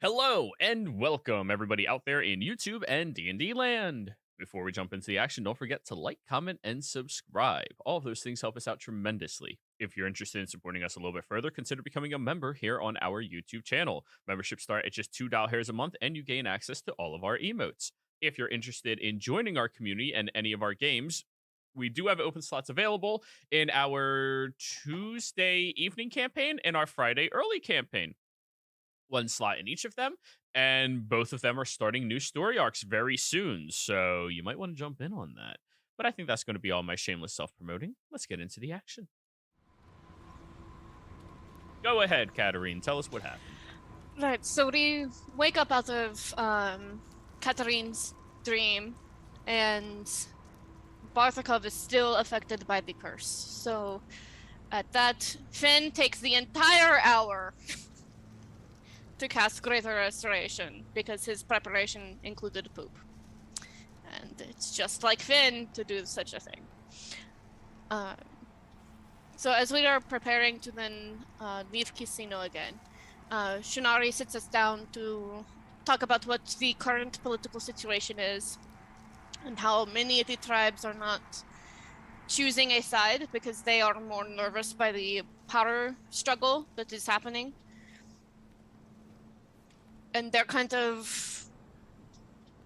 Hello and welcome everybody out there in YouTube and D&D land. Before we jump into the action, don't forget to like, comment, and subscribe. All of those things help us out tremendously. If you're interested in supporting us a little bit further, consider becoming a member here on our YouTube channel. Memberships start at just $2 a month and you gain access to all of our emotes. If you're interested in joining our community and any of our games, we do have open slots available in our Tuesday evening campaign and our Friday early campaign, one slot in each of them, and both of them are starting new story arcs very soon, so you might want to jump in on that. But I think that's going to be all my shameless self-promoting. Let's get into the action. Go ahead, Katarine. Tell us what happened. Right, so we wake up out of Katarine's dream, and Barthakov is still affected by the curse. So at that, Finn takes the entire hour to cast Greater Restoration because his preparation included poop. And it's just like Finn to do such a thing. So as we are preparing to then leave Casino again, Shunari sits us down to talk about what the current political situation is and how many of the tribes are not choosing a side because they are more nervous by the power struggle that is happening. And they're kind of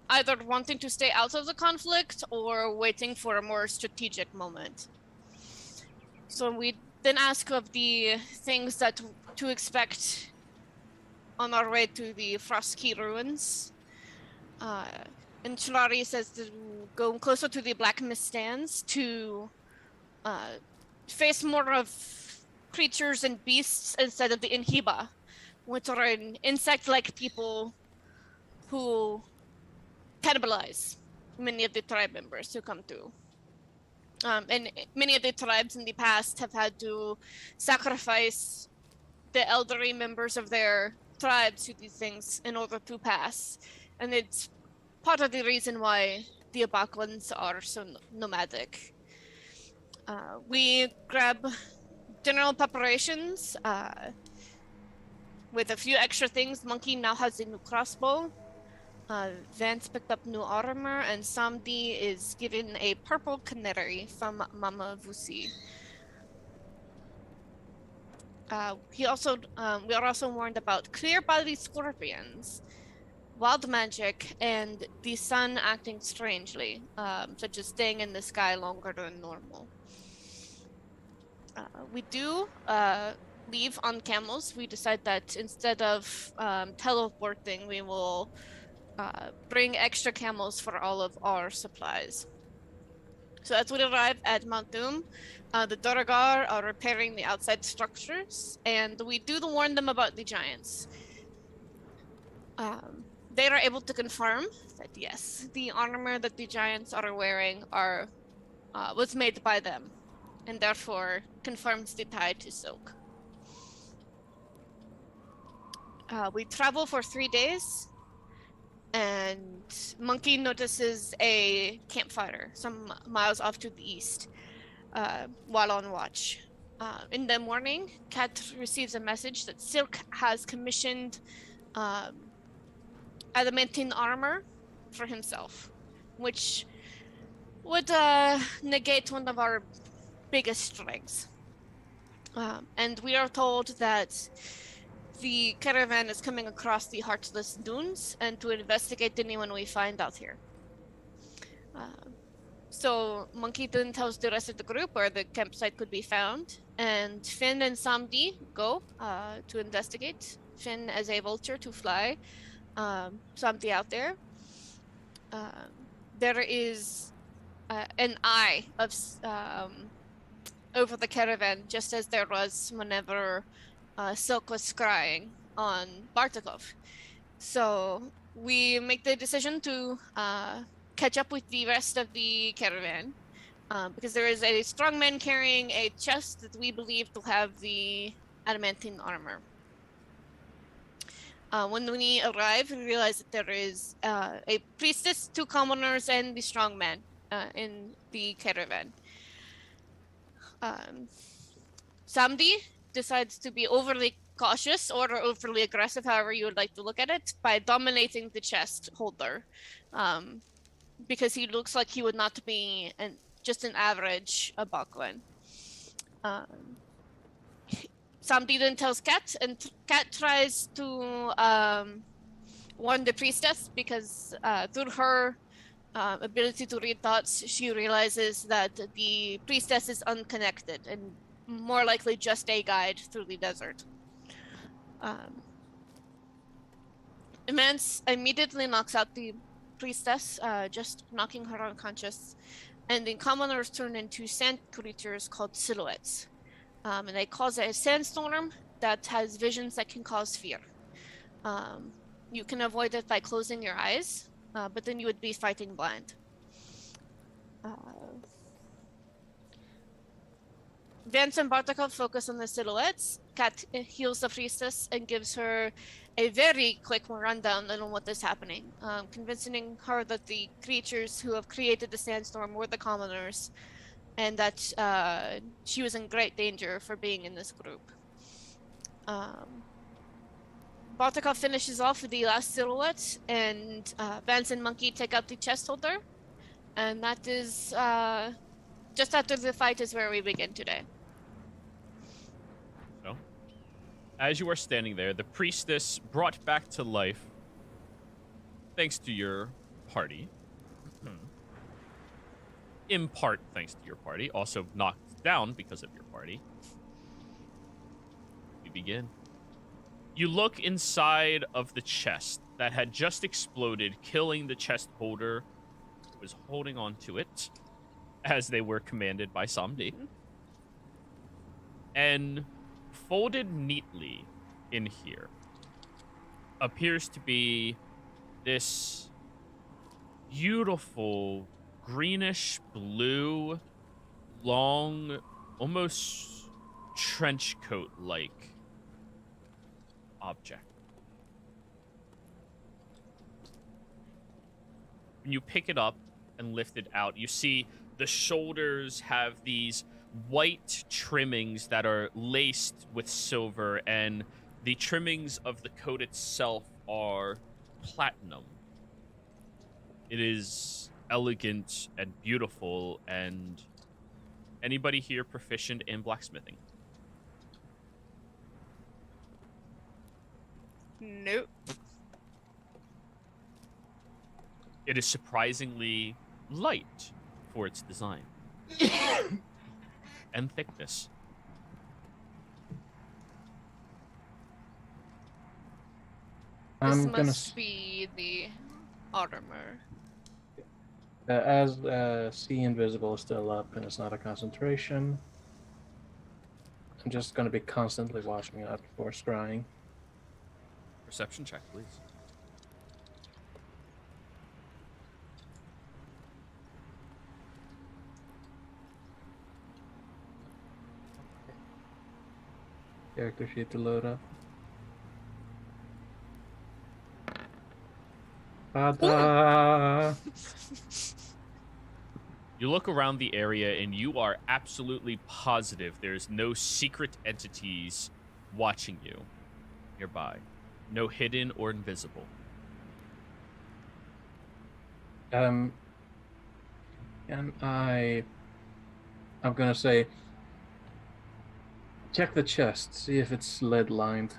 either wanting to stay out of the conflict or waiting for a more strategic moment. So we then ask of the things that to expect on our way to the Frostkey ruins. And Chilari says to go closer to the Black Mist stands to face more of creatures and beasts instead of the Inhiba, which are an insect-like people who cannibalize many of the tribe members who come through. And many of the tribes in the past have had to sacrifice the elderly members of their tribes to these things in order to pass. And it's part of the reason why the Abaklans are so nomadic. We grab general preparations, with a few extra things. Monkey now has a new crossbow. Vance picked up new armor, and Samdi is given a purple canary from Mama Vusi. We are also warned about clear-bodied scorpions, wild magic, and the sun acting strangely, such as staying in the sky longer than normal. We do leave on camels. We decide that instead of teleporting, we will bring extra camels for all of our supplies. So as we arrive at Mount Doom, the Duragar are repairing the outside structures, and we do warn them about the giants. They are able to confirm that yes, the armor that the giants are wearing was made by them, and therefore confirms the tie to Silk. We travel for 3 days, and Monkey notices a campfire some miles off to the east while on watch. In the morning, Kat receives a message that Silk has commissioned adamantine armor for himself, which would negate one of our biggest strengths. And we are told that the caravan is coming across the Heartless Dunes and to investigate anyone we find out here. So Monkey then tells the rest of the group where the campsite could be found, and Finn and Samdi go to investigate. Finn as a vulture to fly, Samdi out there. There is an eye of over the caravan, just as there was whenever Silk was scrying on Bartakov. So we make the decision to catch up with the rest of the caravan because there is a strong man carrying a chest that we believe to have the adamantine armor. When we arrive, we realize that there is a priestess, 2 commoners, and the strong man in the caravan. Samdi decides to be overly cautious or overly aggressive, however you would like to look at it, by dominating the chest holder. Because he looks like he would not be just an average Abakuan. Samdi then tells Kat, and Kat tries to warn the priestess because through her ability to read thoughts, she realizes that the priestess is unconnected and more likely just a guide through the desert. Immense immediately knocks out the priestess, just knocking her unconscious, and the commoners turn into sand creatures called silhouettes. And they cause a sandstorm that has visions that can cause fear. You can avoid it by closing your eyes, but then you would be fighting blind. Vance and Bartakov focus on the silhouettes. Kat heals the priestess and gives her a very quick rundown on what is happening, convincing her that the creatures who have created the sandstorm were the commoners, and that she was in great danger for being in this group. Bartakov finishes off with the last silhouette, and Vance and Monkey take out the chest holder, and that is just after the fight is where we begin today. So, as you are standing there, the priestess brought back to life, thanks to your party. In part, thanks to your party. Also knocked down because of your party. We begin. You look inside of the chest that had just exploded, killing the chest holder who was holding on to it, as they were commanded by Samdi. And folded neatly in here appears to be this beautiful greenish blue, long, almost trench coat like object. When you pick it up and lift it out, you see the shoulders have these white trimmings that are laced with silver, and the trimmings of the coat itself are platinum. It is elegant and beautiful, and anybody here proficient in blacksmithing? Nope. It is surprisingly light for its design and thickness. This must be the armor. As See Invisible is still up and it's not a concentration, I'm just going to be constantly watching out for scrying. Perception check, please. Character sheet to load up. Ta-da! You look around the area and you are absolutely positive there's no secret entities watching you nearby. No hidden or invisible. I'm gonna say, check the chest, see if it's lead lined.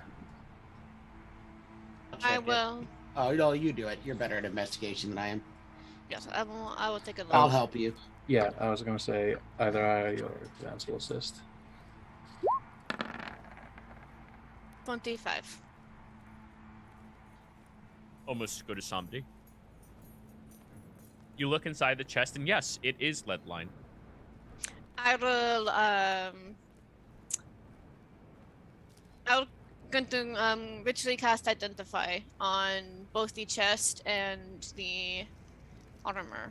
I will. Oh no, you do it. You're better at investigation than I am. Yes, I will take a look. I'll help you. Yeah, I was gonna say either I or Vance will assist. 25. Almost go to somebody. You look inside the chest, and yes, it is lead lined. I will I'll going to ritually cast Identify on both the chest and the armor.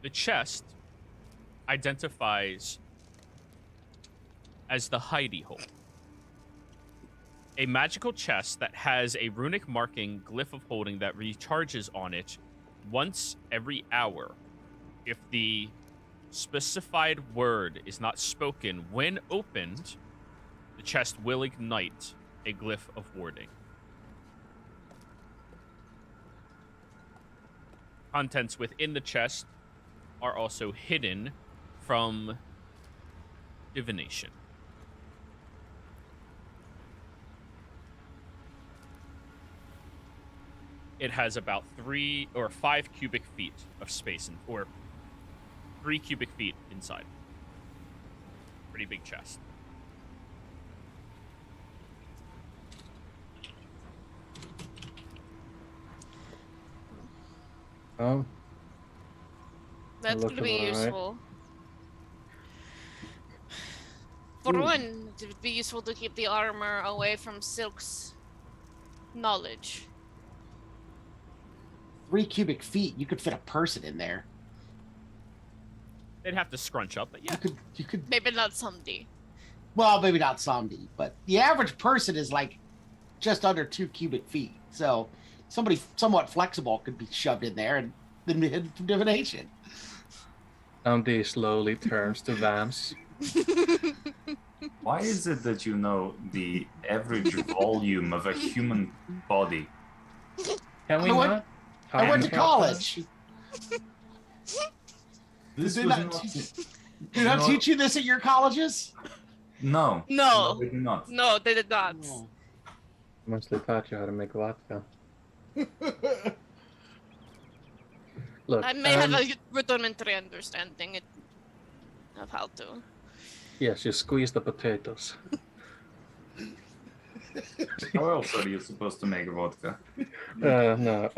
The chest identifies as the hidey hole. A magical chest that has a runic marking glyph of holding that recharges on it once every hour if the specified word is not spoken, when opened, the chest will ignite a glyph of warding. Contents within the chest are also hidden from divination. It has about 3 or 5 cubic feet of space, or 3 cubic feet inside. Pretty big chest. Oh, That's looks gonna be about right. useful. For one, it would be useful to keep the armor away from Silk's knowledge. 3 cubic feet. You could fit a person in there. They'd have to scrunch up, but yeah. You could. Maybe not someday. Well, maybe not Somdi, but the average person is like just under 2 cubic feet. So somebody somewhat flexible could be shoved in there and then be hidden from divination. Andy slowly turns to Vance. Why is it that you know the average volume of a human body? Can we I went- not? I went to talk college. This Did was not not. Did I teach you this at your colleges? No. No. They do not. No, they did not. Oh. Mostly taught you how to make vodka. Look, I may have a rudimentary understanding of how to. yes, you squeeze the potatoes. How else are you supposed to make vodka? No,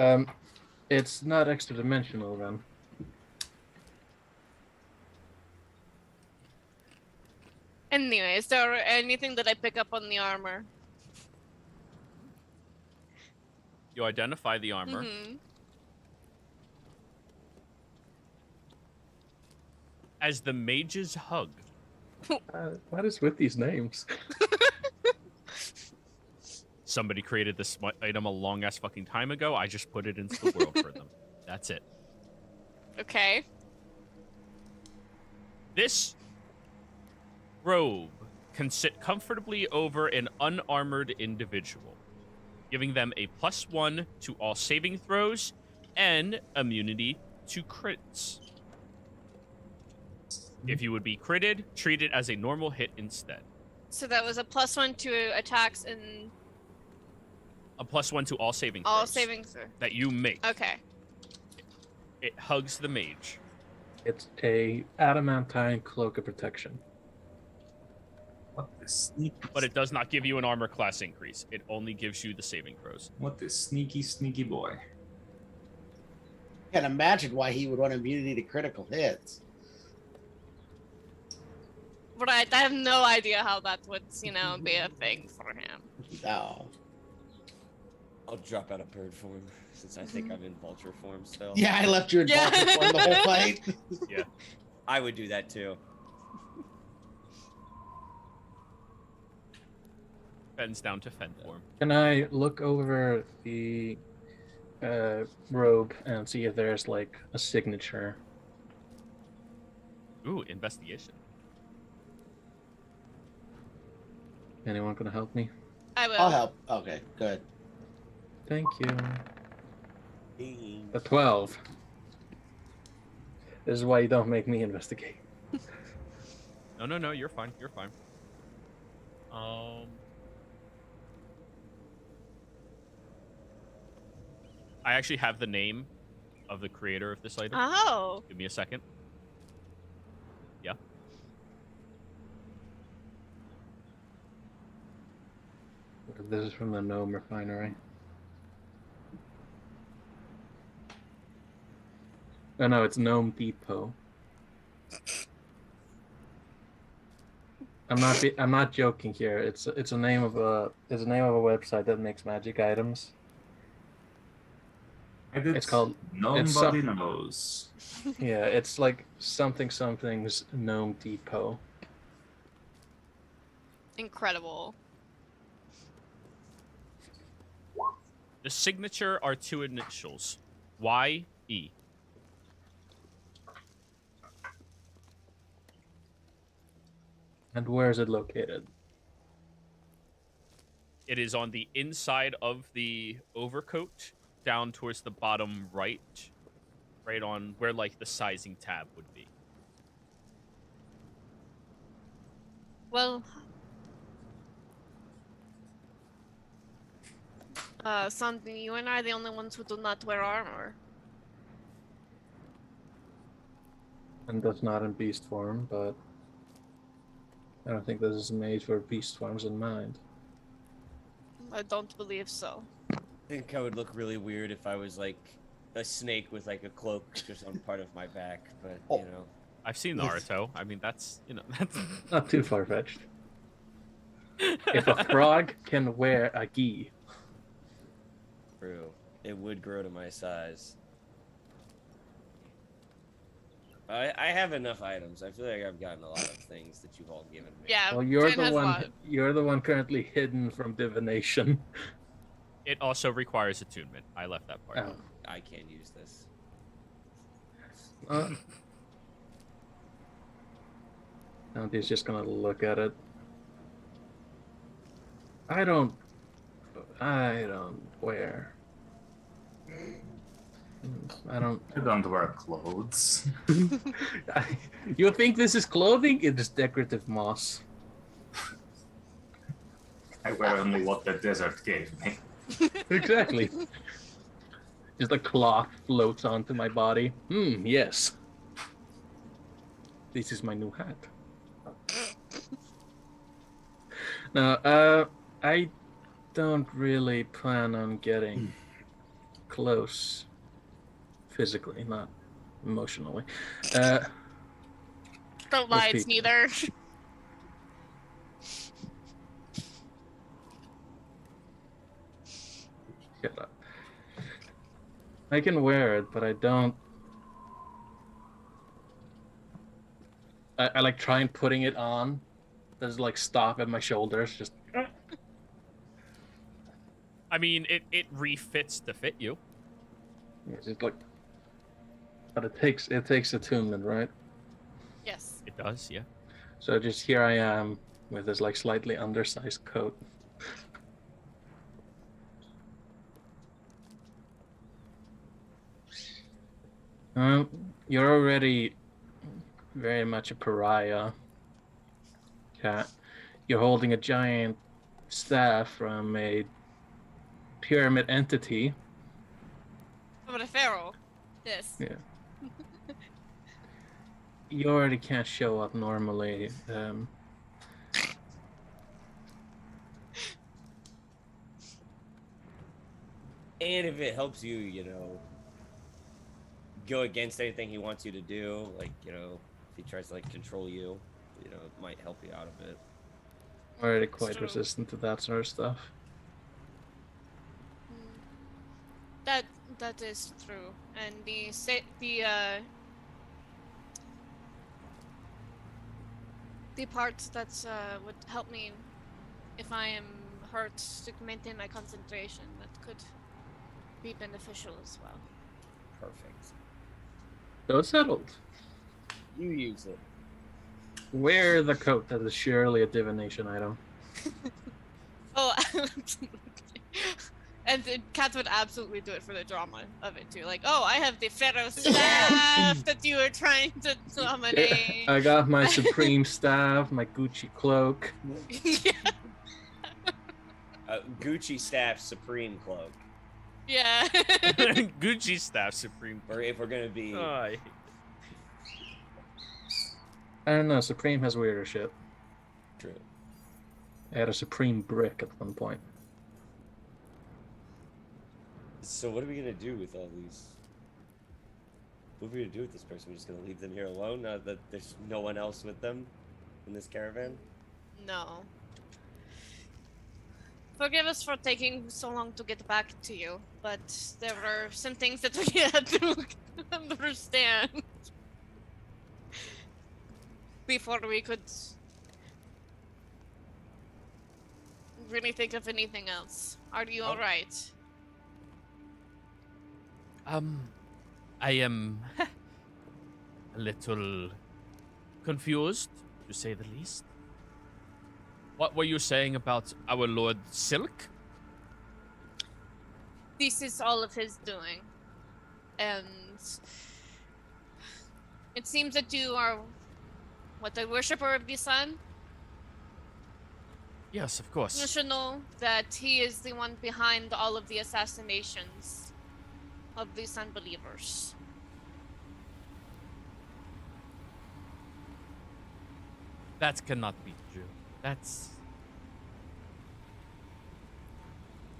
it's not extra dimensional then. Anyway, is there anything that I pick up on the armor? You identify the armor. Mhm. As the mage's hug. What is with these names? Somebody created this item a long-ass fucking time ago. I just put it into the world for them. That's it. Okay. This robe can sit comfortably over an unarmored individual, giving them a +1 to all saving throws and immunity to crits. If you would be critted, treat it as a normal hit instead. So that was a +1 to attacks and A +1 to all saving throws all saving throw. that you make. Okay. It hugs the mage. It's a adamantine cloak of protection. What is sneaky? But it does not give you an armor class increase. It only gives you the saving throws. What is sneaky boy? Can't imagine why he would want immunity to critical hits. Right, I have no idea how that would, be a thing for him. No. I'll drop out of bird form since I think I'm in vulture form still. Yeah, I left you in Yeah. Vulture form the whole fight. Yeah. I would do that too. Bends down to Fen form. Can I look over the robe and see if there's like a signature? Ooh, investigation. Anyone gonna help me? I will. I'll help. Okay, good. Thank you. Ding. A 12. This is why you don't make me investigate. No, you're fine. You're fine. I actually have the name of the creator of this item. Oh. Give me a second. Yeah. This is from the Gnome Refinery. Oh no, it's Gnome Depot. I'm not joking here. It's a name of a website that makes magic items. It's called Nobody knows. Yeah, it's like something's Gnome Depot. Incredible. The signature are 2 initials. Y-E. And where is it located? It is on the inside of the overcoat, down towards the bottom right, right on where like the sizing tab would be. Well, Sandy, you and I are the only ones who do not wear armor. And that's not in beast form, but I don't think this is made for beast forms in mind. I don't believe so. I think I would look really weird if I was like a snake with like a cloak just on part of my back, but Oh. you know. I've seen Naruto. I mean, that's, that's... Not too far-fetched. If a frog can wear a gi, True. It would grow to my size. I have enough items. I feel like I've gotten a lot of things that you've all given me. Yeah, well, you're Jen the has a one. lot. You're the one currently hidden from divination. It also requires attunement. I left that part. Oh. I can't use this. He's just gonna look at it. I don't wear. I don't. I don't wear clothes. You think this is clothing? It is decorative moss. I wear only what the desert gave me. Exactly. Just a cloth floats onto my body. Yes. This is my new hat. No, I don't really plan on getting close physically, not emotionally. Don't lie, it's people. neither. Shut up. I can wear it, but I don't. I like trying putting it on. Does like stop at my shoulders? Just I mean, it refits to fit you. it's just like. But it takes attunement, right? Yes. It does, yeah. So just here I am with this like slightly undersized coat. You're already very much a pariah, Cat. You're holding a giant staff from a pyramid entity. From a pharaoh. Yes. Yeah. You already can't show up normally. And if it helps you, you know, go against anything he wants you to do, like, you know, if he tries to like control you, you know, it might help you out a bit. Already quite true. resistant to that sort of stuff. That is true. And the part that would help me if I am hurt to maintain my concentration, that could be beneficial as well. Perfect. So it's settled. You use it. Wear the coat. That is surely a divination item. Oh, absolutely. And the Cat would absolutely do it for the drama of it too. Like, oh, I have the pharaoh staff that you were trying to dominate. I got my supreme staff, my Gucci cloak. Yeah. Gucci staff supreme cloak. Yeah. Gucci staff supreme. Or if we're gonna be I I don't know. Supreme has weirder shit. true. I had a supreme brick at one point. So what are we gonna do with all these? What are we gonna do with this person? We're just gonna leave them here alone now that there's no one else with them in this caravan? No. Forgive us for taking so long to get back to you, but there were some things that we had to understand before we could really think of anything else. Are you alright? I am a little confused, to say the least. What were you saying about our Lord Silk? This is all of his doing. And it seems that you are, what, a worshipper of the sun? Yes, of You course. should know that he is the one behind all of the assassinations of the sun believers. That cannot be true. That's...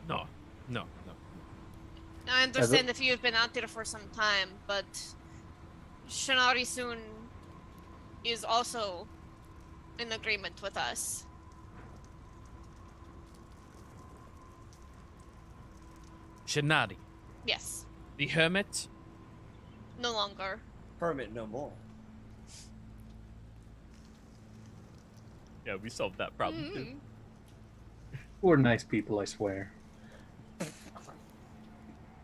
No. I understand if you've been out there for some time, but Shinari Soon is also in agreement with us. Shinari, Yes, the hermit. no longer. Hermit no more. Yeah, we solved that problem too. Mhm. We're nice people, I swear.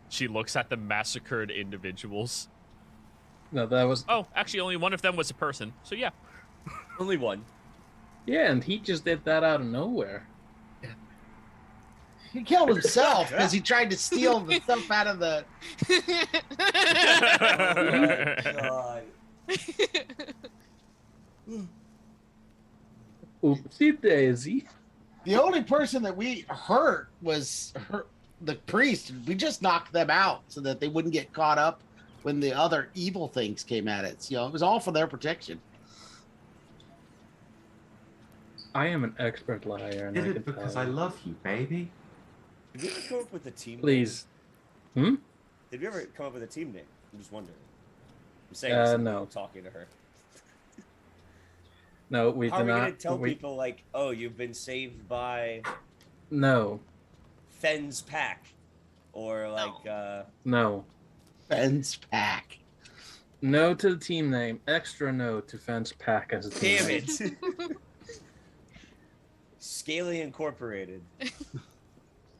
She looks at the massacred individuals. No, that was... Oh, actually, only one of them was a person. So yeah. Only one. Yeah, and he just did that out of nowhere. He killed himself because he tried to steal the stuff out of the. God. Oopsie daisy. The only person that we hurt was the priest. We just knocked them out so that they wouldn't get caught up when the other evil things came at it. So, it was all for their protection. I am an expert liar. And Did I it can because tell I you. love you, baby. Did we ever come up with a team name? Please. Did we ever come up with a team name? I'm just wondering. I'm saying this and no. I'm talking to her. No, we How do are we not. gonna tell people like, oh, you've been saved by No, Fenn's pack, or like, no. Ben's pack. No to the team name. Extra no to Fence Pack as a team damn name. it, Scaly Incorporated.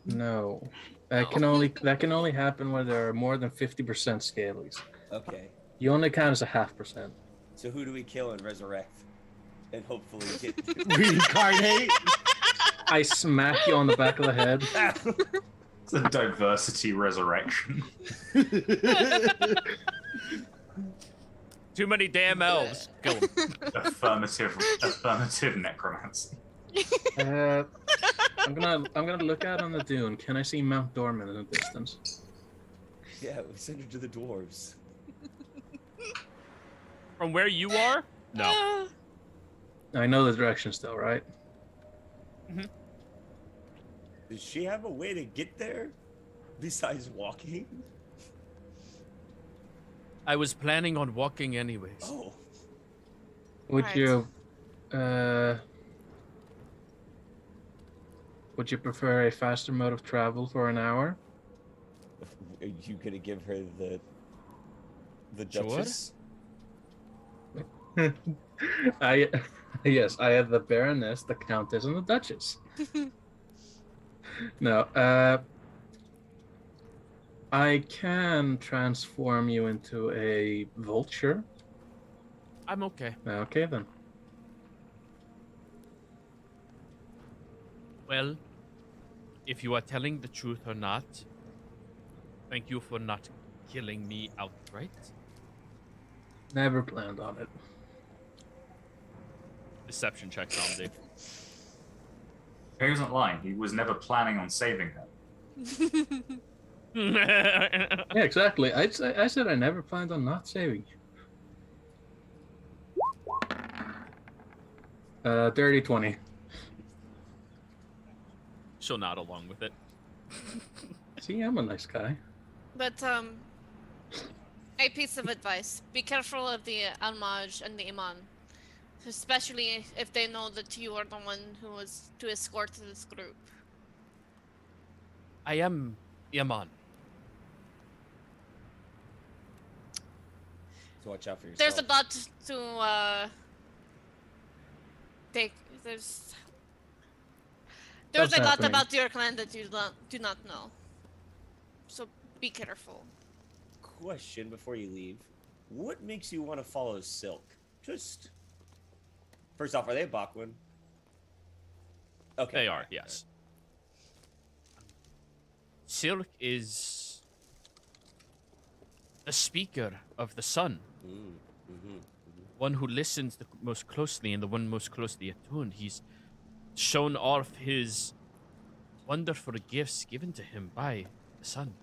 No. That can only happen when there are more than 50% scalies. Okay, You only count as a 0.5%. so who do we kill and resurrect, and hopefully get? Reincarnate. I smack you on the back of the head. It's a diversity resurrection. Too many damn elves. Kill 'em. affirmative necromancy. I'm gonna look out on the dune. Can I see Mount Dorman in the distance? Yeah, we send her to the dwarves. From where you are? No. I know the direction still, right? Does she have a way to get there besides walking? I was planning on walking anyways. Oh, Would Right. you prefer a faster mode of travel for an hour? are you gonna give her the Sure. Duchess? Yes, I have the Baroness, the Countess, and the Duchess. No, I can transform you into a vulture. I'm okay. Okay then. Well, if you are telling the truth or not, thank you for not killing me outright. Never planned on it. Deception check, Zombie. He wasn't lying. He was never planning on saving her. Yeah, exactly. I said I never planned on not saving you. Dirty 20. She'll nod along with it. See, I'm a nice guy. But a piece of advice: be careful of the Almaj and the Iman, especially if they know that you are the one who was to escort this group. I am Yaman. So watch out for yourself. There's a lot to take. There's a lot happening. about your clan that you do not know. So be careful. Question before you leave: what makes you want to follow Silk? Just first off, are they a Bakwan? Okay. They are, yes. Silk is the speaker of the sun, one who listens the most closely and the one most closely attuned. He's shown off his wonderful gifts given to him by the sun.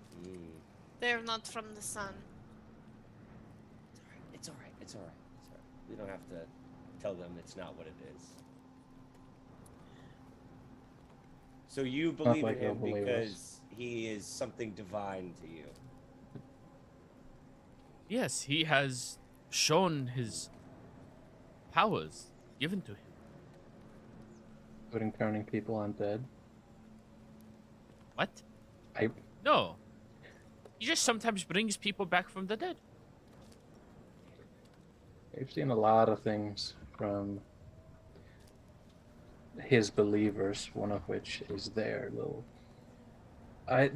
They're not from the sun. It's all right. It's all right. We don't have to tell them it's not what it is. So you believe like in him they'll believe us. because he is something divine to you. Yes, he has shown his powers given to him. Including turning people undead. What? I No. He just sometimes brings people back from the dead. We've seen a lot of things from his believers, one of which is their little...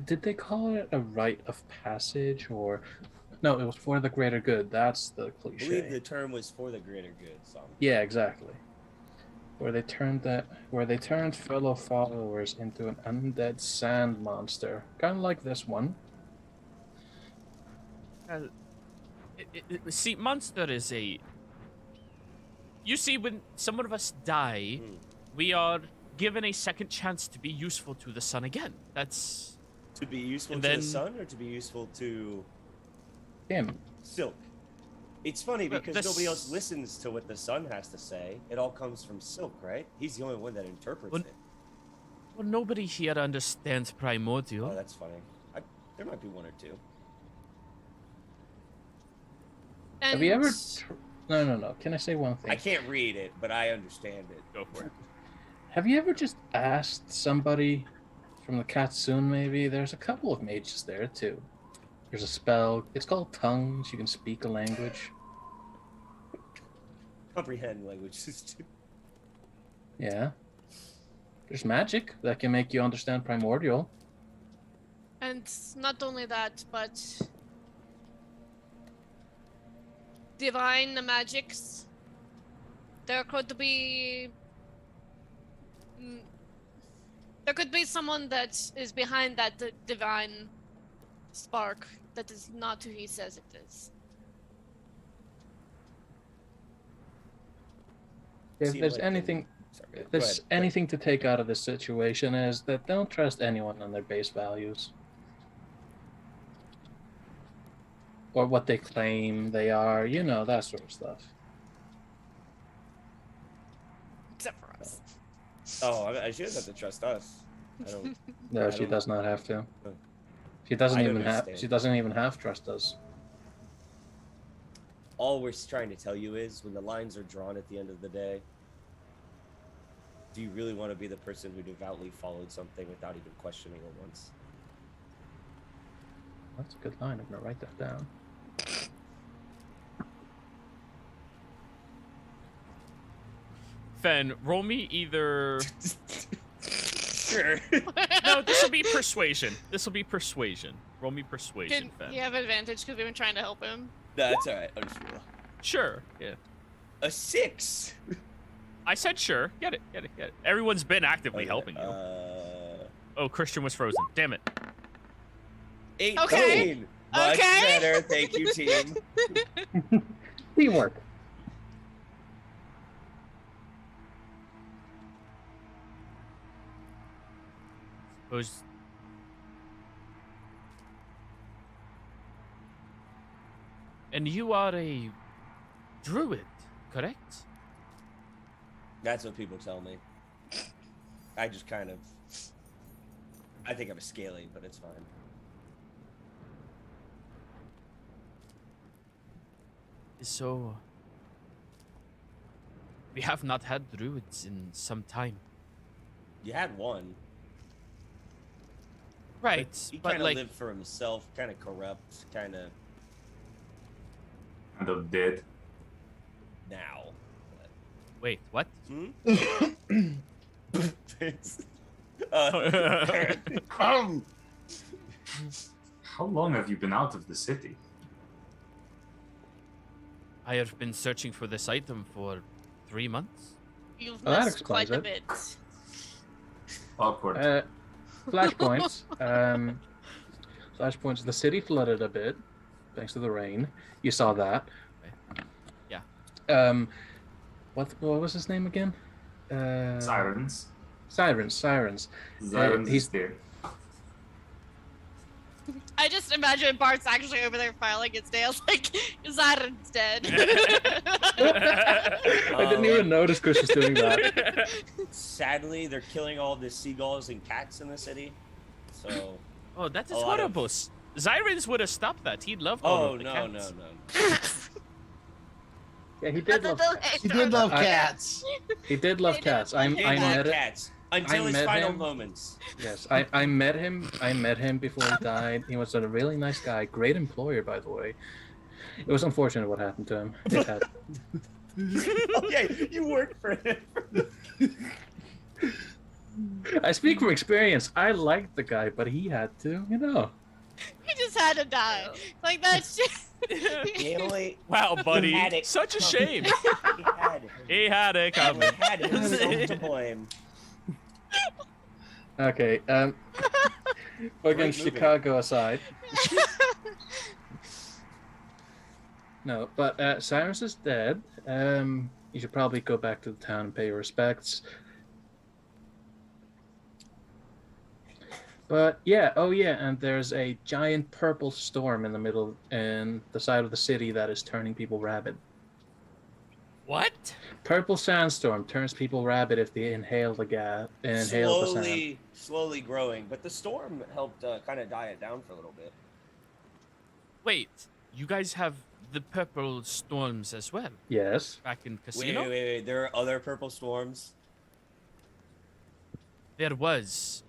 did they call it a rite of passage, or... No, it was for the greater good. That's the I cliche. believe the term was for the greater good. So. Yeah, exactly. Where they turned fellow followers into an undead sand monster. Kind of like this one. See, monster is a... You see, when some of us die, we are given a second chance to be useful to the sun again. That's... To be useful And to then- the sun or to be useful to Him. Silk? It's funny But because nobody else this- listens to what the sun has to say. It all comes from Silk, right? He's the only one that interprets Well, it. Well, nobody here understands primordial. Oh, that's funny. There might be one or two. And Have you ever... No. Can I say one thing? I can't read it, but I understand it. Go for it. Have you ever just asked somebody from the Katsune, maybe? There's a couple of mages there, too. There's a spell. It's called Tongues. You can speak a language. Comprehend languages too. Yeah. There's magic that can make you understand primordial. And not only that, but divine magics. There could be someone that is behind that divine spark that is not who he says it is. If Seem there's like anything, Sorry, if go there's ahead. anything to take out of this situation is that don't trust anyone on their base values. Or what they claim they are, that sort of stuff. Except for us. Oh, I shouldn't have to trust us. I don't. No, I she don't- does not have to. Oh. She doesn't I even have. understand. She doesn't even have trust us. All we're trying to tell you is when the lines are drawn at the end of the day, do you really want to be the person who devoutly followed something without even questioning it once? That's a good line. I'm gonna write that down. Fen, roll me either... Sure. No, this will be persuasion. This will be persuasion. Roll me persuasion, Can Fen. you have advantage because we've been trying to help him? That's all right. I'll just roll. Sure, yeah. A 6. I said sure. Get it. Everyone's been actively Okay, helping you. Uh, Oh, Christian was frozen. Damn it. 18. Okay. Much Okay. better. Thank you, team. Teamwork. Suppose... And you are a druid, correct? That's what people tell me. I just kind of. I think I'm a scaling, but it's fine. So... We have not had druids in some time. You had one. Right, He but kind of like... lived for himself, kind of corrupt, kind of Kind of dead. now. Wait, what? Thanks. Come. How long have you been out of the city? I have been searching for this item for 3 months. You've Oh, that missed quite explains a it. bit. Awkward. Flashpoints. Flashpoints. The city flooded a bit, thanks to the rain. You saw that. Yeah. What was his name again? Sirens. Sirens. Sirens he's is there. I just imagine Bart's actually over there filing his nails like Zaren's dead. I didn't even notice Chris was doing that. Sadly, they're killing all the seagulls and cats in the city. So. Oh, that is A lot of- horrible. Zyrens would have stopped that. He'd love all Oh of the no, cats. no. Yeah, he did love. He did love I- cats. He did love cats. I He met loved it. cats until I his met final him. moments. Yes, I met him. I met him before he died. He was a really nice guy. Great employer, by the way. It was unfortunate what happened to him. It had. Okay, you work for him. I speak from experience. I liked the guy, but he had to, you know. He just had to die. Like that's just. He only Wow, buddy. had it Such a coming. shame. He had He had it he coming. had himself to blame. Okay. Fucking movie. Chicago aside. No, but Cyrus is dead. You should probably go back to the town and pay your respects. But yeah, oh yeah, and there's a giant purple storm in the middle and the side of the city that is turning people rabid. What? Purple sandstorm turns people rabid if they inhale the gas. Inhale the sand. Slowly growing, but the storm helped kind of die it down for a little bit. Wait, you guys have the purple storms as well Yes. back in Wait, Casino? wait. There are other purple storms There was.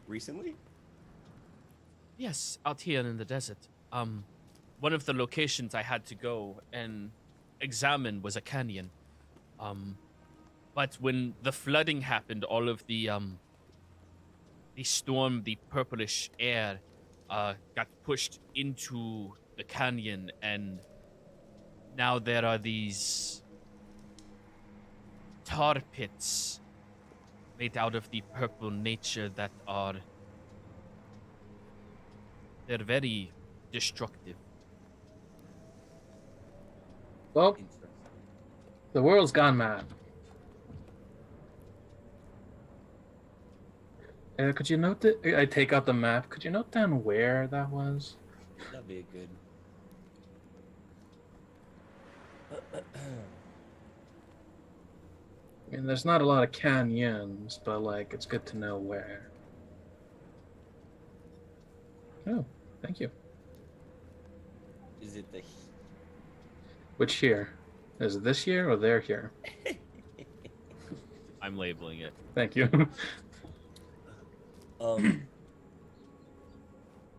recently. Yes, out here in the desert. One of the locations I had to go and examine was a canyon. But when the flooding happened, all of the storm, the purplish air, got pushed into the canyon, and now there are these tar pits made out of the purple nature that are they're very destructive. Well, Interesting. the world's gone mad. Could you note that? I take out the map. Could you note down where that was? That'd be good. I mean, there's not a lot of canyons, but like, it's good to know where. Oh, thank you. Is it the? Which here? Is it this year or their here? I'm labeling it. Thank you.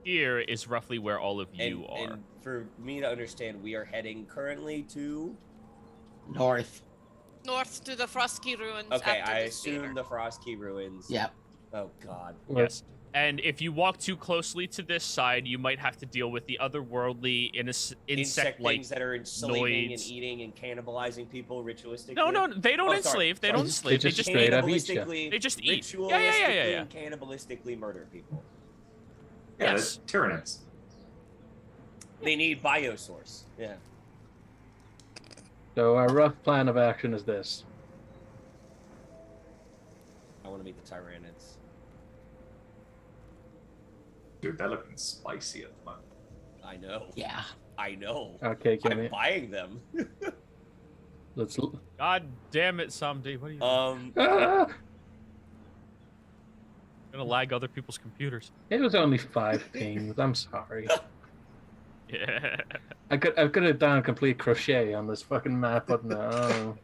Here is roughly where all of you are. And for me to understand, we are heading currently to. North. North to the Frosky Ruins. Okay, after I this theater. assume the Frosty Ruins. Yep. Oh God. Yes. And if you walk too closely to this side, you might have to deal with the otherworldly insect-like. things that are enslaving and noids. eating and cannibalizing people ritualistically. No, they don't Oh, sorry, enslave. They sorry. don't enslave. They They just straight up eat ya. Cannibalistically- They just eat. Ritualistically Yeah. and cannibalistically murder people. Yeah, Yes. the Tyranids. They need biosource. Yeah. So our rough plan of action is this. I want to meet the Tyranids. Dude, they're looking spicy at the moment. I know. Yeah. I know. Okay, give I'm me. buying them. Let's. God damn it, Samdi. What are you Ah! gonna lag other people's computers? It was only 5 pings. I'm sorry. Yeah. I could have done a complete crochet on this fucking map, but no.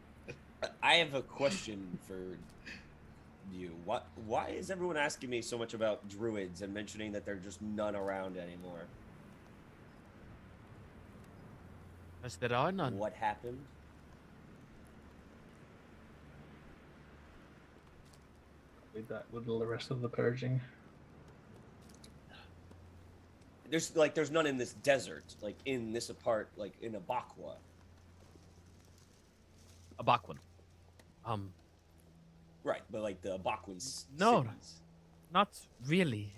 I have a question for you. Why is everyone asking me so much about druids and mentioning that they're just none around anymore? Because there are none. What happened? With that, with the rest of the purging. There's none in this desert, like in this like in Abakwa. A Bakwan. Right, but like the Bakuans. No. cities. Not really.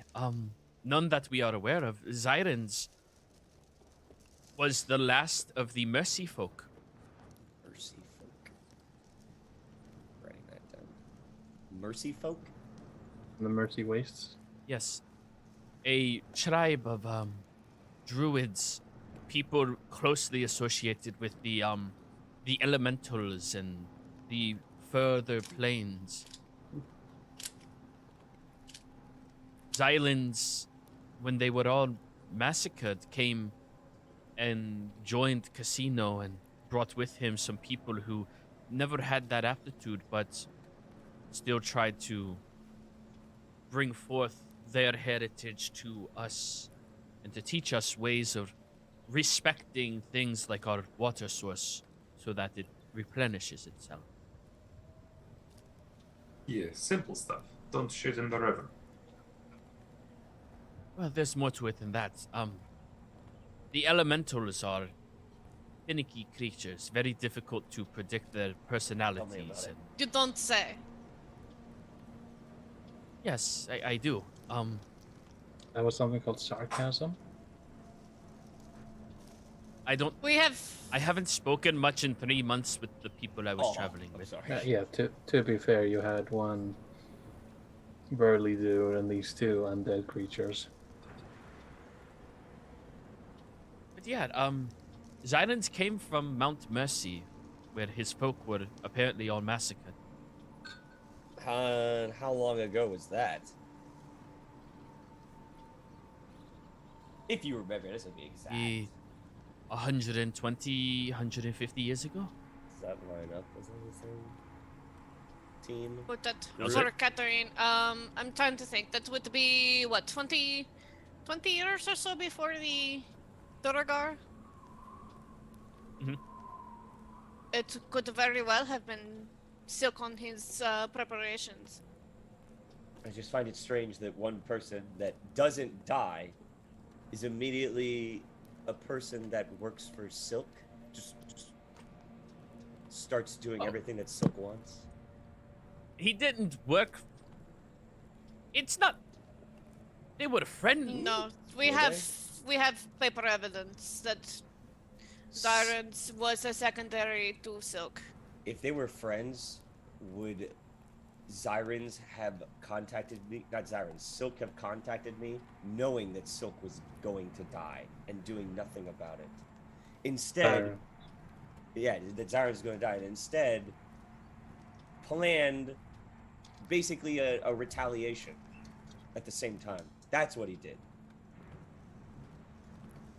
None that we are aware of. Zyrens was the last of the Mercy folk. Mercy folk. Writing that down. Mercy folk. The Mercy Wastes. Yes. A tribe of druids, people closely associated with the elementals and the further planes. Xylans, when they were all massacred, came and joined Casino and brought with him some people who never had that aptitude, but still tried to bring forth their heritage to us and to teach us ways of respecting things like our water source so that it replenishes itself. Yeah, simple stuff. Don't shoot in the river. Well, there's more to it than that. The elementals are finicky creatures, very difficult to predict their personalities. it. And You don't say. yes, I do. That was something called sarcasm. I don't. We have. I haven't spoken much in 3 months with the people I was traveling I'm with. sorry. Yeah, to be fair, you had one burly dude and these two undead creatures. But yeah, Xylans came from Mount Mercy, where his folk were apparently all massacred. How long ago was that? If you remember, this would be exact. The 120, 150 years ago? Does that line up? Was that the same team? Put that Was for it? Catherine. I'm trying to think. That would be what 20 years or so before the Duragar. Mhm. It could very well have been Silk on his preparations. I just find it strange that one person that doesn't die is immediately a person that works for Silk. Just starts doing everything that Silk wants. He didn't work. It's not. They were friendly. No, we Were have paper evidence that Zyrens was a secondary to Silk. If they were friends, would Zyrens have contacted me? Not Zyrens, Silk have contacted me, knowing that Silk was going to die and doing nothing about it. Instead, yeah, that Zyrens was going to die, and instead planned basically a retaliation at the same time. That's what he did.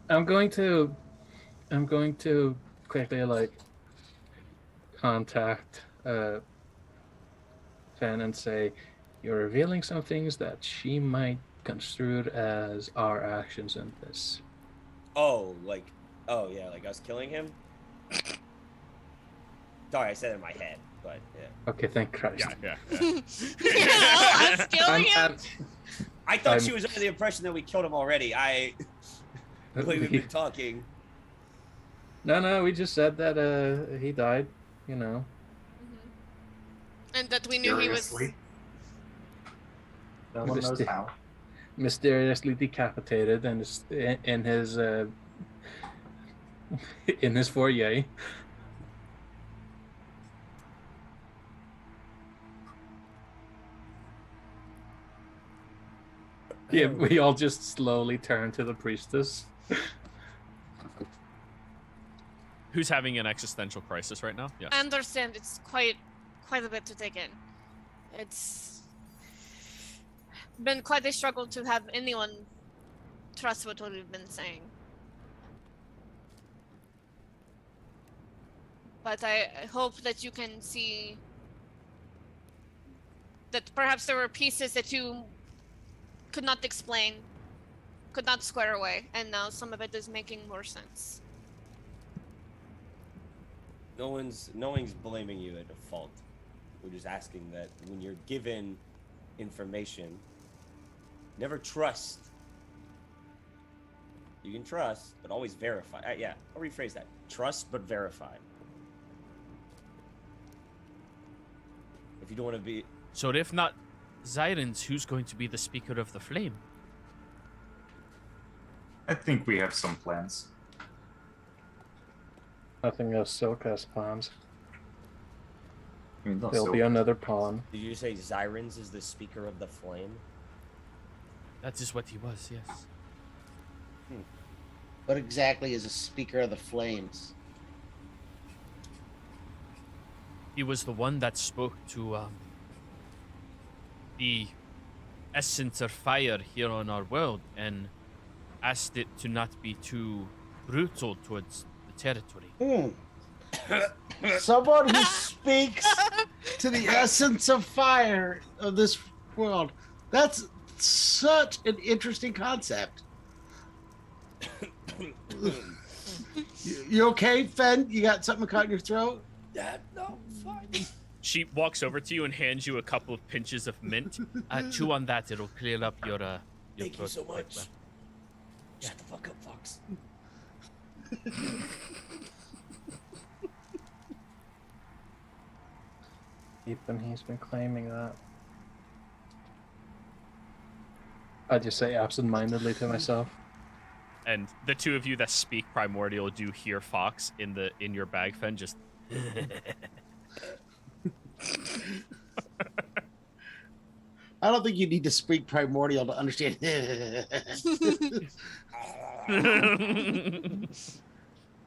I'm going to quickly contact Fan and say, you're revealing some things that she might construe as our actions in this. Oh yeah, like us killing him? Sorry, I said it in my head, but yeah. Okay, thank Christ. Yeah. Us killing him? I thought I'm- she was under the impression that we killed him already. We've been talking. No, we just said that he died, you know. And that we knew he was. Seriously? No one knows Myster- how. mysteriously decapitated and is in his in his foyer. Yeah, we all just slowly turn to the priestess. Who's having an existential crisis right now? Yeah. I understand it's quite a bit to take in. It's been quite a struggle to have anyone trust what we've been saying. But I hope that you can see that perhaps there were pieces that you could not explain, could not square away, and now some of it is making more sense. No one's blaming you at default. We're just asking that when you're given information, never trust. You can trust, but always verify. Yeah, I'll rephrase that. Trust, but verify. If you don't want to be... So if not Zyrens, who's going to be the speaker of the flame? I think we have some plans. Nothing else Silk has plans. I mean, There'll be another pawn. Did you say Zyrens is the speaker of the flame? That is what he was, yes. What exactly is a speaker of the flames? He was the one that spoke to the essence of fire here on our world and asked it to not be too brutal towards the territory. Someone who speaks to the essence of fire of this world. That's such an interesting concept. You okay, Fen? You got something caught in your throat? Yeah, no, fine. She walks over to you and hands you a couple of pinches of mint. Chew on that; it'll clear up your Thank you throat so quite much. well. Shut the fuck up, Fox. Ethan, he's been claiming that. I just say absent-mindedly to myself. And the two of you that speak primordial do hear Fox in your bag, Fen. Just I don't think you need to speak primordial to understand.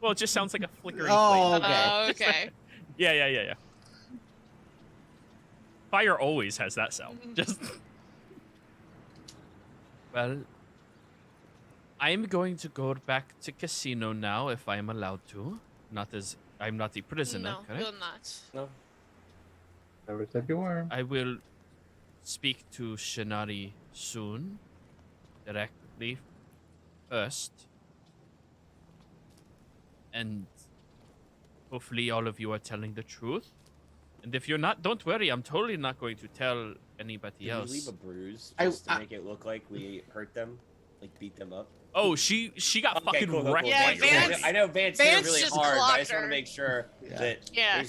well, it just sounds like a flickering Oh, flame. okay. Oh, okay. Yeah. Fire always has that sound. Just well, I'm going to go back to casino now if I'm allowed to. I'm not a prisoner, No, correct? you're not. No. Every time you were. I will speak to Shinari soon, directly first, and hopefully all of you are telling the truth. And if you're not, don't worry. I'm totally not going to tell anybody Did else. we leave a bruise I- just to make it look like we hurt them? Like beat them up? Oh, she got fucking cool. wrecked. Yeah, by your Vance- horse. I know Vance hit her Vance really just hard, but I clocked just want her. to make sure Yeah. that Yeah.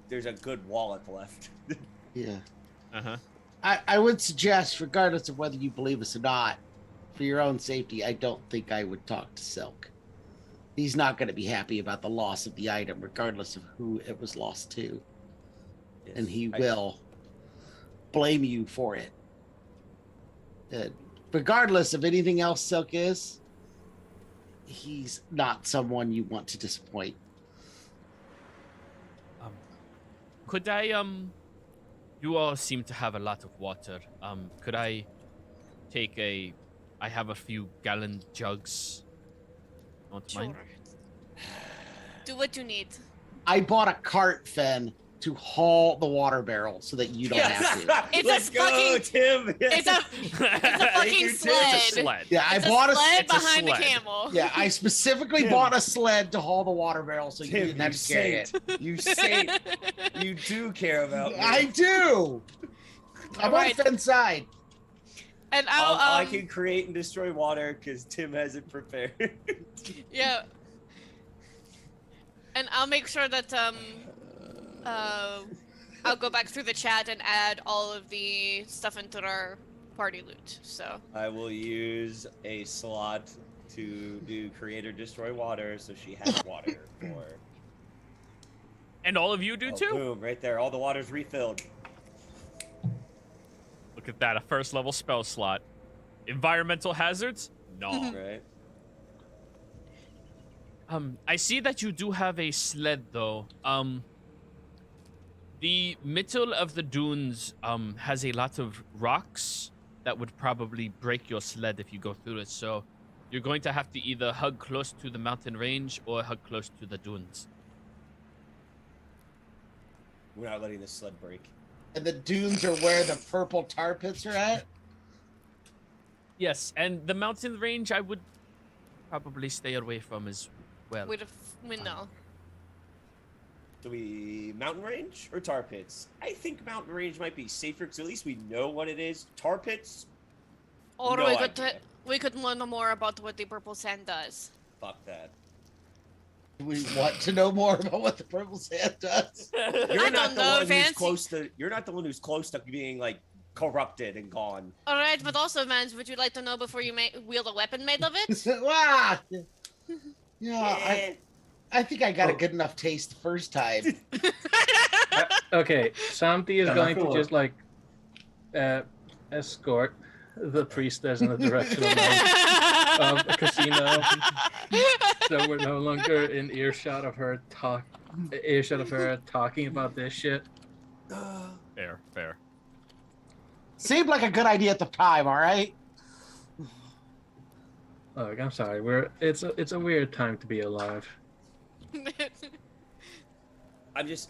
there's a good wallet left. Yeah. Uh-huh. I would suggest, regardless of whether you believe us or not, for your own safety, I don't think I would talk to Silk. He's not going to be happy about the loss of the item, regardless of who it was lost to. And he will blame you for it. Regardless of anything else Silk is, he's not someone you want to disappoint. Could I you all seem to have a lot of water. Could I take I have a few gallon jugs. Don't mind. Sure. Do what you need. I bought a cart, Fen, to haul the water barrel so that you don't have to. It's Let's a go, fucking- Tim. It's a fucking you, Tim. sled. It's a sled. Yeah, I It's a bought sled it's a behind sled. the camel. Yeah, I specifically Tim. bought a sled to haul the water barrel so you Tim, didn't have you to carry it. saint. You saint. You do care about me. I do. I'm Alright. on Fen's side. And I'll I can create and destroy water because Tim has it prepared. yeah. And I'll make sure that I'll go back through the chat and add all of the stuff into our party loot. So I will use a slot to do create or destroy water, so she has water for. And all of you do Oh, too? boom! Right there, all the water's refilled. Look at that, a first level spell slot. Environmental hazards? No. Right. I see that you do have a sled though. The middle of the dunes has a lot of rocks that would probably break your sled if you go through it. So you're going to have to either hug close to the mountain range or hug close to the dunes. We're not letting this sled break. And the dunes are where the purple tar pits are at. Yes, and the mountain range I would probably stay away from as well. we know. Do we mountain range or tar pits? I think mountain range might be safer because at least we know what it is. Tar pits? Or No we idea. could learn more about what the purple sand does. Fuck that. We want to know more about what the purple sand does. I don't know, Fancy. You're not the one who's close to being like corrupted and gone. All right, but also, Vance, would you like to know before you wield a weapon made of it? Ah, yeah, I think I got a good enough taste the first time. Okay, Samdi is going to just like escort the priestess in the direction of a casino, so we're no longer in earshot of her talking about this shit. Fair. Seemed like a good idea at the time. All right. Look, I'm sorry. It's a weird time to be alive.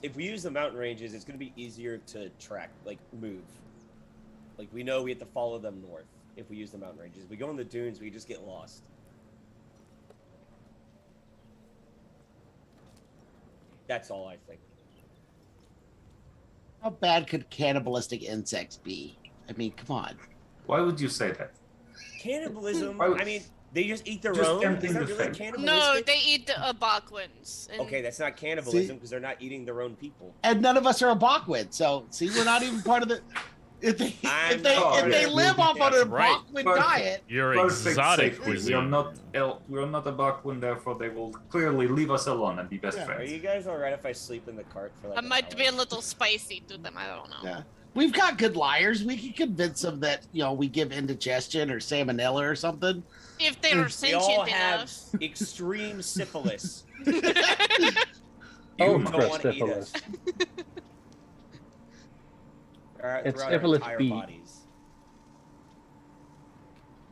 If we use the mountain ranges, it's gonna be easier to track, like move. Like we know we have to follow them north if we use the mountain ranges. If we go in the dunes, we just get lost. That's all I think. How bad could cannibalistic insects be? I mean, come on. Why would you say that? Cannibalism. Why would- I mean, they just eat their Just own. emptying Is that the really thing. cannibalistic? No, they eat the Abaquins. and- Okay, that's not cannibalism because they're not eating their own people. And none of us are a Bachwin, so see, we're not even part of the. If they live off on a right. Bachwin diet, You're Perfect exotic safety. cuisine. We're not a Bakwin, therefore they will clearly leave us alone and be best Are friends. you guys alright if I sleep in the cart for like I an might hour? be a little spicy to them. I don't know. yeah, we've got good liars. We can convince them that we give indigestion or salmonella or something. If they are We all sentient have enough. extreme syphilis. Oh, You don't want to eat syphilis. us. It's Throughout our syphilis entire B. bodies.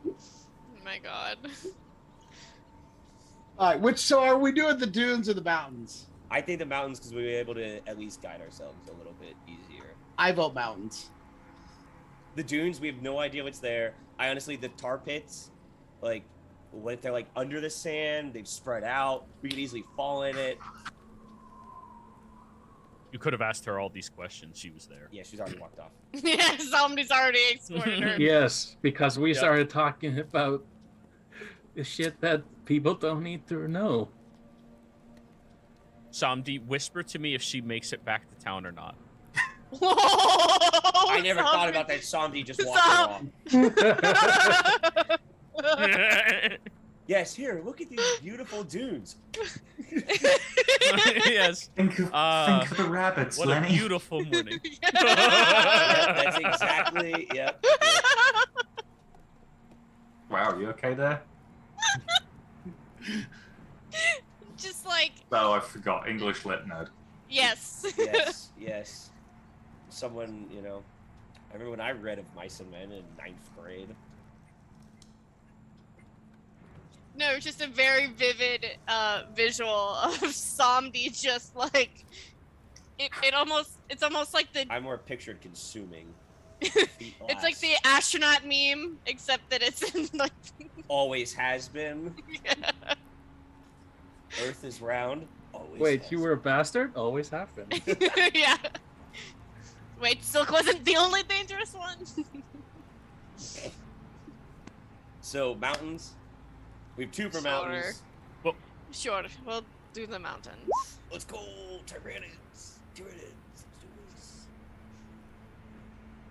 Oh my god. All right, so are we doing the dunes or the mountains? I think the mountains because we'll be able to at least guide ourselves a little bit easier. I vote mountains. The dunes, we have no idea what's there. I honestly, the tar pits, like, what if they're like under the sand? They've spread out. We could easily fall in it. You could have asked her all these questions. She was there. Yeah, she's already walked off. Yeah, somebody's already escorted her. Yes, because we Yep. started talking about the shit that people don't need to know. Samdi, whisper to me if she makes it back to town or not. Whoa, I never thought about that. Somebody just walked her off. Yes, here, look at these beautiful dunes. Yes. Think of the rabbits, What a Lenny. beautiful morning. Yep, that's exactly, yep. Wow, you okay there? Just like, Oh, I forgot. English lit nerd. yes. Yes, yes. Someone, I remember when I read of Mice and Men in 9th grade. No, it's just a very vivid visual of Somdi just like it's almost like the I more pictured consuming. it's like the astronaut meme, except that it's in like Always has been. Earth is round. Always Wait, has you were a bastard? Always have been. yeah. Wait, Silk wasn't the only dangerous one. So mountains. We have 2 for Sure. mountains. Sure, we'll do the mountains. Let's go, Tyranids. Let's do this.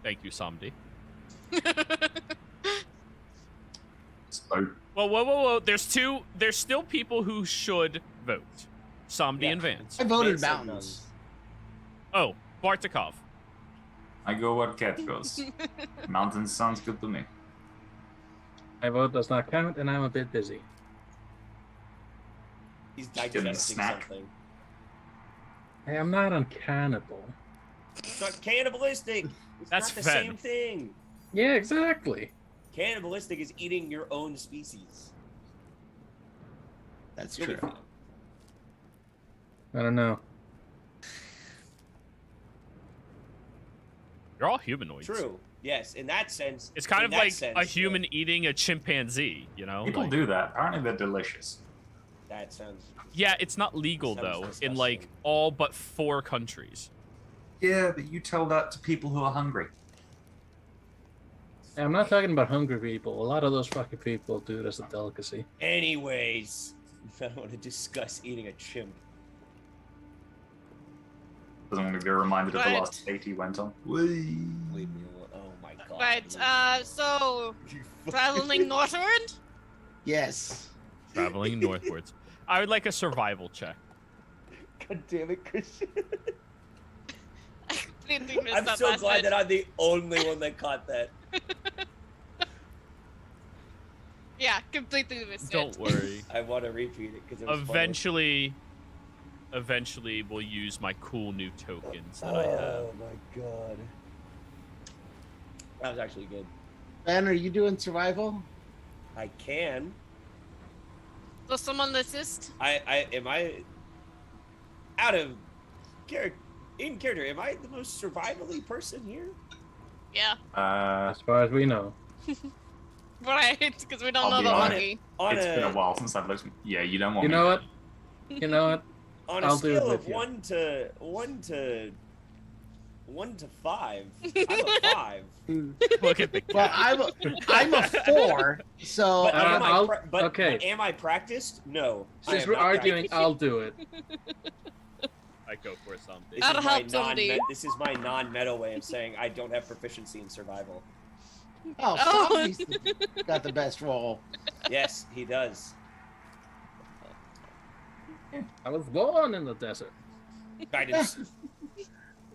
Thank you, Samdi. So, Whoa. There's still people who should vote. Samdi Yeah. and Vance. I voted Vance said mountains. Oh, Bartikov. I go where cat goes. Mountains sounds good to me. My vote does not count, and I'm a bit busy. He's getting a digesting snack. something. Hey, I'm not on cannibal. It's not cannibalistic. It's That's not the fed. same thing. Yeah, exactly. Cannibalistic is eating your own species. That's You'll be true. fine. I don't know. You're all humanoids. True. Yes, in that sense. It's kind in of that like sense, a human eating a chimpanzee, you know? People Like- do that. Apparently they're delicious. That sounds. Yeah, it's not legal Sounds though in disgusting. like all but 4 countries. Yeah, but you tell that to people who are hungry. I'm not talking about hungry people. A lot of those fucking people do it as a delicacy. Anyways, I don't want to discuss eating a chimp. Doesn't want to be reminded of the Right. last date he went on. Leave me alone. Oh my god. Right, so You traveling northward? Yes. Traveling northwards. I would like a survival check. God damn it, Christian. I completely missed I'm that so last glad bit. that I'm the only one that caught that. Yeah, completely missed Don't it. worry. I want to repeat it because it was Eventually, we'll use my cool new tokens that funny. I have. Oh my god. That was actually good. Ben, are you doing survival? I can. Does someone assist? Am I out of character? In character, am I the most survivally person here? Yeah, As far as we know. right, because we don't I'll know be the honest. monkey. On It's been a while since I've looked. Yeah, you don't want You me know to- what? You know what? On a I'll do it scale with of you. 1 to 5, I'm a 5. Look at the Well, cat. I'm a 4. So But, am, I I'll- but okay. am I practiced? No. I Since am we're not arguing, practiced. I'll do it. I go for something. This That'll is my help somebody. This is my non-meta way of saying I don't have proficiency in survival. oh, Oh. Somebody's got the best roll. Yes, he does. I was born in the desert. Guidance,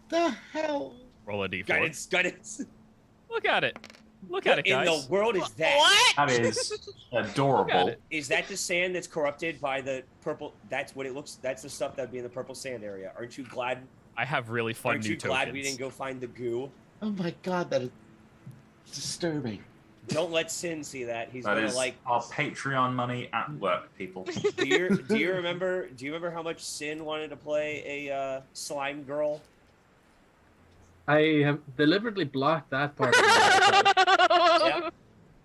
The hell? Roll a d4. guidance. Look at it. Look at it, In guys. the world is that? What? That is Look at adorable. it. Is that the sand that's corrupted by the purple? That's what it looks. That's the stuff that'd be in the purple sand area. Aren't you glad? I have really fun Aren't new you glad tokens. we didn't go find the goo? Oh my god, that is disturbing. Don't let Sin see that. He's That gonna is like. our Patreon money at work, people. Do you remember? Do you remember how much Sin wanted to play a slime girl? I have deliberately blocked that part of the Yeah.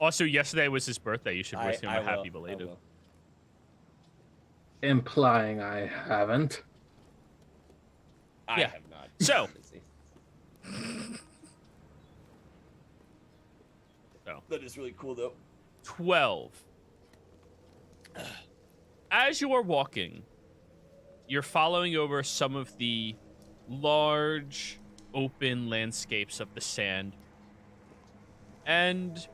Also, yesterday was his birthday. You should wish him a will, happy I belated. will. implying I haven't. I Yeah. have not. So- That is really cool though. 12. As you are walking, you're following over some of the large open landscapes of the sand. And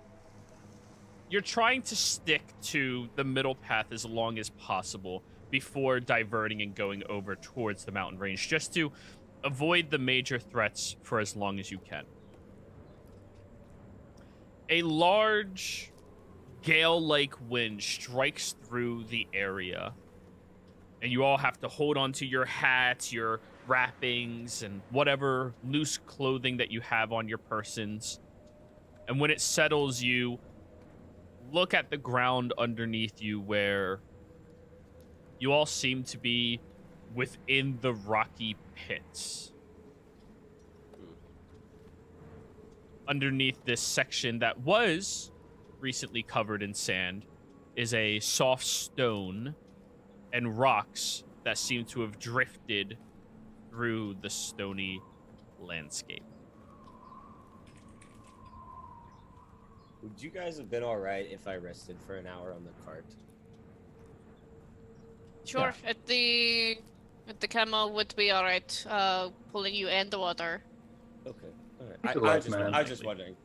you're trying to stick to the middle path as long as possible before diverting and going over towards the mountain range, just to avoid the major threats for as long as you can. A large gale-like wind strikes through the area, and you all have to hold onto your hats, your wrappings, and whatever loose clothing that you have on your persons. And when it settles, you look at the ground underneath you, where you all seem to be within the rocky pits. Underneath this section that was recently covered in sand is a soft stone and rocks that seem to have drifted through the stony landscape. Would you guys have been all right if I rested for an hour on the cart? Sure, at the camel would be alright, pulling you in the water. Okay. All right. It's I alive, was just, man. I was just wondering.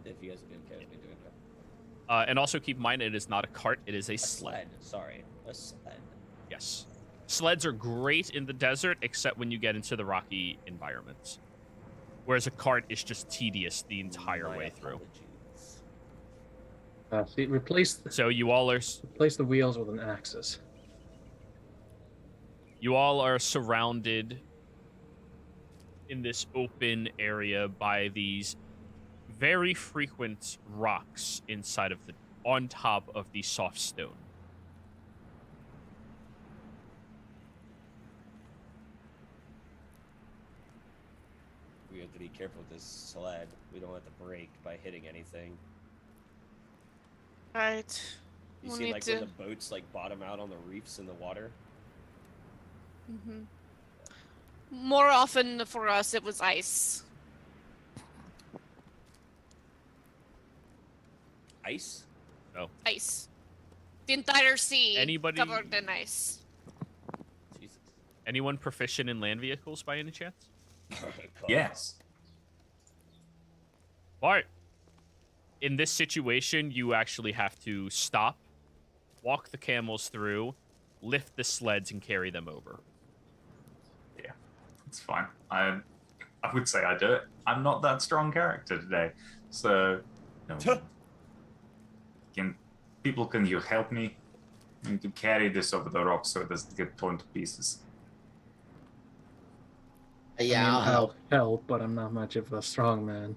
If you guys would be okay with me doing that. And also keep in mind, it is not a cart, it is a A sled. sled. Sorry, a sled. Yes. Sleds are great in the desert, except when you get into the rocky environments. Whereas a cart is just tedious the entire My way through. apologies. See, replace So you all are the wheels with an axis. surrounded in this open area by these very frequent rocks on top of the soft stone. We have to be careful with this sled. We don't want to break by hitting anything. Right. You We'll see, need like to- when the boats like bottom out on the reefs in the water. hmm More often for us, it was ice. Ice. Ice. The entire sea Anybody- covered in ice. Jesus. Anyone proficient in land vehicles by any chance? Yes. Bart, in this situation, you actually have to stop, walk the camels through, lift the sleds, and carry them over. Yeah, it's fine. I would say I do it. I'm not that strong character today, so people can you help me? I need to carry this over the rocks so it doesn't get torn to pieces. Yeah, I'll help. help, but I'm not much of a strong man.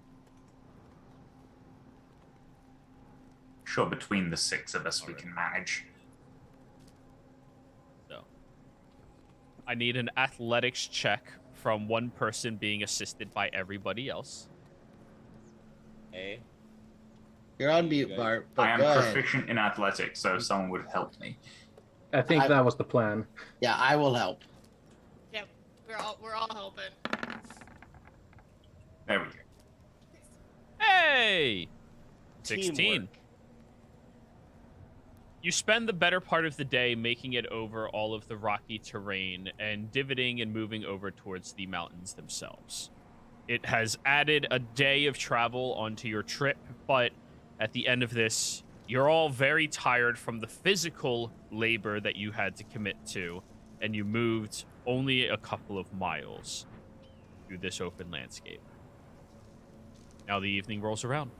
Sure, between the 6 of us, we can manage. So, I need an athletics check from one person being assisted by everybody else. Hey. You're on mute, Bart. But I am go ahead. proficient in athletics, so someone would help me. I think that was the plan. Yeah, I will help. Yep, we're all helping. There we go. Hey! 16. Teamwork. You spend the better part of the day making it over all of the rocky terrain and divoting and moving over towards the mountains themselves. It has added a day of travel onto your trip, but at the end of this, you're all very tired from the physical labor that you had to commit to, and you moved only a couple of miles through this open landscape. Now the evening rolls around.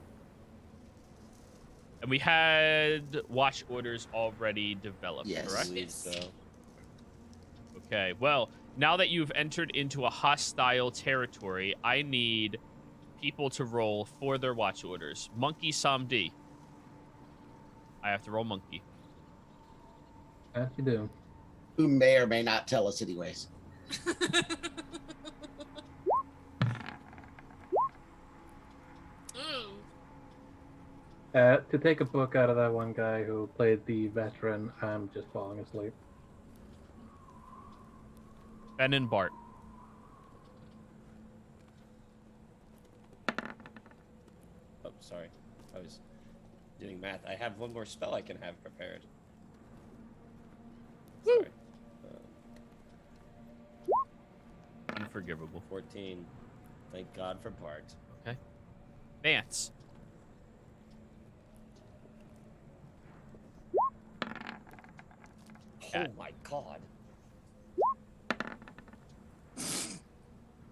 And we had watch orders already developed, Yes. correct? Believe so. Okay, well, now that you've entered into a hostile territory, I need people to roll for their watch orders. Monkey Samdi. I have to roll monkey. That you do. Who may or may not tell us anyways. Ooh. To take a book out of that one guy who played the veteran, I'm just falling asleep. Ben and Bart. Oh, sorry. I was doing math. I have one more spell I can have prepared. Sorry. Unforgivable. 14. Thank God for Bart. Okay. Vance. Oh my God.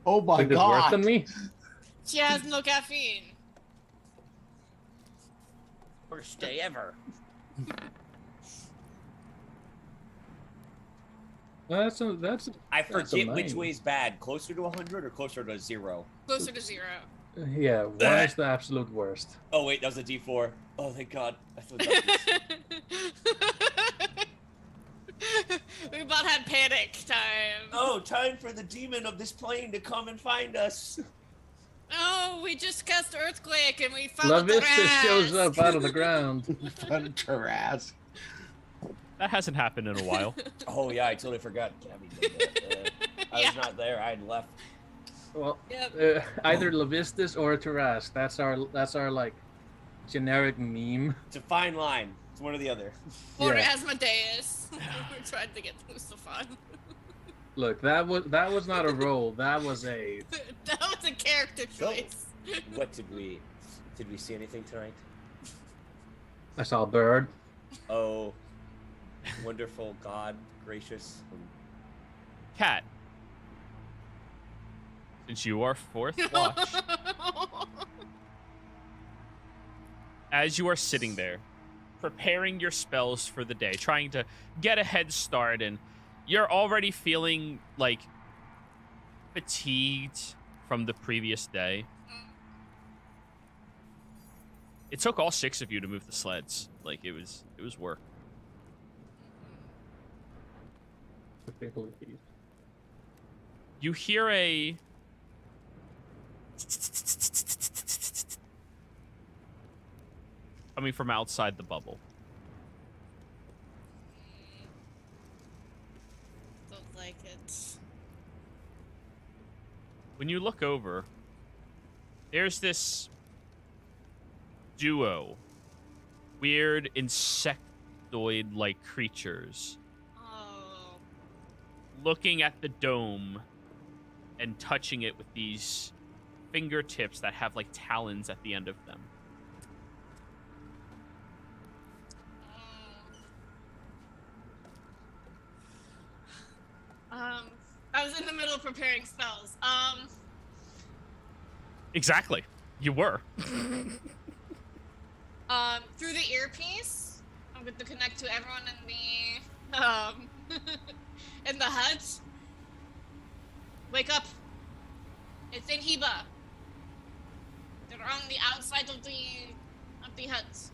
Oh my Think it's worse god. than me? She has no caffeine. Worst day ever. That's I That's forget a which 9. way's bad. Closer to 100 or closer to 0? Closer to 0. Yeah, one is the absolute worst. Oh, wait, that was a D4. Oh, thank God. I thought that was... We about had panic time. Oh, time for the demon of this plane to come and find us. Oh, we just cast Earthquake and we found La the Vista shows rest. up out of the ground. Found a Taraz. That hasn't happened in a while. Oh, yeah, I totally forgot. Gabby did that. I was not there. I had left. Well, Yep. either Levistus or Tarask. That's our like generic meme. It's a fine line. It's one or the other. Or Yeah. Asmodeus. We're trying to get through so fun. Look, that was not a roll. That was a That was a character Go. choice. What did we see anything tonight? I saw a bird. Oh, wonderful God, gracious. Cat. Since you are fourth watch, as you are sitting there, preparing your spells for the day, trying to get a head start, and you're already feeling like fatigued from the previous day. It took all 6 of you to move the sleds. Like it was work. You hear a coming from outside the bubble. Don't like it. When you look over, there's this duo. Weird insectoid-like creatures Oh. looking at the dome and touching it with these fingertips that have like talons at the end of them. I was in the middle of preparing spells. Exactly. You were. Through the earpiece, I'm going to connect to everyone in the in the hut. Wake up! It's in Heba. They're on the outside of the hut.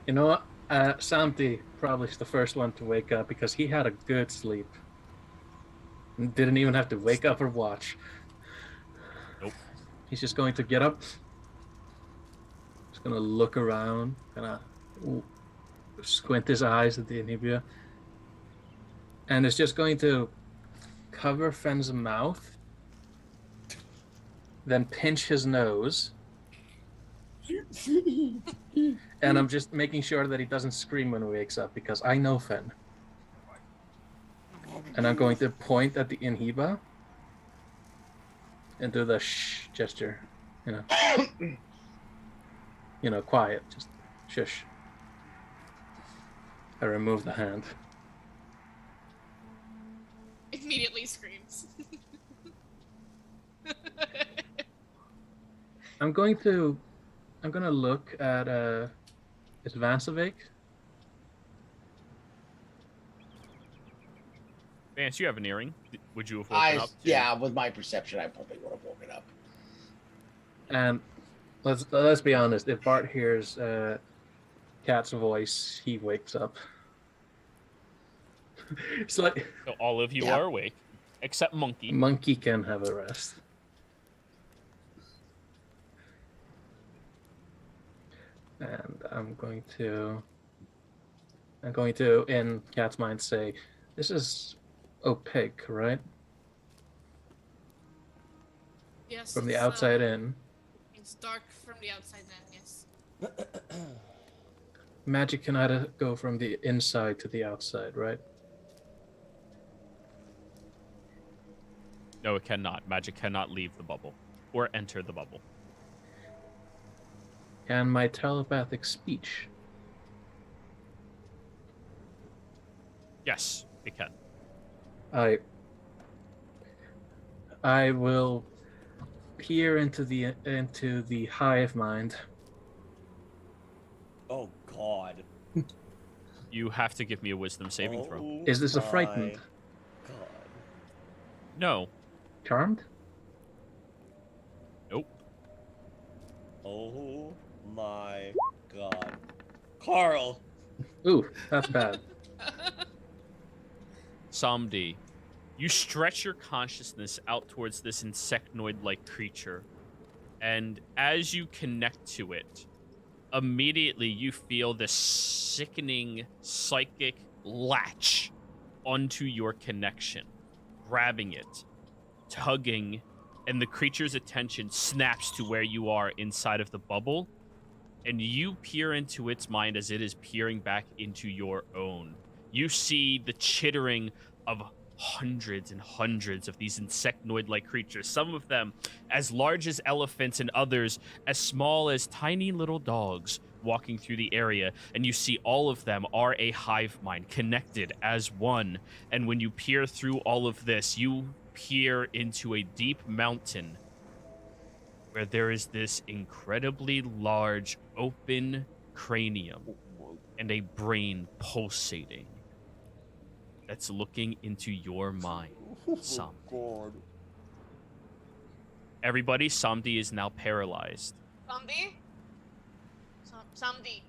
You know what? Santi probably is the first one to wake up because he had a good sleep. And didn't even have to wake up or watch. Nope. He's just going to get up. He's going to look around, kind of squint his eyes at the Anibia. And is just going to cover Fenn's mouth, then pinch his nose. And I'm just making sure that he doesn't scream when he wakes up because I know Fen. And I'm going to point at the Inhiba and do the shh gesture, you know. You know, quiet, just shush. I remove the hand. Immediately screams. I'm gonna look at is Vansavik? Vance, you have an earring. Would you have woken up? Yeah, with my perception, I probably would have woken up. And let's be honest. If Bart hears Cat's voice, he wakes up. It's like So all of you are awake, except Monkey. Monkey can have a rest. And I'm going to, in Cat's mind, say, "This is opaque, right? Yes. From the it's, outside in. It's dark from the outside in, yes. Magic cannot go from the inside to the outside, right? No, it cannot. Magic cannot leave the bubble or enter the bubble. Can my telepathic speech? Yes, it can. I will peer into the hive mind. Oh God. You have to give me a wisdom saving throw. Oh Is this a my frightened? God. No. Charmed? Nope. Oh my God. Carl. Ooh, that's bad. Samdi, you stretch your consciousness out towards this insectoid-like creature, and as you connect to it, immediately you feel this sickening psychic latch onto your connection, grabbing it, tugging, and the creature's attention snaps to where you are inside of the bubble, and you peer into its mind as it is peering back into your own. You see the chittering of hundreds and hundreds of these insectoid-like creatures, some of them as large as elephants and others as small as tiny little dogs walking through the area, and you see all of them are a hive mind, connected as one. And when you peer through all of this, you peer into a deep mountain where there is this incredibly large open cranium and a brain pulsating that's looking into your mind, Samdi. God. Everybody, Samdi is now paralyzed. Samdi? Samdi.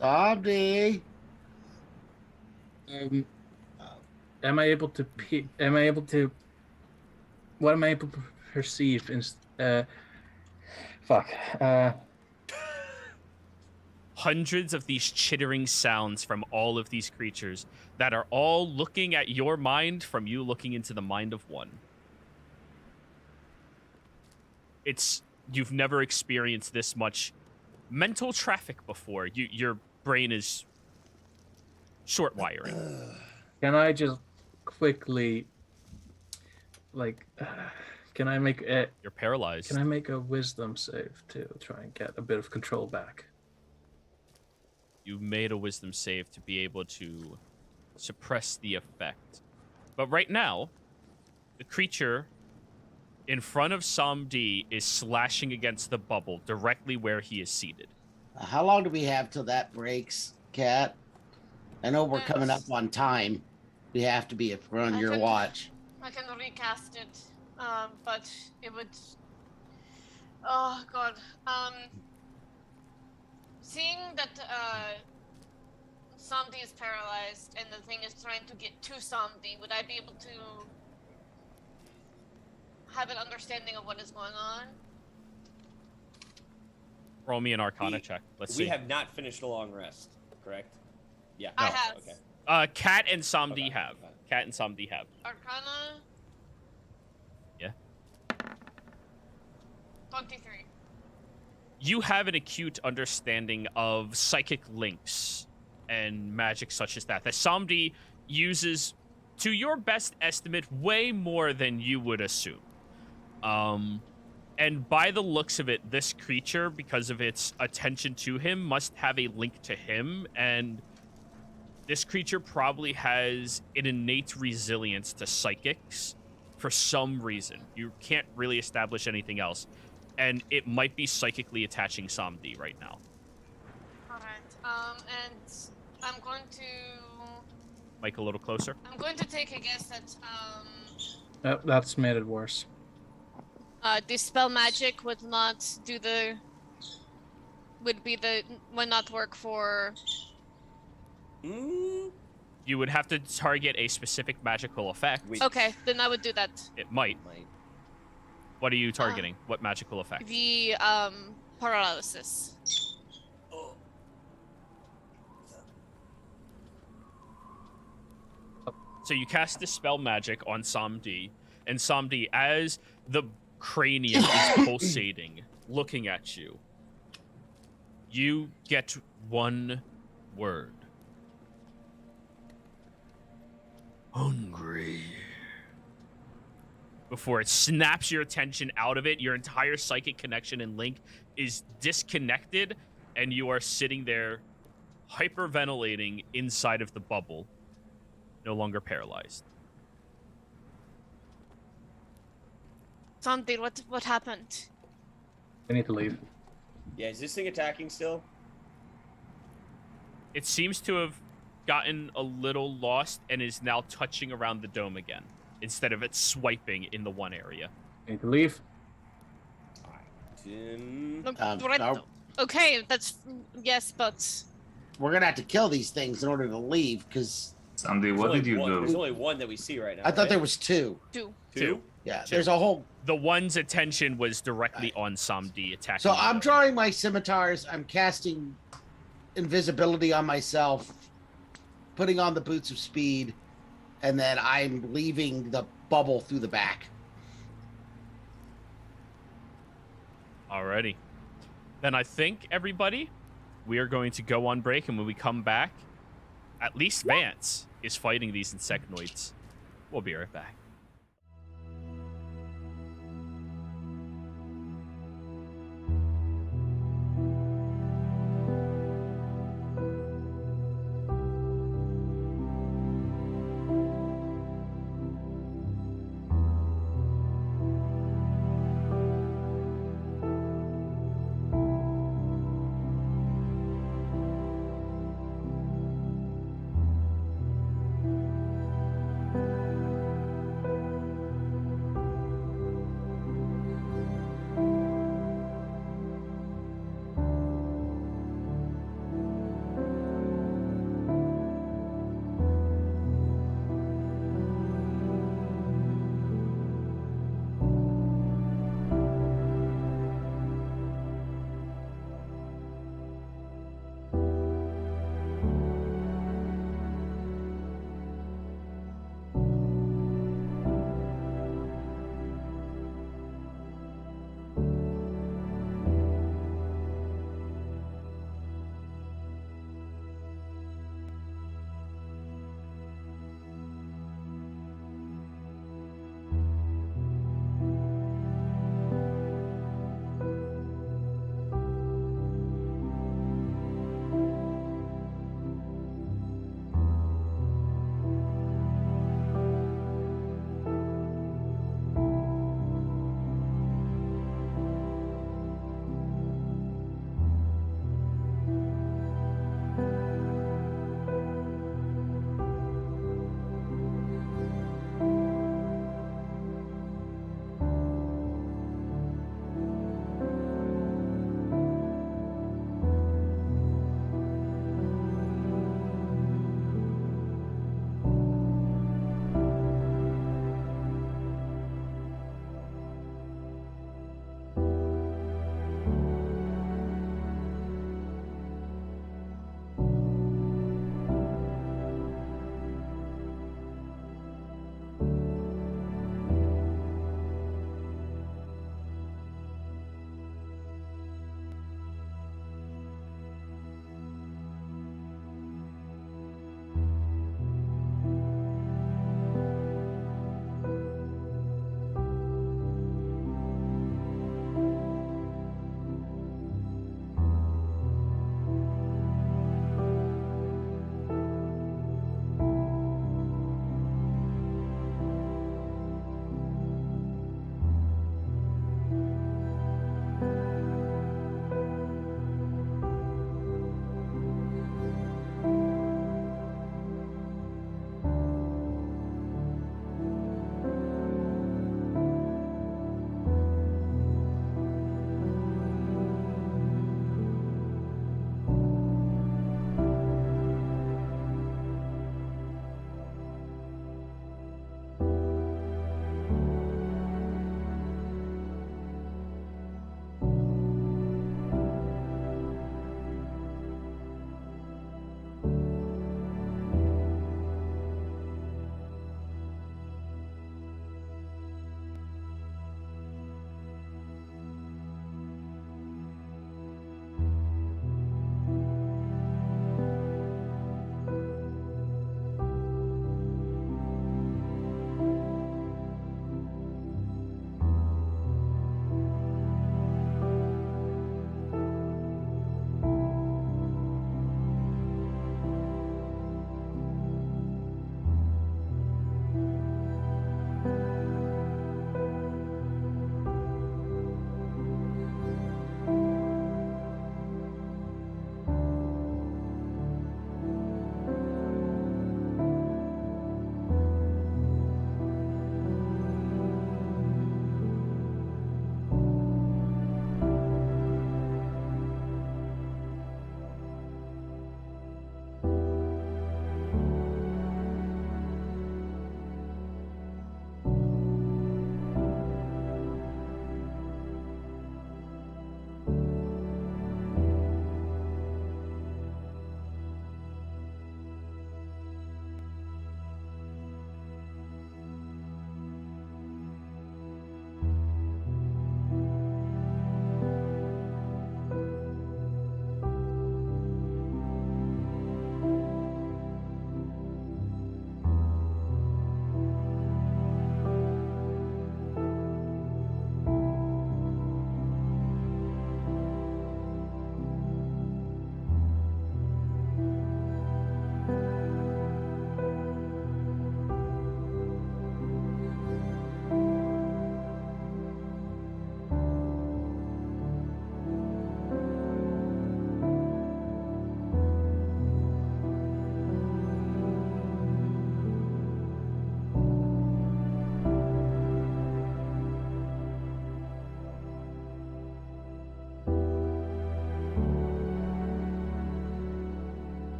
Abdi. Am I able to what am I able to perceive Hundreds of these chittering sounds from all of these creatures that are all looking at your mind from you looking into the mind of one. You've never experienced this much mental traffic before. Your brain is short wiring. Can I just quickly, like, can I make a You're paralyzed. Can I make a wisdom save to try and get a bit of control back? You made a wisdom save to be able to suppress the effect. But right now, the creature in front of Samdi is slashing against the bubble directly where he is seated. How long do we have till that breaks, Cat? I know we're coming up on time. We have to be if we're on your watch. I can recast it, but it would. Oh God. Seeing that Samdi is paralyzed and the thing is trying to get to Samdi, would I be able to have an understanding of what is going on? Roll me an Arcana check. Let's see. We have not finished a long rest, correct? Yeah. I have. Okay. Cat and Samdi Okay, have. okay. Cat and Samdi have. Arcana. Yeah. 23. You have an acute understanding of psychic links and magic such as that. That Samdi uses, to your best estimate, way more than you would assume. And by the looks of it, this creature, because of its attention to him, must have a link to him, and this creature probably has an innate resilience to psychics for some reason. You can't really establish anything else. And it might be psychically attaching Samdi right now. Alright, and I'm going to... Mike, a little closer. I'm going to take a guess that, That's made it worse. Dispel magic would not do the... would not work for... You would have to target a specific magical effect. Okay, then I would do that. It might. What are you targeting? What magical effect? The, paralysis. So you cast Dispel Magic on Samdi, and Samdi, as the cranium is pulsating, looking at you, you get one word. Hungry. Before it snaps your attention out of it, your entire psychic connection and link is disconnected, and you are sitting there hyperventilating inside of the bubble, no longer paralyzed. Something, what happened? I need to leave. Yeah, is this thing attacking still? It seems to have gotten a little lost and is now touching around the dome again, instead of it swiping in the one area. I need to leave. Okay, that's... Yes, but... We're gonna have to kill these things in order to leave, because... Samdi, what did you do? There's only one that we see right now. I thought there was two. Two. Yeah, Two. there's a whole... The one's attention was directly on Samdi attacking. So the I'm dome. drawing my scimitars, I'm casting invisibility on myself, putting on the boots of speed, and then I'm leaving the bubble through the back. Alrighty. Then I think, everybody, we are going to go on break, and when we come back, at least Vance is fighting these insectoids. We'll be right back.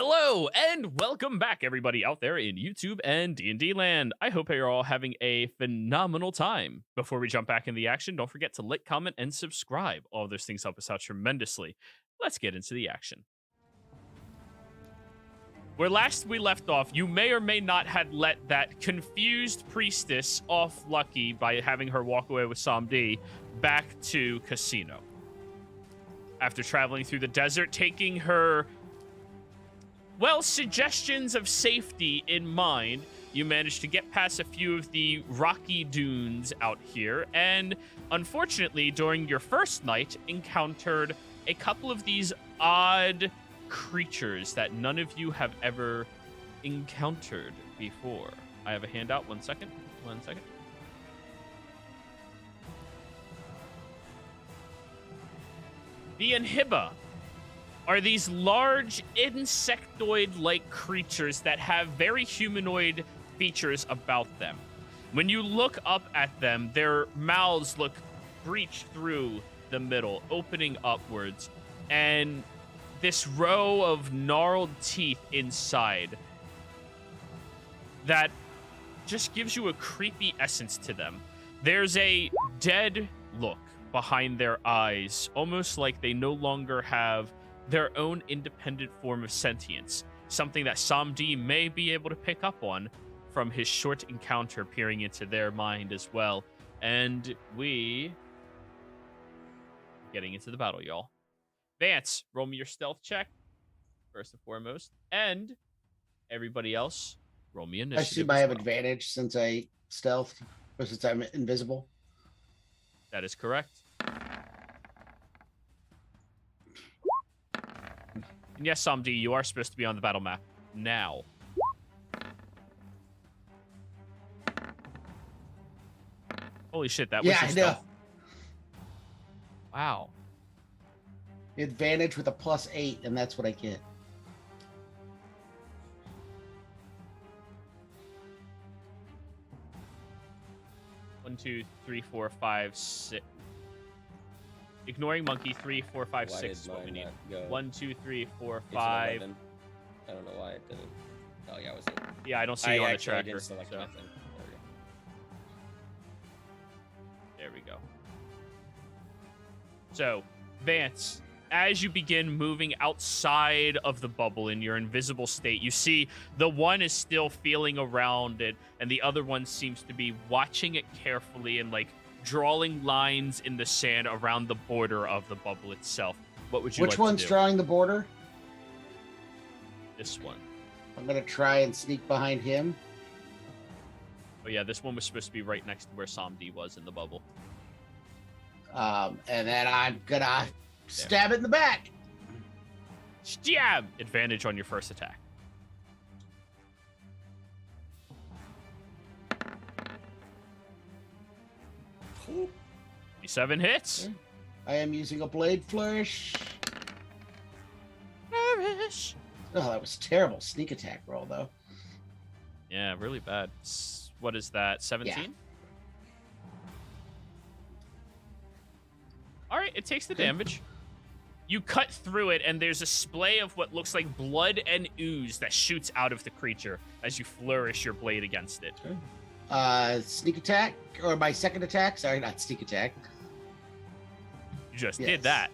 Hello and welcome back, everybody out there in YouTube and D&D land. I hope you're all having a phenomenal time. Before we jump back in the action, don't forget to like, comment, and subscribe. All of those things help us out tremendously. Let's get into the action. Where last we left off, you may or may not had let that confused priestess off lucky by having her walk away with Samdi back to Casino. After traveling through the desert, taking her, well, suggestions of safety in mind, you managed to get past a few of the rocky dunes out here, and unfortunately, during your first night, encountered a couple of these odd creatures that none of you have ever encountered before. I have a handout. 1 second. 1 second. The Inhiba are these large insectoid-like creatures that have very humanoid features about them. When you look up at them, their mouths look breached through the middle, opening upwards, and this row of gnarled teeth inside that just gives you a creepy essence to them. There's a dead look behind their eyes, almost like they no longer have their own independent form of sentience, something that Samdi may be able to pick up on from his short encounter peering into their mind as well. And we getting into the battle, y'all. Vance, roll me your stealth check, first and foremost. And everybody else, roll me initiative. I assume I have advantage since I stealth, or since I'm invisible. That is correct. And yes, Samdi, you are supposed to be on the battle map now. Holy shit, that was Yeah, your I know. stealth. Wow. Advantage with a +8, and that's what I get. One, 2, 3, 4, 5, 6. Ignoring monkey, 3, 4, 5, Why 6 is did what we mine need. not go? 1, 2, 3, 4, It's an 5. 11. I don't know why it didn't. Oh yeah, I was. Yeah, I don't see you on the actually tracker. didn't select so nothing. There we go. there we go. So, Vance, as you begin moving outside of the bubble in your invisible state, you see the one is still feeling around it, and the other one seems to be watching it carefully and like drawing lines in the sand around the border of the bubble itself. What would you Which like one's to do? drawing the border? This one. I'm gonna try and sneak behind him. Oh yeah, this one was supposed to be right next to where Samdi was in the bubble. And then I'm gonna stab it in the back. Stab! Advantage on your first attack. Ooh. 7 hits. I am using a blade flourish. Flourish. Oh, that was terrible. Sneak attack roll, though. Yeah, really bad. What is that? 17? Yeah. All right, it takes the damage. You cut through it, and there's a splay of what looks like blood and ooze that shoots out of the creature as you flourish your blade against it. Sneak attack, or my second attack. Sorry, not sneak attack. You just Yes. did that.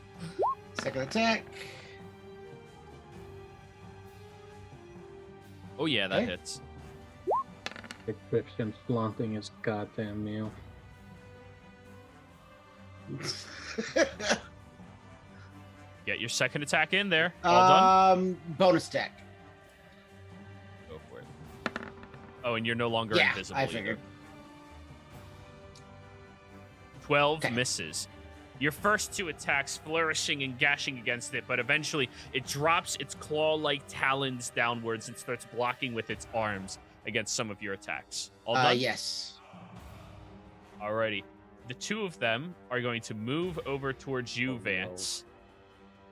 Second attack. Oh, yeah, that Okay. hits. The Christian flaunting his goddamn meal. Get your second attack in there. All done. Bonus attack. Go for it. Oh, and you're no longer Yeah, invisible. I either. figured. 12 Okay. misses. Your first 2 attacks flourishing and gashing against it, but eventually it drops its claw-like talons downwards and starts blocking with its arms against some of your attacks. All done? Yes. Alrighty. The 2 of them are going to move over towards you, Oh, no. Vance.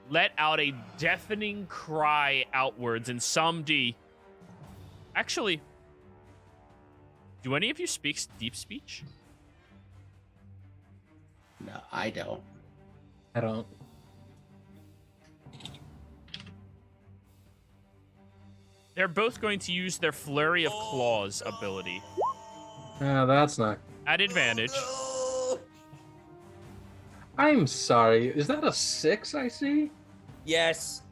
Let out a deafening cry outwards, and Samdi. Actually, do any of you speak deep speech? No, I don't. I don't. They're both going to use their Flurry of Claws ability. That's not. At advantage. No! I'm sorry. Is that a 6 I see? Yes.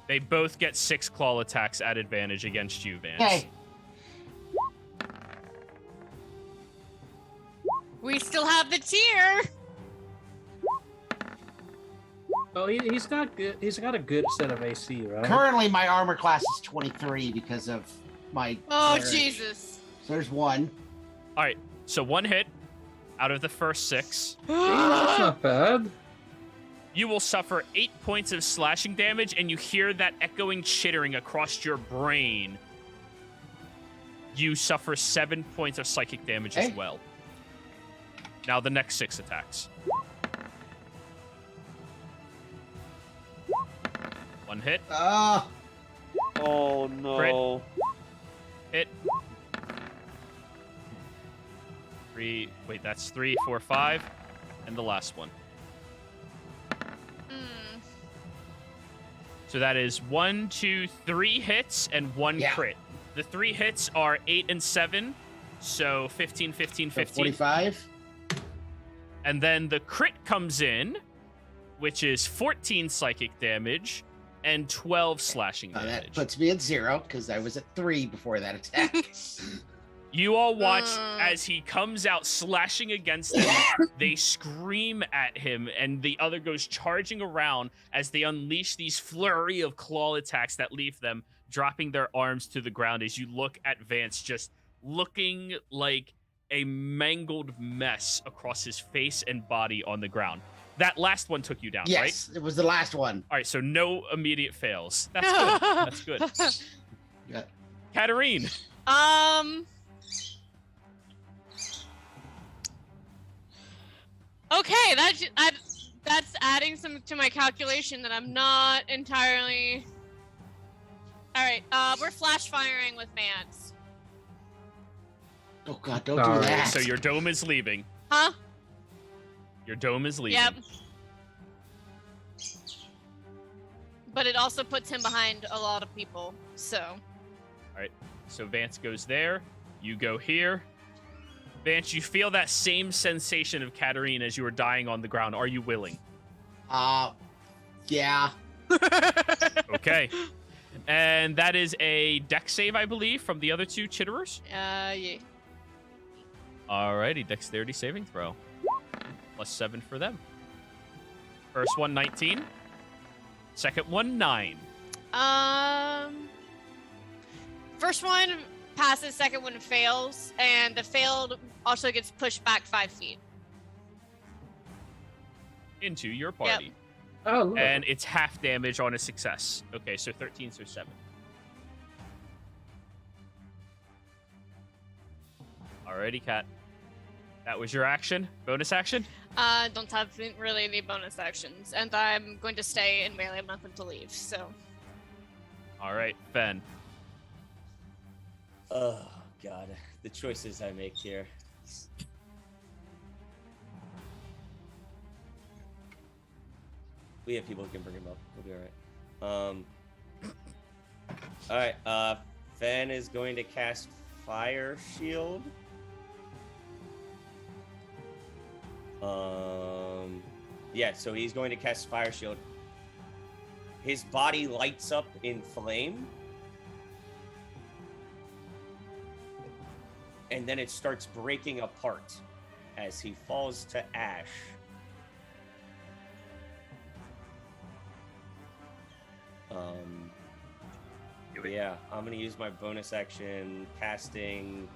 They both get 6 claw attacks at advantage against you, Vance. Okay. We still have the tier. Oh, he's got good. He's got a good set of AC, right? Currently, my armor class is 23 because of my. Oh, cleric. Jesus. So there's one. All right, so 1 hit out of the first 6. That's not bad. You will suffer 8 points of slashing damage, and you hear that echoing chittering across your brain. You suffer 7 points of psychic damage as well. Now the next 6 attacks. 1 hit. Ah. Oh no. Hit. 3. Wait, that's 3, 4, 5. And the last one. So that is 1, 2, 3 hits and 1 crit. The 3 hits are 8 and 7. So 15, 15, 15. 45. And then the crit comes in, which is 14 psychic damage and 12 slashing damage. That puts me at 0 because I was at 3 before that attack. You all watch as he comes out slashing against them. They scream at him, and the other goes charging around as they unleash these flurry of claw attacks that leave them dropping their arms to the ground as you look at Vance just looking like a mangled mess across his face and body on the ground. That last one took you down, right? Yes, it was the last one. All right, so no immediate fails. That's good. That's good. Yeah. Katarine. Okay, that's adding some to my calculation that I'm not entirely. All right, we're flash firing with Vance. Oh God, don't Sorry. do that. So your dome is leaving. Huh? Your dome is leaving. Yep. But it also puts him behind a lot of people, so. All right, so Vance goes there. You go here. Vance, you feel that same sensation of Katarine as you were dying on the ground. Are you willing? Yeah. Okay. And that is a dex save, I believe, from the other 2 chitterers. Yeah. Alrighty, dexterity saving throw. +7 for them. First one, 19. Second one, 9. First one passes, second one fails, and the failed also gets pushed back 5 feet. Into your party. Oh, look. And it's half damage on a success. Okay, so 13, so 7. Alrighty, Kat. That was your action? Bonus action? Don't have really any bonus actions, and I'm going to stay in melee. I'm not going to leave, so. Alright, Ben. Oh God, the choices I make here. We have people who can bring him up. We'll be all right. All right. Fen is going to cast Fire Shield. Yeah. So he's going to cast Fire Shield. His body lights up in flame. And then it starts breaking apart as he falls to ash. Yeah, I'm gonna use my bonus action casting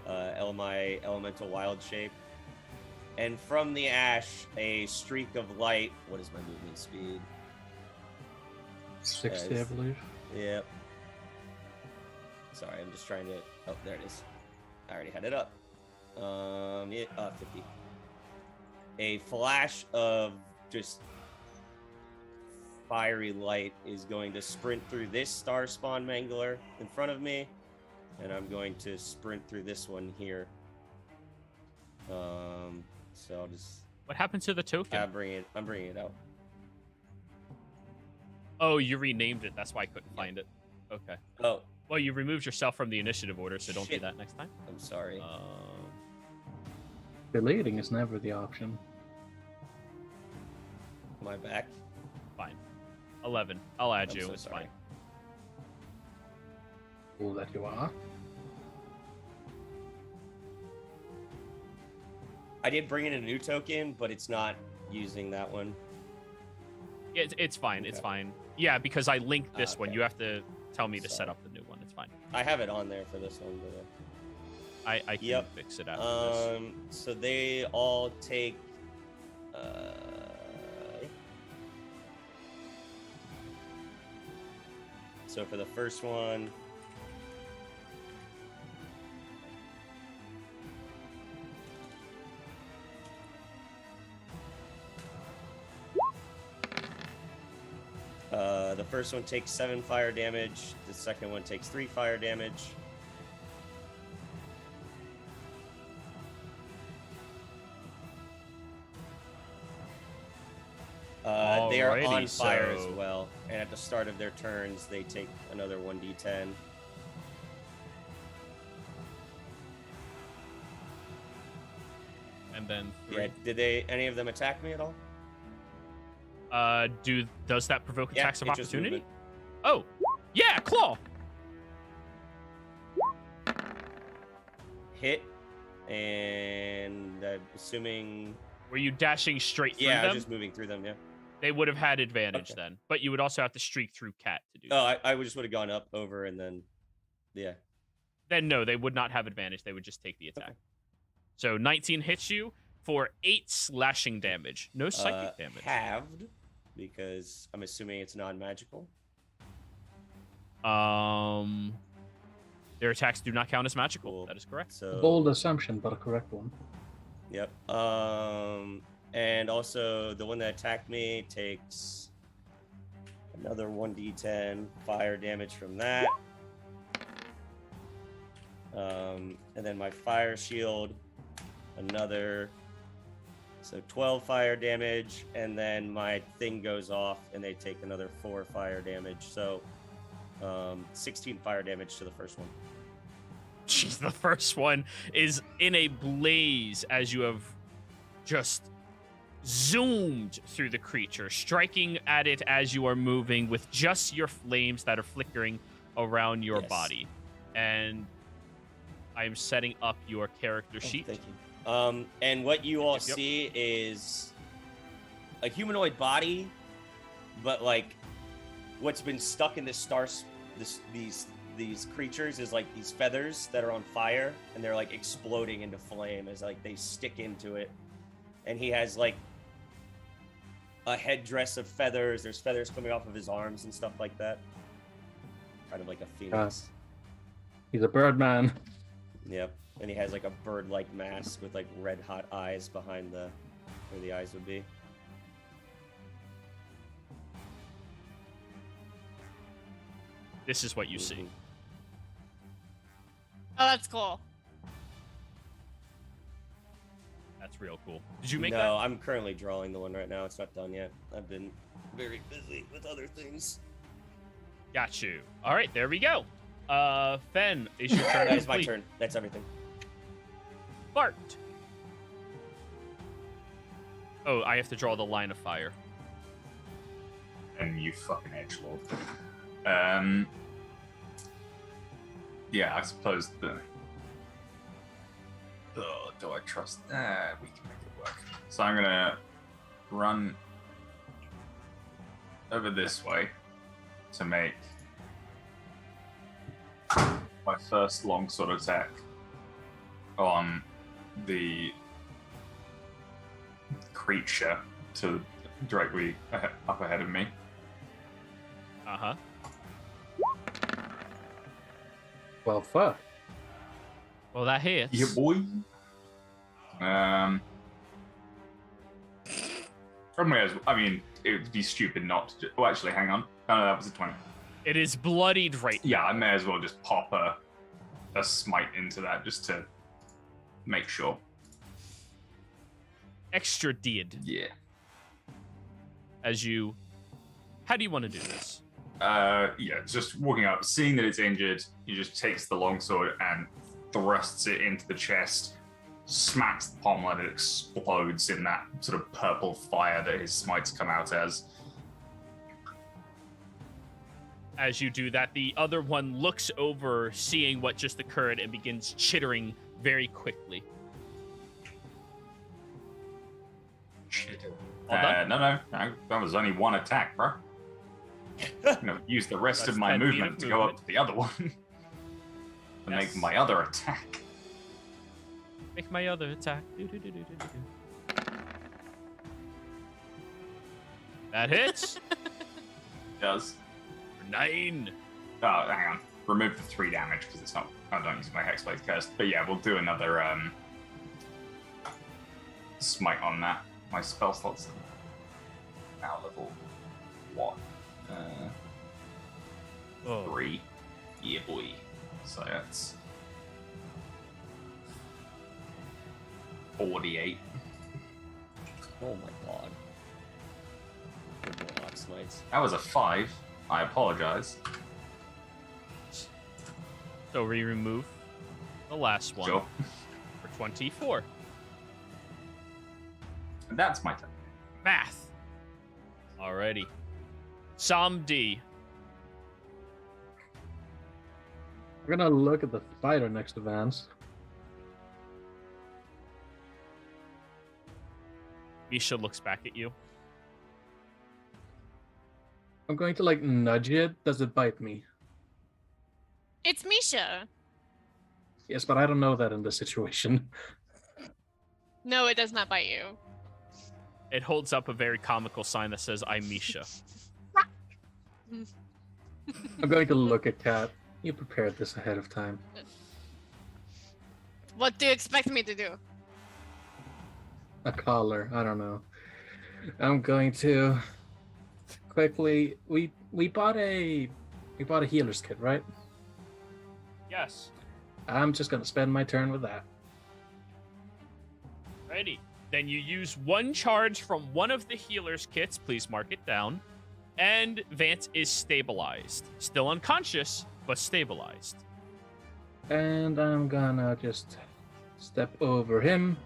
my elemental wild shape. And from the ash, a streak of light. What is my movement speed? 60, I believe. Yep. Sorry, I'm just trying to. Oh, there it is. I already had it up. 50. A flash of just fiery light is going to sprint through this star spawn mangler in front of me, and I'm going to sprint through this one here. So I'll just. What happened to the token? I'm bringing it out. Oh, you renamed it. That's why I couldn't find it. Okay. Oh, Well, you removed yourself from the initiative order, so don't do Shit. that next time. I'm sorry. Deleting is never the option. My back. Fine. 11. I'll add I'm you. so It's sorry. fine. Fool that you are. I did bring in a new token, but it's not using that one. Yeah, it's fine. It's Okay. fine. Yeah, because I linked this one. Okay. You have to tell me to set Sorry. up the new one. It's fine. I have it on there for this one. But, I can Yep. fix it after this. So they all take. So for the first one. The first one takes 7 fire damage. The second one takes 3 fire damage. They are on Alrighty, fire as so- well, and at the start of their turns, they take another 1d10. And then Yeah, 3. did they any of them attack me at all? Does that provoke Yeah, attacks of it's just opportunity? movement. Oh, yeah, claw. Hit, and I'm assuming. Were you dashing straight through Yeah, I them? was just moving through them. Yeah. They would have had advantage Okay. then, but you would also have to streak through Cat to do Oh, that. I just would have gone up, over, and then. Yeah. Then no, they would not have advantage. They would just take the attack. Okay. So 19 hits you for 8 slashing damage. No psychic damage. Halved, because I'm assuming it's non-magical. Their attacks do not count as magical. Cool. That is correct. So. Bold assumption, but a correct one. Yep. And also the one that attacked me takes another 1d10 fire damage from that. And then my fire shield, another, so 12 fire damage, and then my thing goes off and they take another 4 fire damage. So 16 fire damage to the first one. Jeez, the first one is in a blaze as you have just zoomed through the creature, striking at it as you are moving with just your flames that are flickering around your Yes. body. And I'm setting up your character sheet. Thank you. And what you all Yep. see is a humanoid body, but like what's been stuck in this these creatures is like these feathers that are on fire, and they're like exploding into flame as like they stick into it. And he has like a headdress of feathers. There's feathers coming off of his arms and stuff like that. Kind of like a phoenix. He's a bird man. Yep. And he has like a bird-like mask with like red-hot eyes behind where the eyes would be. This is what you see. Mhm. Oh, that's cool. That's real cool. Did you make No, that? I'm currently drawing the one right now. It's not done yet. I've been very busy with other things. Got you. All right, there we go. Fen, is your turn That is my complete? turn. That's everything. Bart. Oh, I have to draw the line of fire. And you fucking edgelord. Yeah, I suppose the. Oh, do I trust that? We can make it work. So I'm gonna run over this way to make my first long sword attack on the creature to directly up ahead of me. Uh-huh. Well, fuck. Well, that hits. Yeah, boy. I mean, it would be stupid not to. Oh, actually, hang on. Oh, no, that was a 20. It is bloodied right Yeah, now. I may as well just pop a smite into that just to make sure. Extra did Yeah. as you. How do you want to do this? Yeah, just walking up, seeing that it's injured, he just takes the longsword and thrusts it into the chest, smacks the pommel, and it explodes in that sort of purple fire that his smites come out as. As you do that, the other one looks over, seeing what just occurred, and begins chittering very quickly. All done? No, that was only one attack, bro. I'm gonna use the rest That's of my 10 feet of movement to go up movement. to the other one and Yes. make my other attack. Make my other attack. Do. That hits. Does. For 9. Oh, hang on. Remove the 3 damage because it's not. I don't use my Hexblade Curse. But yeah, we'll do another smite on that. My spell slots now level what? Oh. 3. Yeah, boy. So that's 48. Oh my god. Warlock smites. That was a 5. I apologize. So we remove the last one Sure. for 24. And that's my turn. Math. Alrighty. Psalm D. We're gonna look at the spider next to Vance. Misha looks back at you. I'm going to like nudge it. Does it bite me? It's Misha. Yes, but I don't know that in this situation. No, it does not bite you. It holds up a very comical sign that says, I'm Misha. I'm going to look at Kat. You prepared this ahead of time. What do you expect me to do? A collar. I don't know. I'm going to quickly. We bought a healer's kit, right? Yes. I'm just gonna spend my turn with that. Ready. Then you use 1 charge from one of the healer's kits. Please mark it down. And Vance is stabilized. Still unconscious, but stabilized. And I'm gonna just step over him.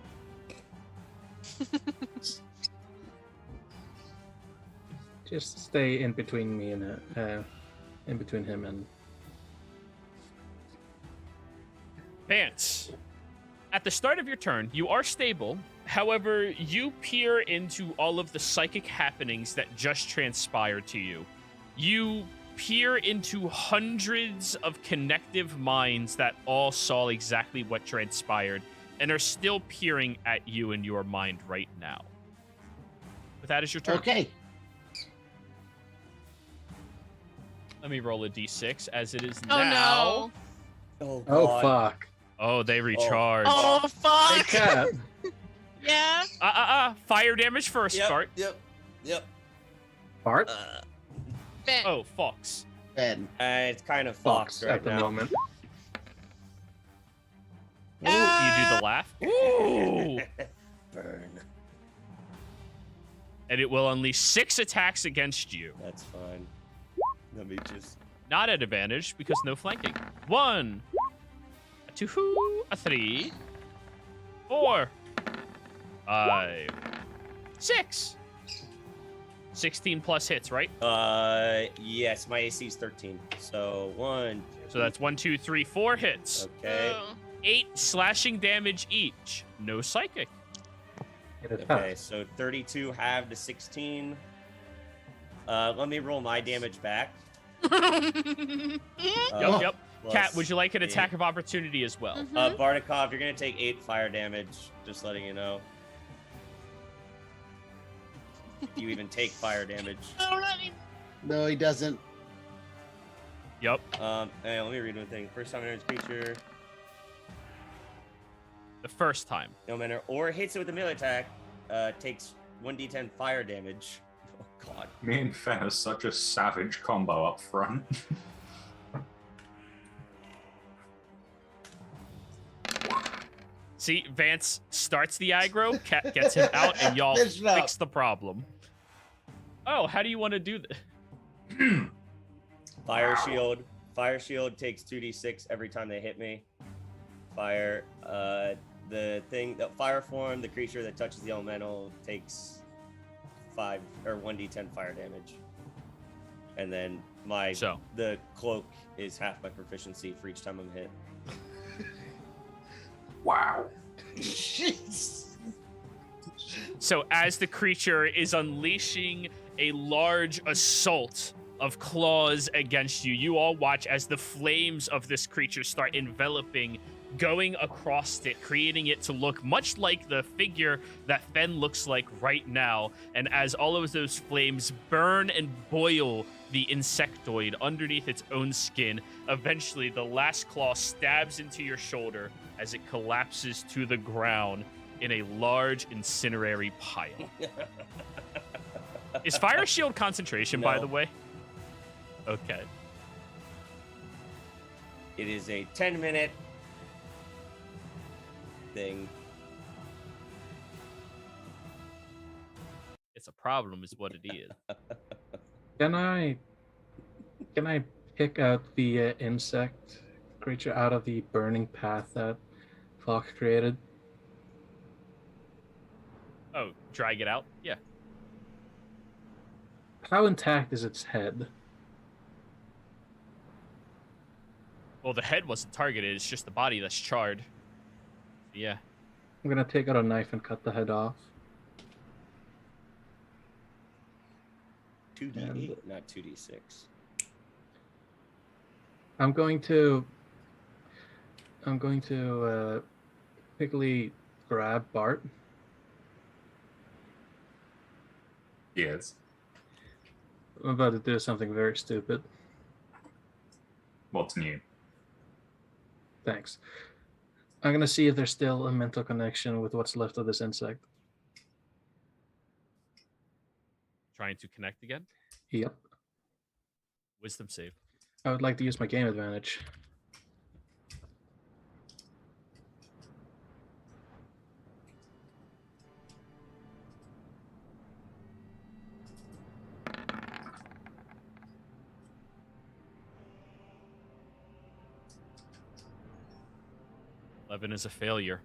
Just stay in between me and in between him and Vance, at the start of your turn, you are stable. However, you peer into all of the psychic happenings that just transpired to you. You peer into hundreds of connective minds that all saw exactly what transpired and are still peering at you in your mind right now. But that is your turn. Okay. Let me roll a d6 as it is Oh now. no. oh God. fuck. Oh, they recharge. Oh Hey fuck. Kat. Yeah. Fire damage first, start. Yep. Bart? Ben. Oh, Fox. Ben. It's kind of Fox fucked right at the now. moment. Ooh, you do the laugh. Ooh. Burn. And it will unleash 6 attacks against you. That's fine. Let me just. Not at advantage because no flanking. 1, a 2, a 3, 4, 5, 6. 16 plus hits, right? Yes, my AC is 13. So 1. So that's 1, 2, 3, 4 hits. Okay. Oh. 8 slashing damage each. No psychic. It is Okay, tough. so 32 halved to 16. Let me roll my damage back. Yep. Plus Kat, would you like an 8. attack of opportunity as well? Mhm. Bardakov, you're gonna take 8 fire damage. Just letting you know. You even take fire damage. No, he doesn't. Yep. And let me read one thing. First time enters creature, The first time. no matter or hits it with a melee attack, takes 1d10 fire damage. Oh god. Me and Fen are such a savage combo up front. See, Vance starts the aggro, Cat gets him out, and y'all Finish it up. fix the problem. Oh, how do you want to do this? Fire shield. Fire shield takes 2d6 every time they hit me. Fire. The fire form, the creature that touches the elemental takes 1d10 fire damage. And then the cloak is half my proficiency for each time I'm hit. Wow. So as the creature is unleashing a large assault of claws against you, you all watch as the flames of this creature start enveloping, going across it, creating it to look much like the figure that Fen looks like right now. And as all of those flames burn and boil the insectoid underneath its own skin, eventually the last claw stabs into your shoulder as it collapses to the ground in a large incinerary pile. Is Fire Shield concentration, by the way? Okay. It is a 10-minute thing. It's a problem, is what it is. Can I pick out the insect creature out of the burning path that Falk created? Oh, drag it out? Yeah. How intact is its head? Well, the head wasn't targeted. It's just the body that's charred. Yeah. I'm gonna take out a knife and cut the head off. 2d8, not 2d6. I'm going to quickly grab Bart. Yes. I'm about to do something very stupid. What's new? Thanks. I'm gonna see if there's still a mental connection with what's left of this insect. Trying to connect again? Yep. Wisdom save. I would like to use my game advantage. Eleven is a failure.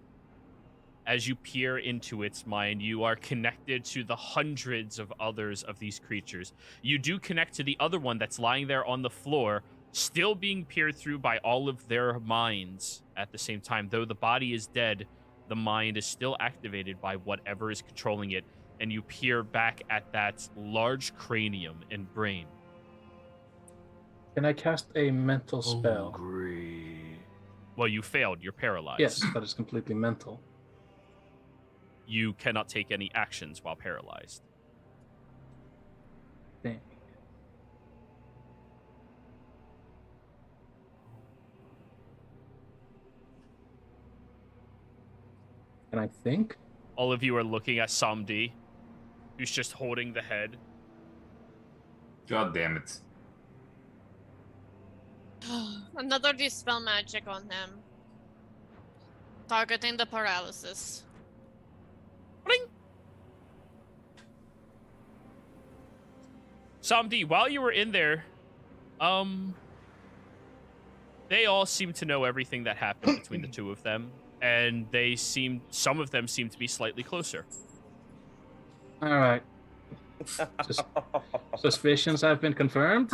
As you peer into its mind, you are connected to the hundreds of others of these creatures. You do connect to the other one that's lying there on the floor, still being peered through by all of their minds at the same time. Though the body is dead, the mind is still activated by whatever is controlling it, and you peer back at that large cranium and brain. Can I cast a mental spell? Well, you failed. You're paralyzed. Yes, that is completely mental. You cannot take any actions while paralyzed. Dang. Can I think? All of you are looking at Samdi, who's just holding the head. God damn it. Another dispel magic on him. Targeting the paralysis. Bling! Samdi, while you were in there, they all seem to know everything that happened between the two of them, and some of them seem to be slightly closer. All right. Suspicions have been confirmed.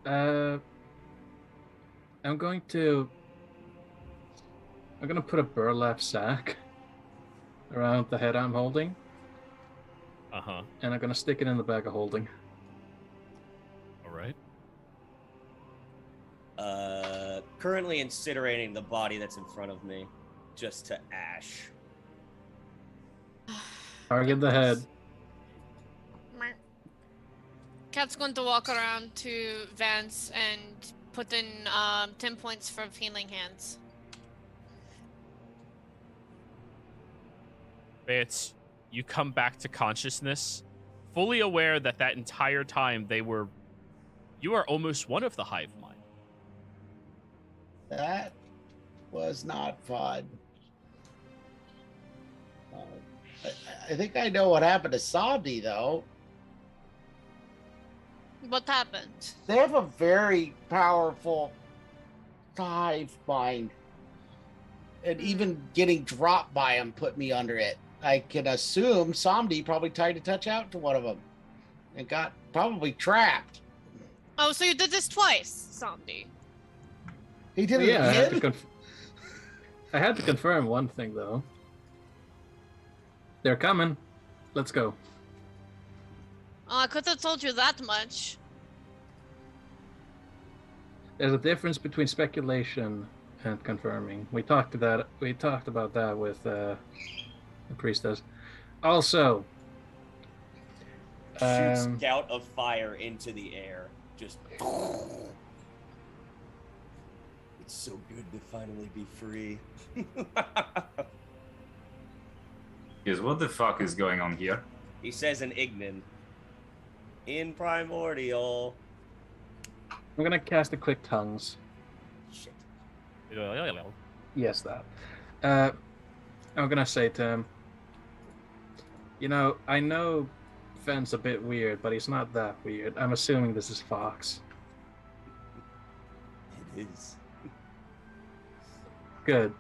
I'm gonna put a burlap sack around the head I'm holding. Uh-huh. And I'm gonna stick it in the bag of holding. All right. Currently incinerating the body that's in front of me, just to ash. Target the head. Cat's going to walk around to Vance and put in 10 points for healing hands. Vance, you come back to consciousness, fully aware that entire time you are almost one of the hive mind. That was not fun. I think I know what happened to Sabdi, though. What happened? They have a very powerful hive mind. And even getting dropped by them put me under it. I can assume Somdi probably tried to touch out to one of them and got probably trapped. Oh, so you did this twice, Somdi. He did it Yeah, again? I had to confirm one thing, though. They're coming. Let's go. Oh, I could have told you that much. There's a difference between speculation and confirming. We talked about that with the priestess. Also, Shoots gout of fire into the air. Just. It's so good to finally be free. Yes, what the fuck is going on here? He says in Ignan. In Primordial. I'm gonna cast a quick tongues. Shit. Yes, that. I'm gonna say to him, you know, I know Fenn's a bit weird, but he's not that weird. I'm assuming this is Fox. It is. Good.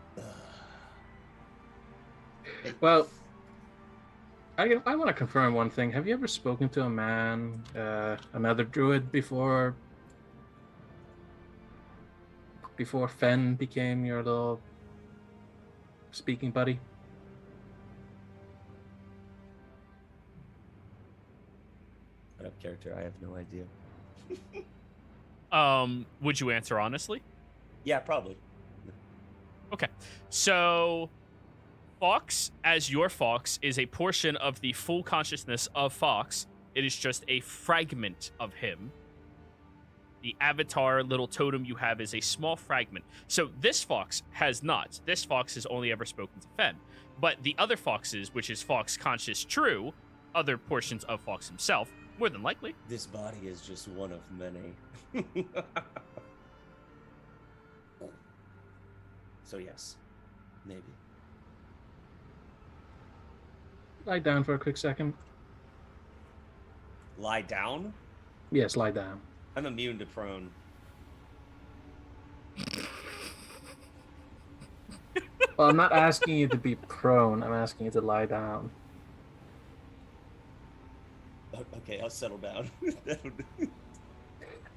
Well, I want to confirm one thing. Have you ever spoken to a man, another druid, before Fenn became your little speaking buddy? Out of character, I have no idea. Would you answer honestly? Yeah, probably. Okay. So Fox, as your Fox, is a portion of the full consciousness of Fox. It is just a fragment of him. The avatar little totem you have is a small fragment. So this Fox has not. This Fox has only ever spoken to Fen. But the other Foxes, which is Fox Conscious True, other portions of Fox himself, more than likely. This body is just one of many. So yes, maybe. Lie down for a quick second. Lie down? Yes, lie down. I'm immune to prone. Well, I'm not asking you to be prone. I'm asking you to lie down. Okay, I'll settle down.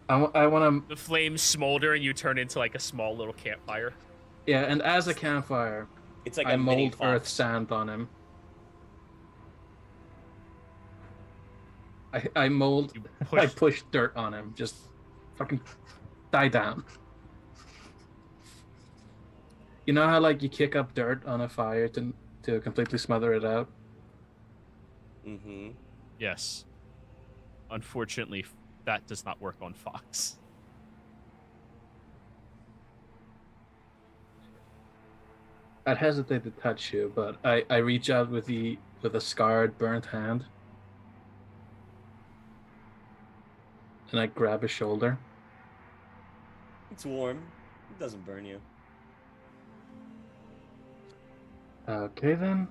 I want to... The flames smolder and you turn into like a small little campfire. Yeah, and as a campfire, It's like I a mini mold earth fox. sand on him. I mold... You I push. push dirt on him. Just fucking die down. You know how like you kick up dirt on a fire to completely smother it out? Mm-hmm. Yes. Unfortunately, that does not work on Fox. I'd hesitate to touch you, but I reach out with a scarred, burnt hand. And I grab his shoulder. It's warm. It doesn't burn you. Okay then.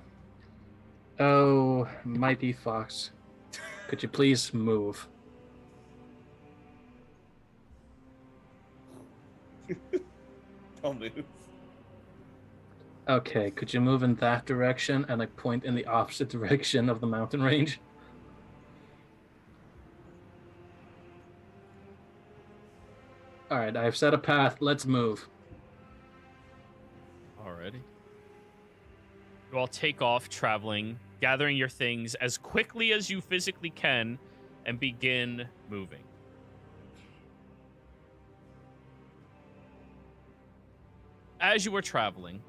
Oh, mighty fox. Could you please move? I'll move. Okay, could you move in that direction? And I point in the opposite direction of the mountain range. Alright, I've set a path. Let's move. Alrighty. You all take off traveling, gathering your things as quickly as you physically can, and begin moving. As you are traveling,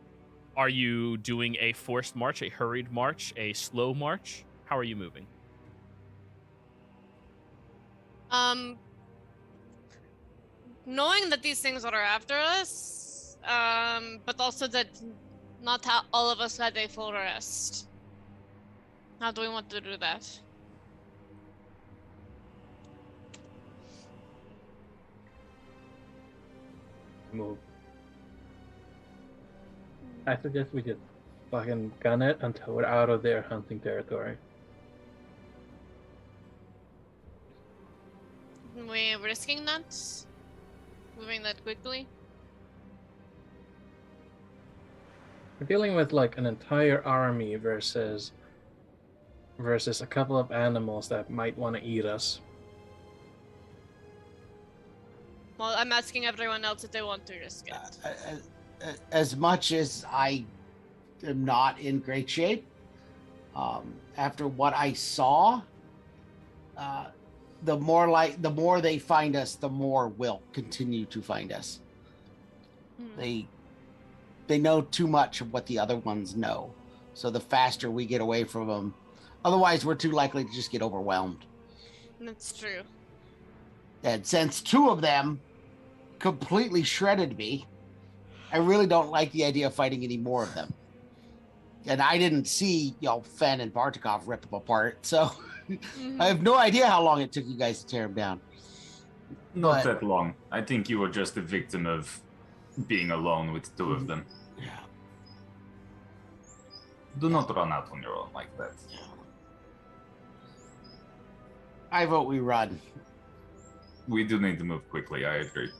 are you doing a forced march, a hurried march, a slow march? How are you moving? Knowing that these things are after us, but also that not all of us had a full rest. How do we want to do that? Move. I suggest we just fucking gun it until we're out of their hunting territory. risking that? Moving that quickly? We're dealing with like an entire army versus a couple of animals that might want to eat us. Well, I'm asking everyone else if they want to risk it. As much as I am not in great shape, after what I saw, the more they find us, the more will continue to find us. They know too much of what the other ones know, so the faster we get away from them, otherwise we're too likely to just get overwhelmed. That's true. And since 2 of them completely shredded me, I really don't like the idea of fighting any more of them. And I didn't see, Fen and Bartikov rip them apart, so I have no idea how long it took you guys to tear them down. Not that long. I think you were just a victim of being alone with 2 of them. Yeah. Do not run out on your own like that. I vote we run. We do need to move quickly, I agree.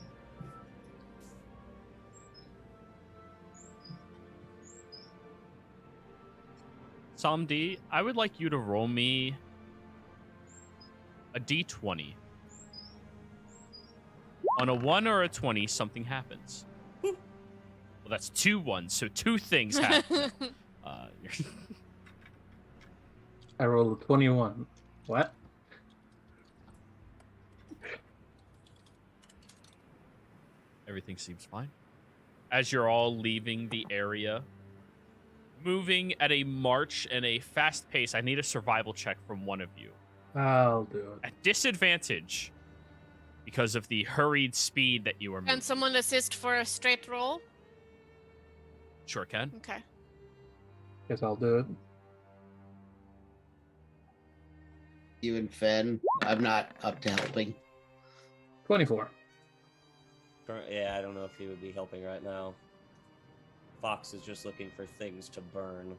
Samdi, I would like you to roll me a d20. On a 1 or a 20, something happens. Well, that's 2 1s, so 2 things happen. I rolled a 21. What? Everything seems fine. As you're all leaving the area, moving at a march and a fast pace, I need a survival check from one of you. I'll do it. At disadvantage because of the hurried speed that you are moving. Can someone assist for a straight roll? Sure can. Okay. Guess I'll do it. You and Fen, I'm not up to helping. 24. Yeah, I don't know if he would be helping right now. Fox is just looking for things to burn.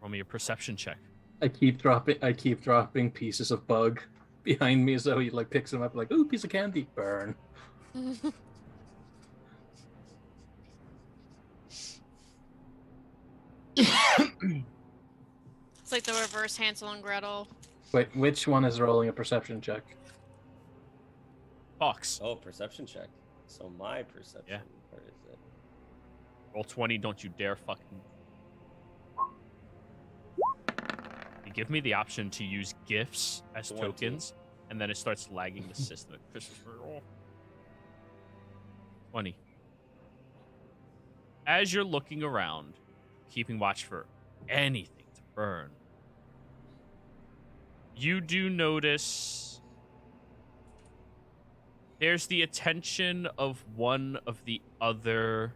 Roll me a perception check. I keep dropping pieces of bug behind me, so he like picks them up like, ooh, piece of candy, burn. It's like the reverse Hansel and Gretel. Wait, which one is rolling a perception check? Fox. Oh, perception check. So my perception. Yeah. Where is it? Roll 20, don't you dare fucking... You give me the option to use gifts as 20. tokens, and then it starts lagging the system. 20. As you're looking around, keeping watch for anything to burn, you do notice there's the attention of one of the other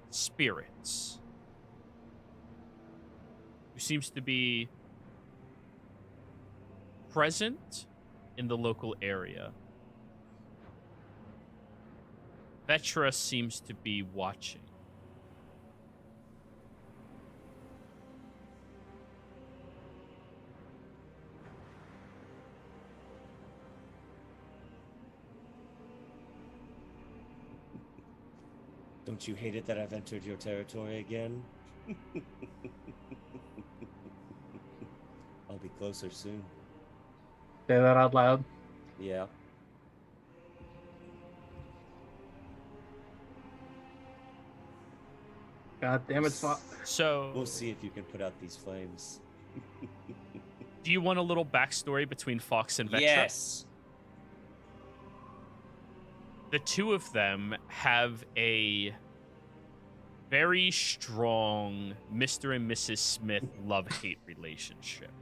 spirits who seems to be present in the local area. Vetra seems to be watching. Don't you hate it that I've entered your territory again? I'll be closer soon. Say that out loud. Yeah. God damn it, Fox. So, We'll see if you can put out these flames. do you want a little backstory between Fox and Vetra? Yes. The 2 of them have a very strong Mr. and Mrs. Smith love-hate relationship.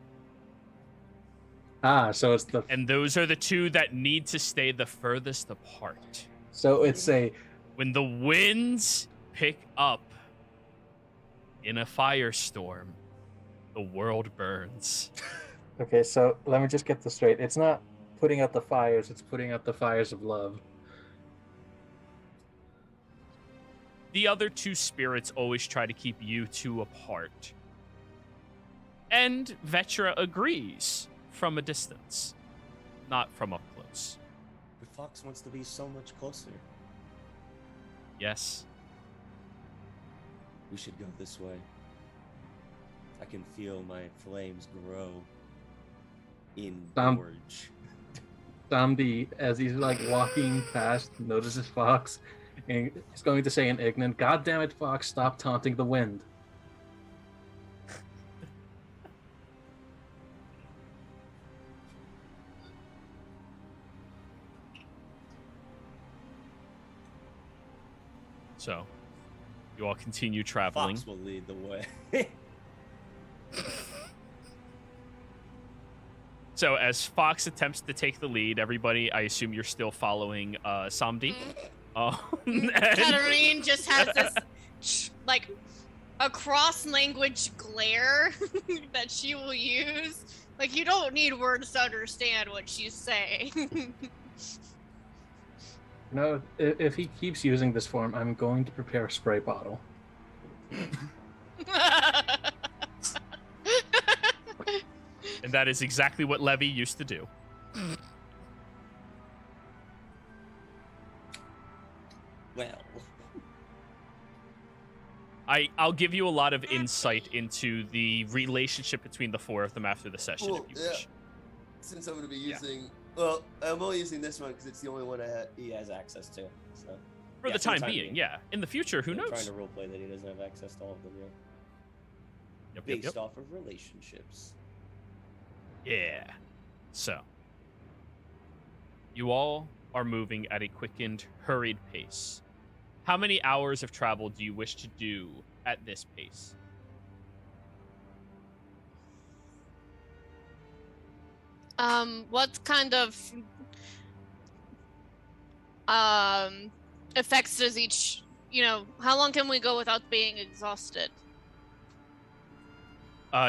Ah, so it's the... And those are the 2 that need to stay the furthest apart. So it's a... When the winds pick up in a firestorm, the world burns. Okay, so let me just get this straight. It's not putting out the fires, it's putting out the fires of love. The other 2 spirits always try to keep you 2 apart. And Vetra agrees from a distance, not from up close. But Fox wants to be so much closer. Yes. We should go this way. I can feel my flames grow in gorge. Samdi, as he's like walking past, notices Fox, and he's going to say in Ignan, "God damn it, Fox! Stop taunting the wind." So, you all continue traveling. Fox will lead the way. So, as Fox attempts to take the lead, everybody, I assume you're still following Samdi. And- Katarine just has this, like, a cross-language glare that she will use. Like, you don't need words to understand what she's saying. No, if he keeps using this form, I'm going to prepare a spray bottle. And that is exactly what Levy used to do. Well, I'll give you a lot of insight into the relationship between the four of them after the session, Well, if you wish. Since I'm going to be using... Well, I'm only using this one because it's the only one he has access to. So For the time being, yeah. In the future, who I'm knows? trying to roleplay that he doesn't have access to all of them yet. Yep, Based off of relationships. Yeah. So, you all are moving at a quickened, hurried pace. How many hours of travel do you wish to do at this pace? What kind of effects does each, how long can we go without being exhausted?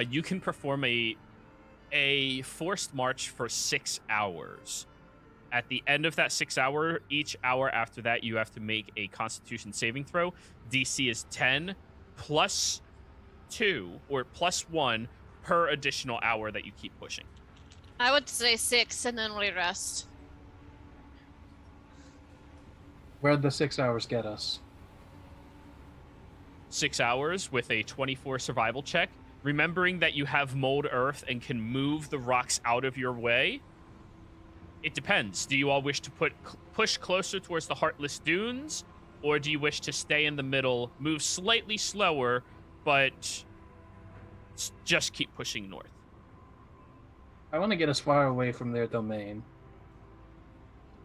You can perform a forced march for 6 hours. At the end of that 6 hour, each hour after that, you have to make a Constitution saving throw. DC is 10 plus 2 or plus 1 per additional hour that you keep pushing. I would say 6, and then we rest. Where'd the 6 hours get us? 6 hours with a 24 survival check. Remembering that you have mold earth and can move the rocks out of your way. It depends. Do you all wish to push closer towards the Heartless Dunes? Or do you wish to stay in the middle, move slightly slower, but just keep pushing north? I want to get as far away from their domain.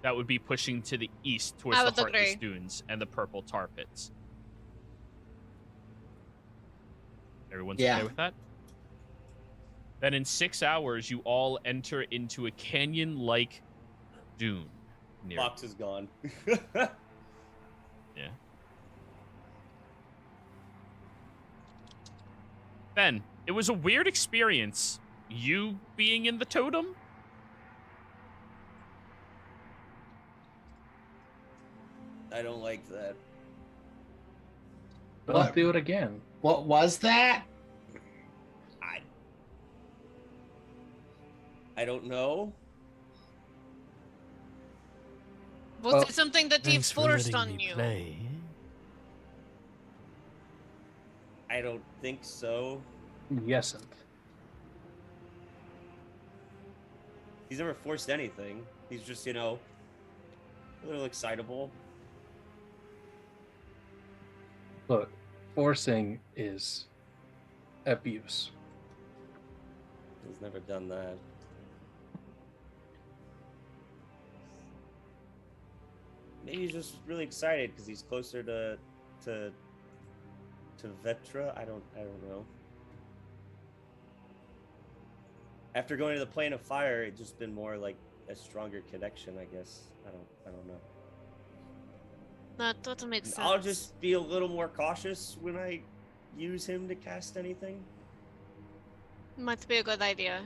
That would be pushing to the east towards I the would Heartless agree. Dunes and the purple tar pits. Everyone's Yeah. okay with that? Then in 6 hours, you all enter into a canyon-like dune. Near Fox is gone. Yeah. Ben, it was a weird experience. You being in the totem? I don't like that. But let's do it again. What was that? I don't know. Was it something that he forced on you? I don't think so. Yesn't. He's never forced anything. He's just, a little excitable. Look, forcing is abuse. He's never done that. Maybe he's just really excited because he's closer to Vetra. I don't know. After going to the plane of fire, it's just been more like a stronger connection, I guess. I don't know. That doesn't make sense. I'll just be a little more cautious when I use him to cast anything. Might be a good idea.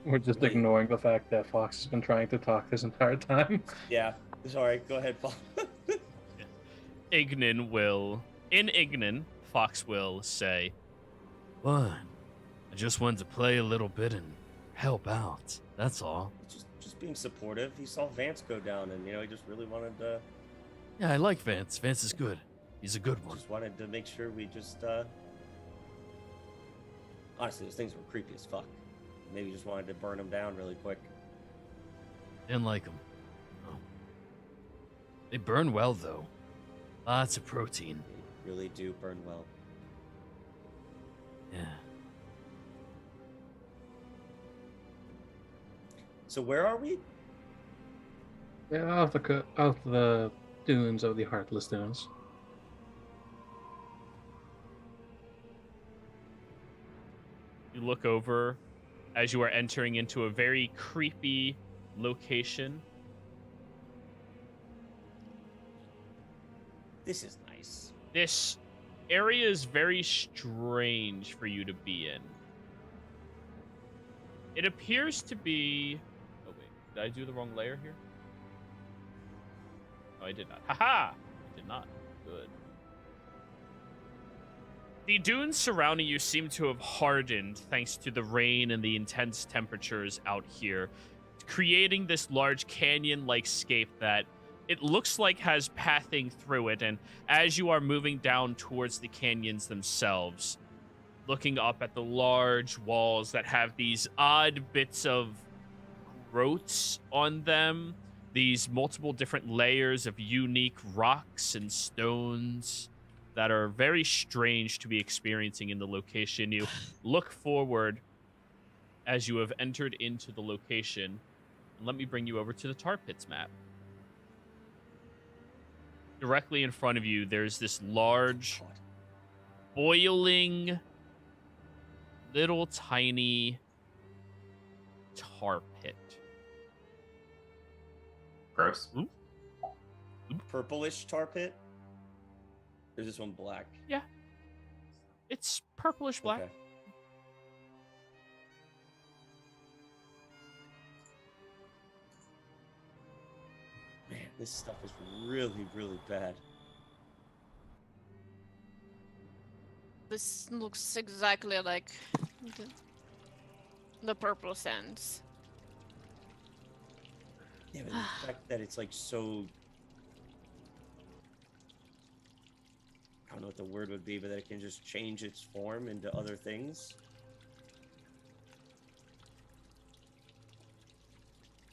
We're just Wait. ignoring the fact that Fox has been trying to talk this entire time. Yeah. Sorry. Go ahead, Paul. In Ignan, Fox will say, "What? I just wanted to play a little bit and help out. That's all." Just being supportive. He saw Vance go down, and he just really wanted to. Yeah, I like Vance. Vance is good. He's a good one. Just wanted to make sure we just. Honestly, those things were creepy as fuck. Maybe just wanted to burn them down really quick. Didn't like them. No. They burn well, though. Lots of protein. They really do burn well. Yeah. So where are we? Yeah, off the dunes of the Heartless Dunes. You look over as you are entering into a very creepy location. This is nice. This area is very strange for you to be in. It appears to be... Oh, wait. Did I do the wrong layer here? Oh, I did not. Haha! I did not. Good. The dunes surrounding you seem to have hardened thanks to the rain and the intense temperatures out here, creating this large canyon-like scape that it looks like has pathing through it. And as you are moving down towards the canyons themselves, looking up at the large walls that have these odd bits of growths on them, these multiple different layers of unique rocks and stones that are very strange to be experiencing in the location. You look forward as you have entered into the location. And let me bring you over to the tar pits map. Directly in front of you, there's this large, boiling, little tiny tar pit. Gross. Purplish tar pit? Or is this one black? Yeah. It's purplish black. Okay. Man, this stuff is really, really bad. This looks exactly like the purple sands. Yeah, but the fact that it's like so... I don't know what the word would be, but that it can just change its form into other things.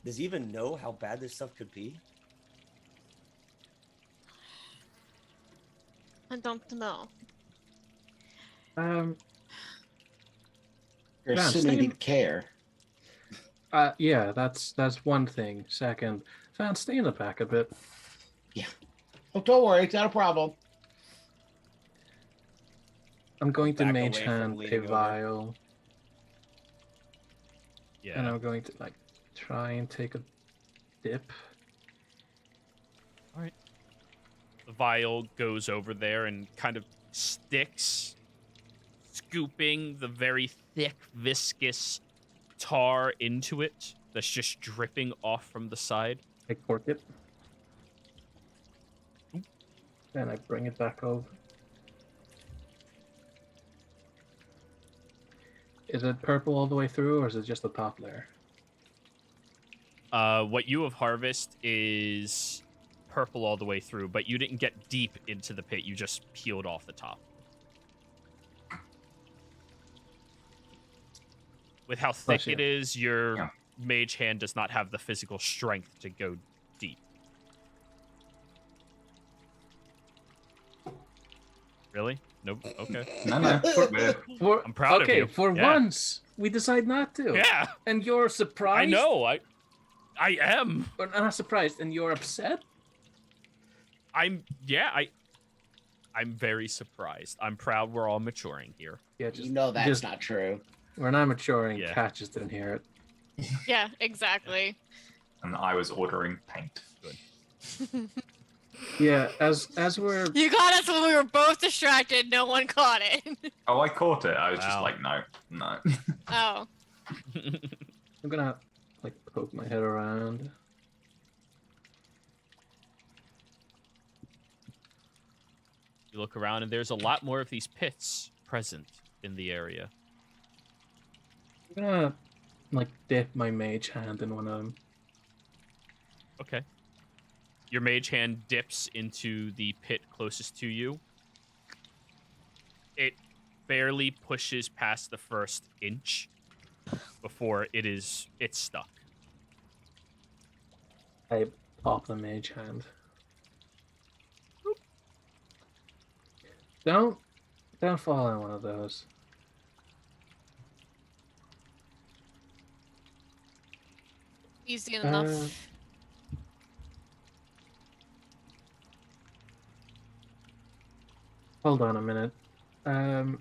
Does he even know how bad this stuff could be? I don't know. You're Yeah, assuming same. he'd care. Yeah, that's one thing. Second, Van, stay in the back a bit. Oh, don't worry, it's not a problem. I'm going to Back mage away from hand a leaning over. vial, Yeah. and I'm going to try and take a dip. The vial goes over there and kind of sticks, scooping the very thick, viscous tar into it that's just dripping off from the side. I cork it. Then I bring it back over. Is it purple all the way through, or is it just the top layer? What you have harvested is purple all the way through, but you didn't get deep into the pit. You just peeled off the top. With how thick Bless you. it is, your Yeah. mage hand does not have the physical strength to go deep. Really? Nope. Okay. No. For, I'm proud of okay, you. for Yeah. once, we decide not to. Yeah, And you're surprised? I know. I am. Or not surprised, and you're upset? I'm very surprised. I'm proud we're all maturing here. Yeah, You know that's just- not true. We're not maturing. Yeah. Cat just didn't hear it. Yeah, exactly. And I was ordering paint. Yeah, as we're You got us when we were both distracted. No one caught it. Oh, I caught it. I was just Wow. like, no. Oh. I'm gonna poke my head around. You look around, and there's a lot more of these pits present in the area. I'm gonna like dip my mage hand in one of them. Okay. Your mage hand dips into the pit closest to you. It barely pushes past the first inch before it's stuck. I pop the mage hand. Don't fall in one of those. Easy enough. Hold on a minute. I'll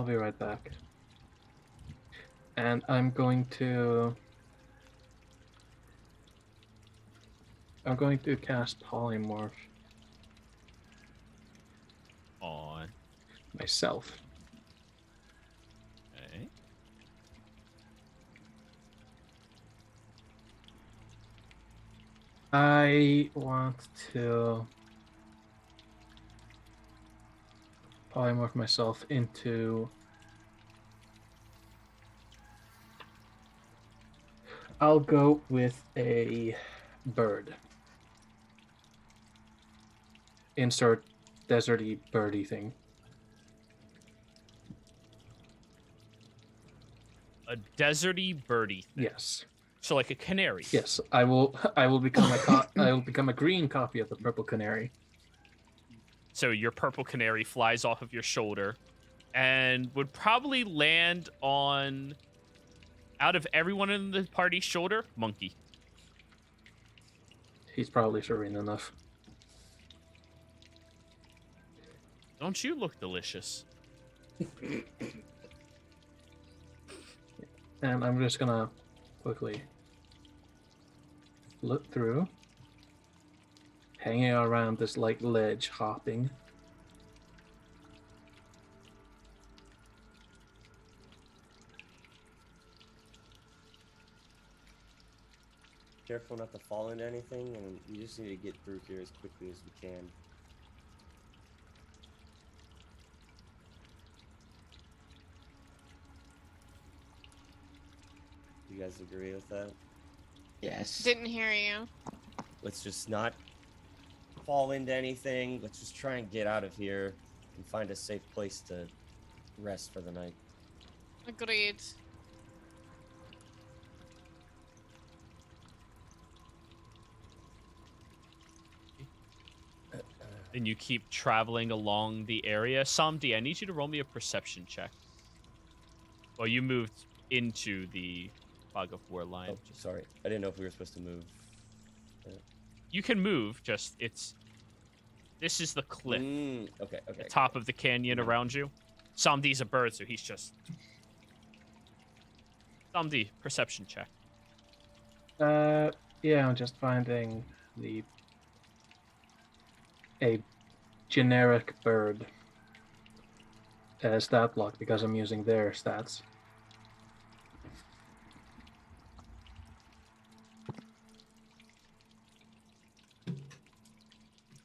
be right back. And I'm going to cast polymorph On. myself. Okay. I want to polymorph myself into. I'll go with a bird. Insert deserty birdie thing. A deserty birdie thing. Yes. So like a canary. Yes. I will become I will become a green copy of the purple canary. So your purple canary flies off of your shoulder and would probably land on, out of everyone in the party's shoulder, Monkey. He's probably serene enough. Don't you look delicious? And I'm just gonna quickly look through, hanging around this like ledge, hopping. Careful not to fall into anything, and we just need to get through here as quickly as we can. You guys agree with that? Yes. Didn't hear you. Let's just not fall into anything. Let's just try and get out of here and find a safe place to rest for the night. Agreed. Then you keep traveling along the area. Samdi, I need you to roll me a perception check. Well, you moved into the Fog of War line. Oh, sorry. I didn't know if we were supposed to move. You can move, just this is the cliff. Okay. The top of the canyon around you. Samdi's a bird, so he's just... Samdi, perception check. Yeah, I'm just finding a generic bird stat block because I'm using their stats.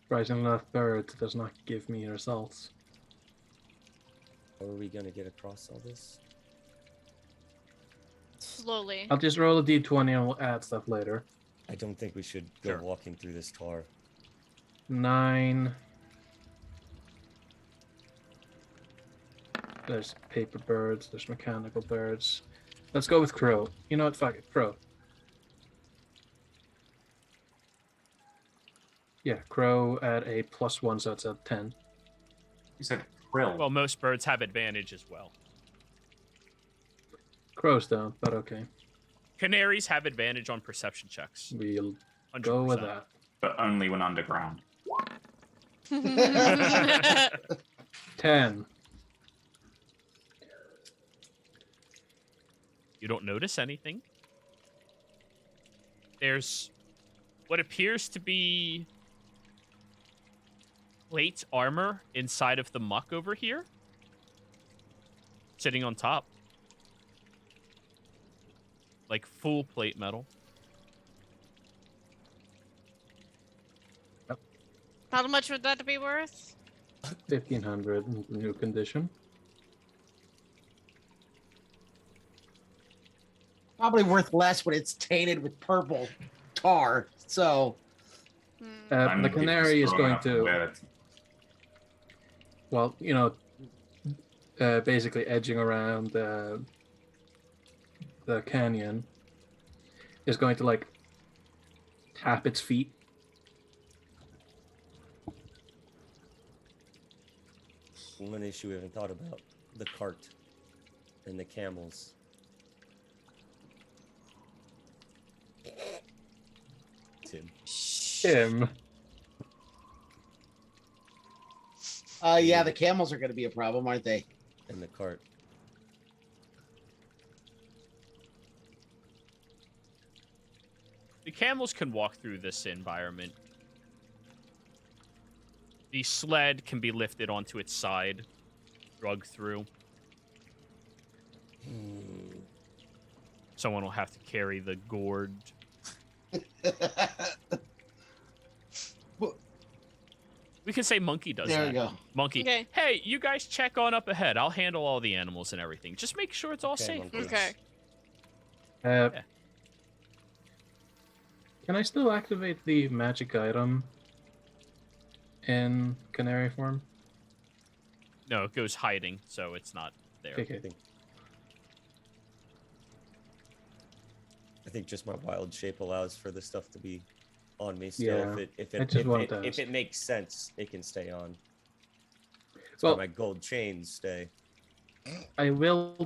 Surprisingly enough, bird does not give me results. How are we gonna get across all this? Slowly. I'll just roll a d20 and we'll add stuff later. I don't think we should go Sure. walking through this tar. 9. There's paper birds, there's mechanical birds. Let's go with crow. You know what? Fuck it, crow. Yeah, crow at a +1, so it's a 10. You said krill. Well, most birds have advantage as well. Crows don't, but okay. Canaries have advantage on perception checks. We'll 100%. go with that. But only when underground. 10. You don't notice anything. There's what appears to be plate armor inside of the muck over here. Sitting on top. Like full plate metal. How much would that be worth? 1,500 in new condition. Probably worth less when it's tainted with purple tar. So, I'm The canary is strong going enough to, wear it. well, basically edging around the canyon, is going to like tap its feet. One issue we haven't thought about: the cart and the camels. Tim. Tim. yeah, the camels are going to be a problem, aren't they? And the cart. The camels can walk through this environment. The sled can be lifted onto its side, drug through. Someone will have to carry the gourd. We can say Monkey does There that. we go. Monkey, Okay. hey, you guys check on up ahead. I'll handle all the animals and everything. Just make sure it's all Okay, safe. Monkey. Okay. Can I still activate the magic item in canary form? No, it goes hiding, so it's not there. Okay. I think just my wild shape allows for the stuff to be on me still. Yeah, If I it just wanted to if ask. it makes sense, it can stay on. That's Well- why my gold chains stay. I will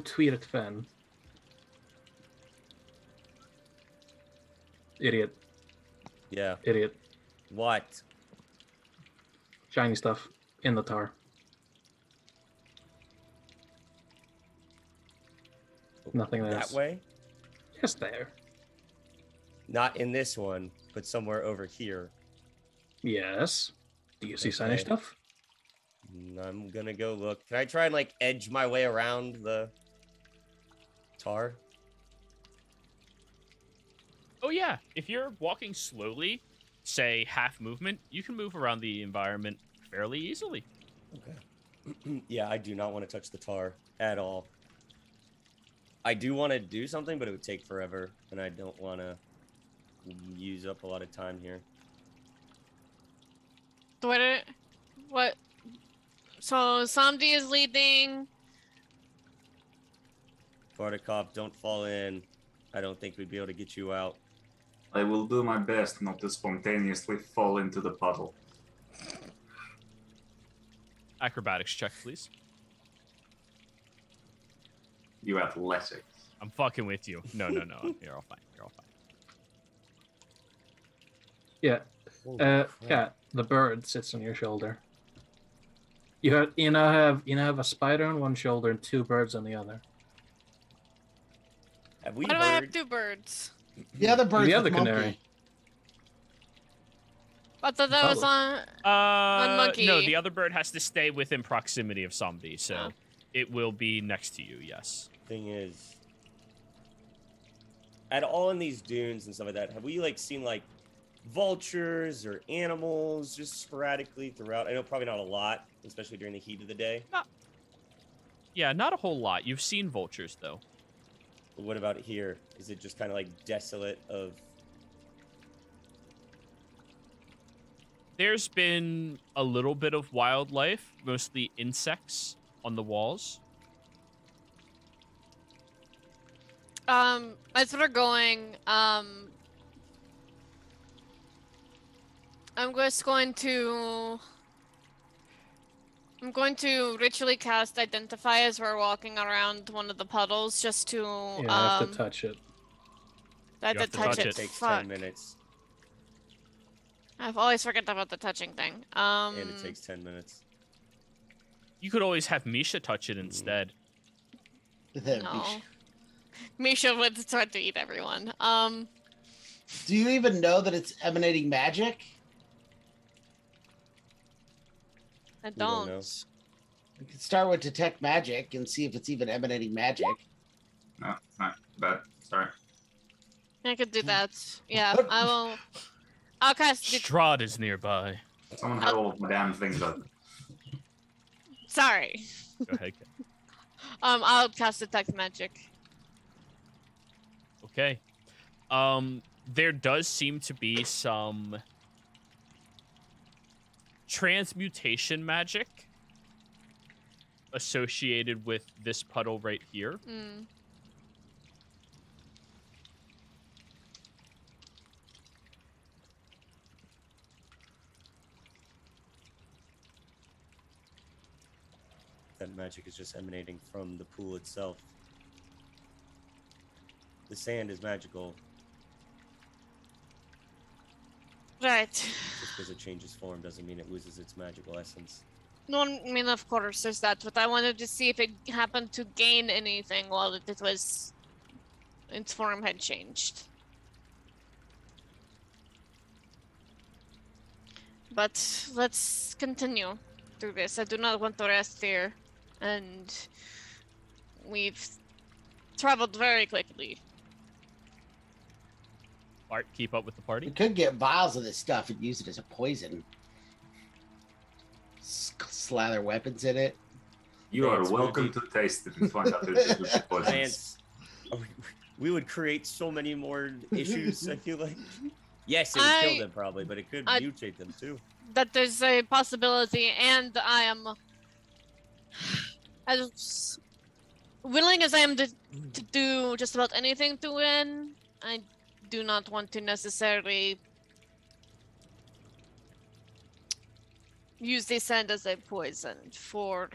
tweet at Fen. Idiot. Yeah. Idiot. What? Shiny stuff in the tar. Nothing That else. way? Just there. Not in this one, but somewhere over here. Yes. Do you see shiny Okay. stuff? I'm gonna go look. Can I try and like edge my way around the tar? Oh yeah, if you're walking slowly, say half movement, you can move around the environment fairly easily. Okay. Yeah, I do not want to touch the tar at all. I do want to do something, but it would take forever, and I don't want to use up a lot of time here. What? So Samdi is leading. Bardakov, don't fall in. I don't think we'd be able to get you out. I will do my best not to spontaneously fall into the puddle. Acrobatics check, please. You athletic. I'm fucking with you. No. You're all fine. You're all fine. Yeah. Holy crap. Cat, the bird sits on your shoulder. You now have a spider on one shoulder and two birds on the other. Have we Why do I have heard? two birds? The other bird's The with other Monkey. canary. I thought that was Puddle. on Monkey. No, the other bird has to stay within proximity of Somdi, so Oh. it will be next to you, yes. Thing is, at all in these dunes and stuff like that, have we like seen like vultures or animals just sporadically throughout? I know probably not a lot, especially during the heat of the day. Yeah, not a whole lot. You've seen vultures, though. But what about here? Is it just kind of like desolate of? There's been a little bit of wildlife, mostly insects on the walls. As we're going, I'm just going to ritually cast Identify as we're walking around one of the puddles, just to Yeah, I have to touch it. I have You to have to touch touch it. it. It takes Fuck. 10 minutes, I've always forget about the touching thing. and it takes 10 minutes. You could always have Misha touch it instead. No. Misha would start to eat everyone. Do you even know that it's emanating magic? I don't don't. know. We could start with detect magic and see if it's even emanating magic. No, it's not bad. Sorry. I could do that. Yeah, I will. I'll cast. Strahd is nearby. Someone had all of my damn things open. Sorry. Go ahead. Ken. I'll cast Detect Magic. Okay. There does seem to be some transmutation magic associated with this puddle right here. Mm. That magic is just emanating from the pool itself. The sand is magical Right. just because it changes form doesn't mean it loses its magical essence. No, I mean, of course, there's that, but I wanted to see if it happened to gain anything while it was... its form had changed. But let's continue through this. I do not want to rest here. And we've traveled very quickly. Bart, keep up with the party. We could get vials of this stuff and use it as a poison. Slather weapons in it. You are Vance, welcome to taste it and find out if it's good poisons. Vance, we would create so many more issues, I feel like. Yes, it would kill them probably, but it could mutate them too. That there's a possibility, and I am as willing as I am to do just about anything to win. I do not want to necessarily use the sand as a poison for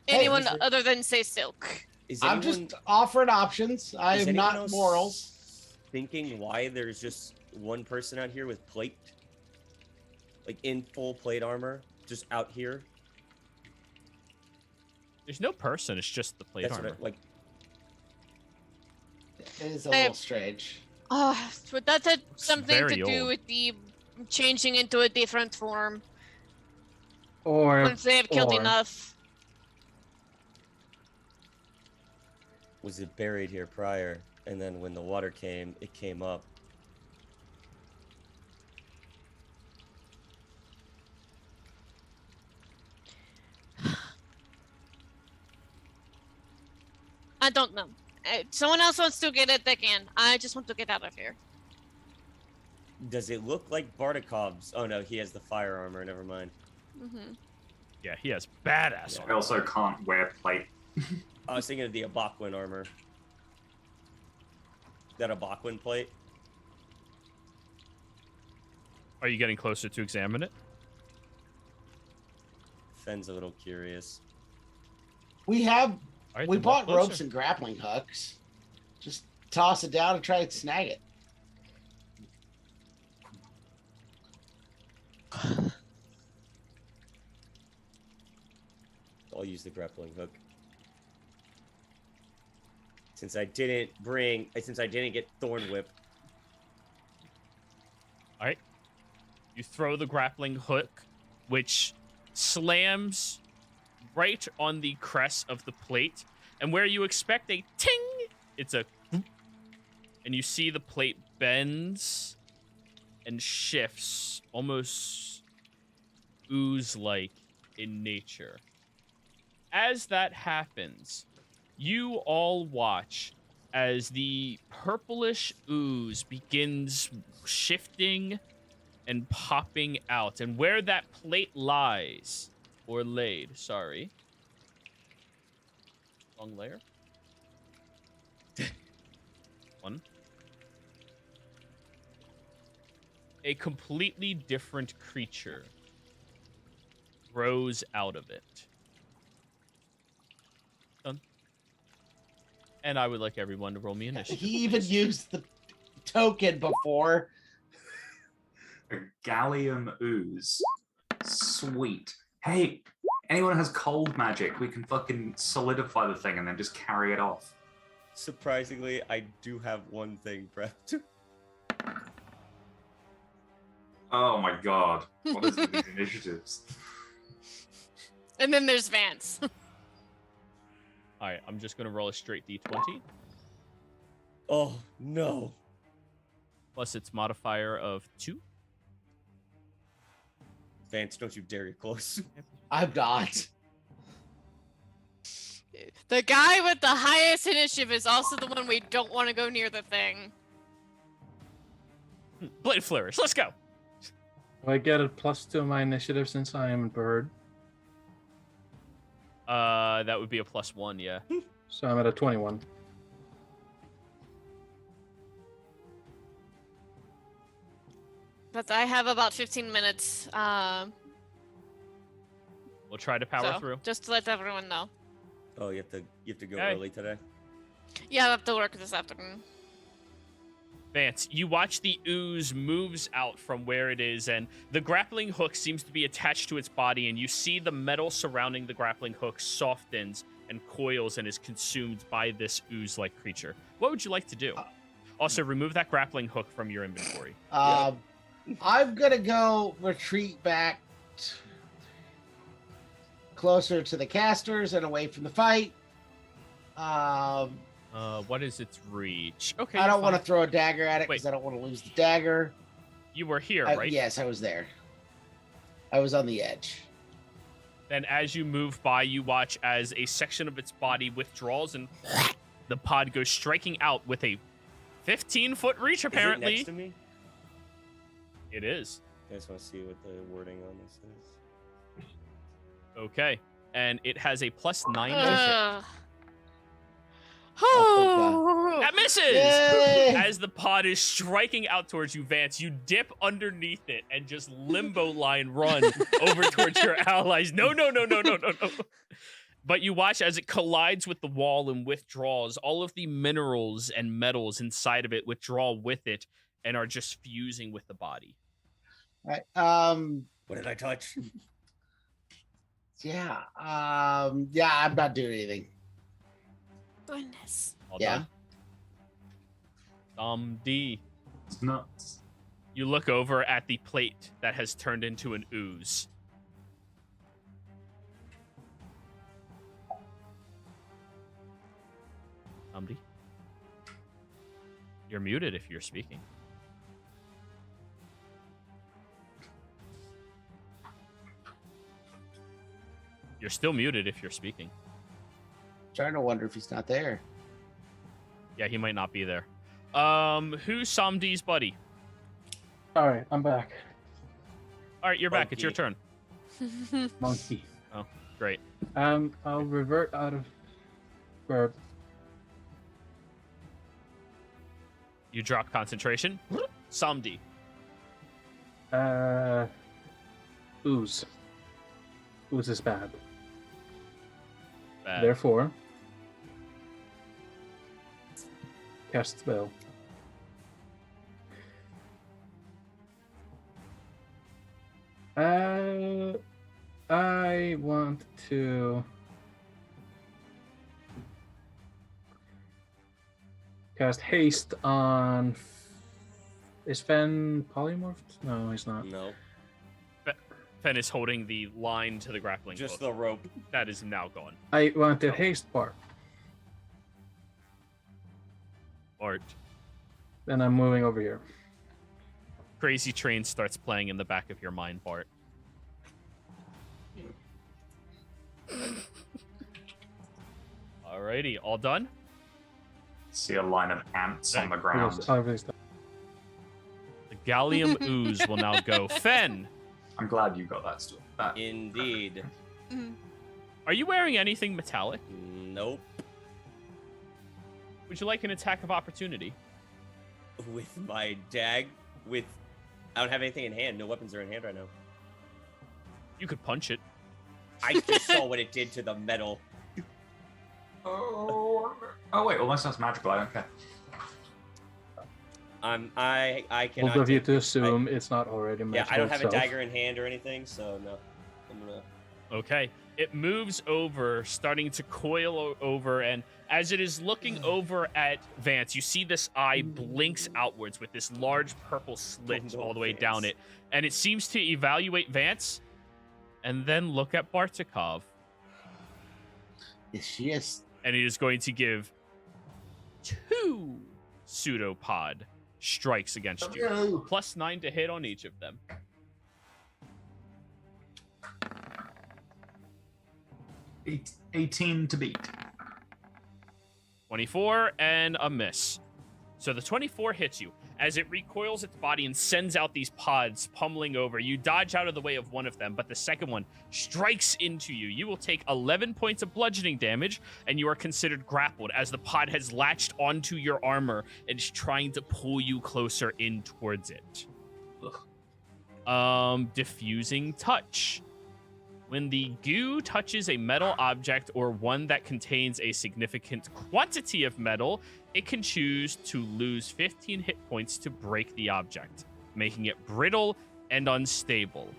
anyone other than, say, Silk. I'm just offering options. I am not morals. Thinking why there's just one person out here with plate, like in full plate armor, just out here. There's no person. It's just the plate armor. Like, it is a little strange. But that had something to very do old. with the changing into a different form. Or Once they have killed enough. was it buried here prior, and then when the water came, it came up? I don't know. If someone else wants to get it, they can. I just want to get out of here. Does it look like Bartikov's? Oh no, he has the fire armor. Never mind. Mm-hmm. Yeah, he has badass I armor. also can't wear plate. I was thinking of the Abaquin armor. That Abaquin plate. Are you getting closer to examine it? Fenn's a little curious. We have All right, we then walk bought ropes closer. and grappling hooks. Just toss it down and try and snag it. I'll use the grappling hook. Since I didn't get Thorn Whip. All right. You throw the grappling hook, which slams right on the crest of the plate, and where you expect a ting, it's a boop, and you see the plate bends and shifts, almost ooze-like in nature. As that happens, you all watch as the purplish ooze begins shifting and popping out. And where that plate lies, or laid, sorry. Wrong layer. One. A completely different creature grows out of it. Done. And I would like everyone to roll me initiative. He even used the token before. A gallium ooze. Sweet. Hey, anyone has cold magic, we can fucking solidify the thing and then just carry it off. Surprisingly, I do have one thing prepped. Oh my god. What is with these initiatives? And then there's Vance. All right, I'm just going to roll a straight D20. Oh, no. plus its modifier of 2. Vance, don't you dare get close. I'm not. The guy with the highest initiative is also the one we don't want to go near the thing. Blade flourish. Let's go. Do I get a +2 to my initiative since I am a bird? That would be a +1, yeah. So I'm at a 21. But I have about 15 minutes. We'll try to power So, through. just to let everyone know. Oh, you have to go Okay. early today. Yeah, I have to work this afternoon. Vance, you watch the ooze moves out from where it is, and the grappling hook seems to be attached to its body, and you see the metal surrounding the grappling hook softens and coils and is consumed by this ooze-like creature. What would you like to do? Also, remove that grappling hook from your inventory. I'm gonna go retreat back closer to the casters and away from the fight. What is its reach? Okay, I you're don't want to fine. throw a dagger at it Wait. because I don't want to lose the dagger. You were here, right? Yes, I was there. I was on the edge. Then as you move by, you watch as a section of its body withdraws and the pod goes striking out with a 15-foot reach, apparently. Is it next to me? It is. I just want to see what the wording on this is. Okay. And it has a +9 to hit. Ugh. Oh, That misses! Yay! As the pod is striking out towards you, Vance, you dip underneath it and just limbo line run over towards your allies. No. But you watch as it collides with the wall and withdraws. All of the minerals and metals inside of it withdraw with it and are just fusing with the body. Right. What did I touch? Yeah. Yeah, I'm not doing anything. Goodness. All Yeah. done. D. It's nuts. You look over at the plate that has turned into an ooze. D. You're muted if you're speaking. You're still muted if you're speaking. Trying to wonder if he's not there. Yeah, he might not be there. Who's Samdi's buddy? All right, I'm back. All right, you're back. It's your Monkey. turn. Monkey. Great. I'll revert out of bird. You drop concentration. Samdi. Ooze. Ooze is bad. Bad. Therefore, cast spell. I want to cast haste on. Is Fen polymorphed? No, he's not. No, Fen is holding the line to the grappling just hook. the rope. That is now gone. I want to haste Bart. Art. Then I'm moving over here. Crazy Train starts playing in the back of your mind, Bart. Alrighty, all done? See a line of ants on the ground. I'll release that. The Gallium Ooze will now go. Fen, I'm glad you got that stuff. That Indeed. are you wearing anything metallic? Nope. Would you like an attack of opportunity? With my I don't have anything in hand. No weapons are in hand right now. You could punch it. I just saw what it did to the metal. Oh wait, well, unless that's magical, I don't care. I cannot. Both of you take- to assume it's not already Yeah, magical I don't have a itself. dagger in hand or anything, so no. I'm gonna. Okay. It moves over, starting to coil over, and as it is looking over at Vance, you see this eye blinks outwards with this large purple slit Oh, no, all the way Vance. down it, and it seems to evaluate Vance, and then look at Bartikov, Yes, she is. and it is going to give 2 pseudopod strikes against you. No. +9 to hit on each of them. 18 to beat. 24 and a miss. So the 24 hits you. As it recoils its body and sends out these pods pummeling over, you dodge out of the way of one of them, but the second one strikes into you. You will take 11 points of bludgeoning damage, and you are considered grappled as the pod has latched onto your armor and is trying to pull you closer in towards it. Diffusing touch. When the goo touches a metal object or one that contains a significant quantity of metal, it can choose to lose 15 hit points to break the object, making it brittle and unstable.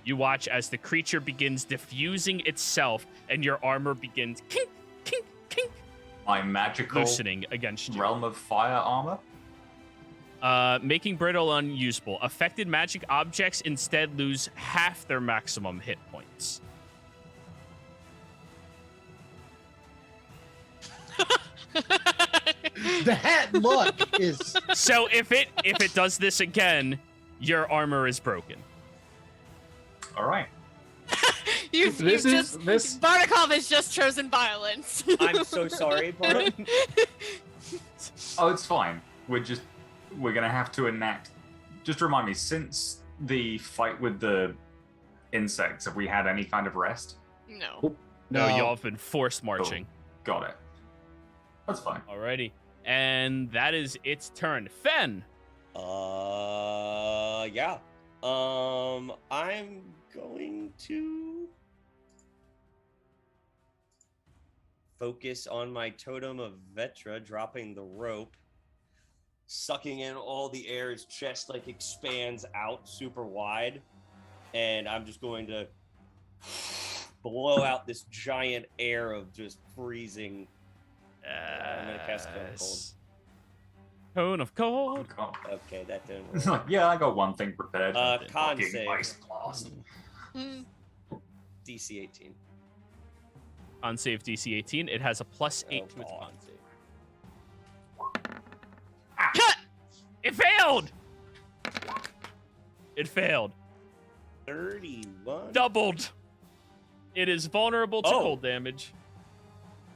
You watch as the creature begins diffusing itself and your armor begins kink, kink, kink, My magical loosening against you. realm of fire armor. Making brittle unusable. Affected magic objects instead lose half their maximum hit points. That look is. So if it does this again, your armor is broken. All right. Bartikov has just chosen violence. I'm so sorry, Bart. Oh, it's fine. We're gonna have to enact. Just remind me, since the fight with the insects, have we had any kind of rest? No. No, y'all have been forced marching. Got it. That's fine. Alrighty. And that is its turn. Fen! Yeah. I'm going to focus on my totem of Vetra, dropping the rope, sucking in all the air. His chest like expands out super wide, and I'm just going to blow out this giant air of just freezing. I'm gonna cast Cone of Cold. Cone of Cold. Okay, that didn't It's work. like, yeah, I got one thing prepared. Con Fucking save. ice blast. DC 18. On save DC 18, it has a +8 to its God. con save. It failed! It failed. 31. Doubled. It is vulnerable to Oh. cold damage.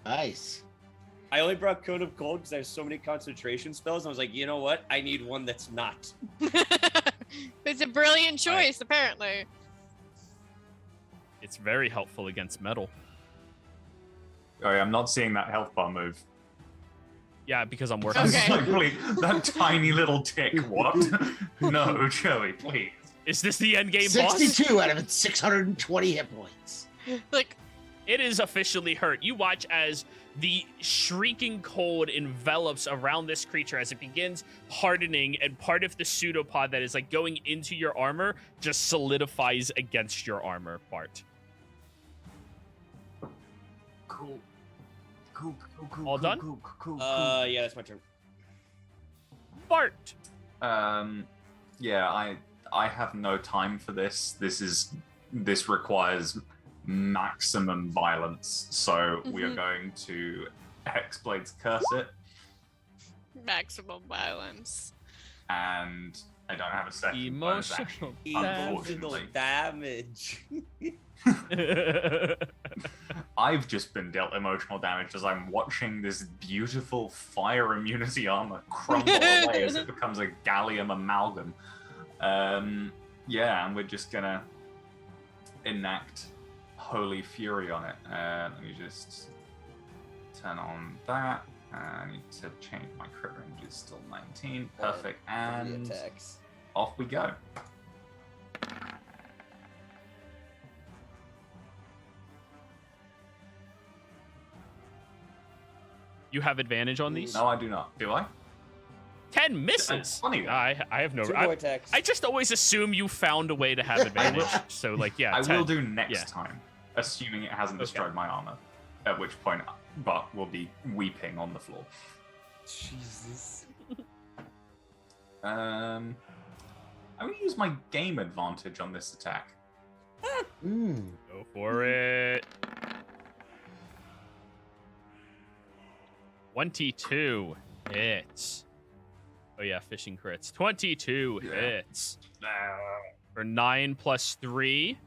Nice. I only brought Cone of Cold because I have so many concentration spells. I was like, you know what? I need one that's not. It's a brilliant choice, apparently. It's very helpful against metal. Sorry, I'm not seeing that health bar move. Yeah, because I'm working. Okay. Like, please, that tiny little tick. What? No, Joey, please. Is this the end game boss? 62 out of its 620 hit points. Like, It is officially hurt. You watch as the shrieking cold envelops around this creature as it begins hardening, and part of the pseudopod that is like going into your armor just solidifies against your armor part. Cool. All done? Yeah, that's my turn. Bart! Yeah, I have no time for this. This requires maximum violence, so we are going to Hexblade's curse it, maximum violence. and I don't have a second bonus action, Emotional unfortunately. damage. I've just been dealt emotional damage as I'm watching this beautiful fire immunity armor crumble away as it becomes a gallium amalgam. Yeah, and we're just gonna enact Holy Fury on it. Let me just turn on that. I need to change my crit range. It's still 19. Perfect. And attacks. off we go. You have advantage on these? No, I do not. Do I? 10 misses. That's funny. I have no. 2 more attacks. I just always assume you found a way to have advantage. So like, yeah, I 10. will do next Yeah. time, assuming it hasn't Okay. destroyed my armor. At which point, Buck will be weeping on the floor. Jesus. I'm gonna use my game advantage on this attack. Go for it. 22 hits. Oh yeah, fishing crits. 22 Yeah. hits. For 9 plus 3.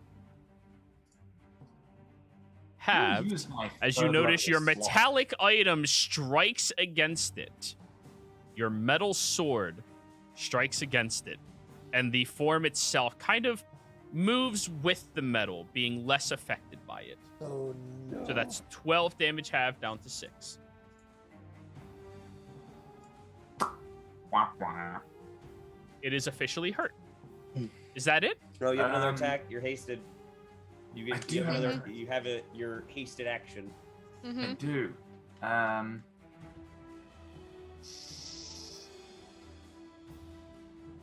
Have, Use my as you third notice, level your slot. metallic item strikes against it. Your metal sword strikes against it. And the form itself kind of moves with the metal, being less affected by it. Oh no. So that's 12 damage half down to 6. Wah, wah. It is officially hurt. Is that it? No, you have another Um, attack. You're hasted. You I get do you have have another. You have your hasted action. I Mm-hmm. do.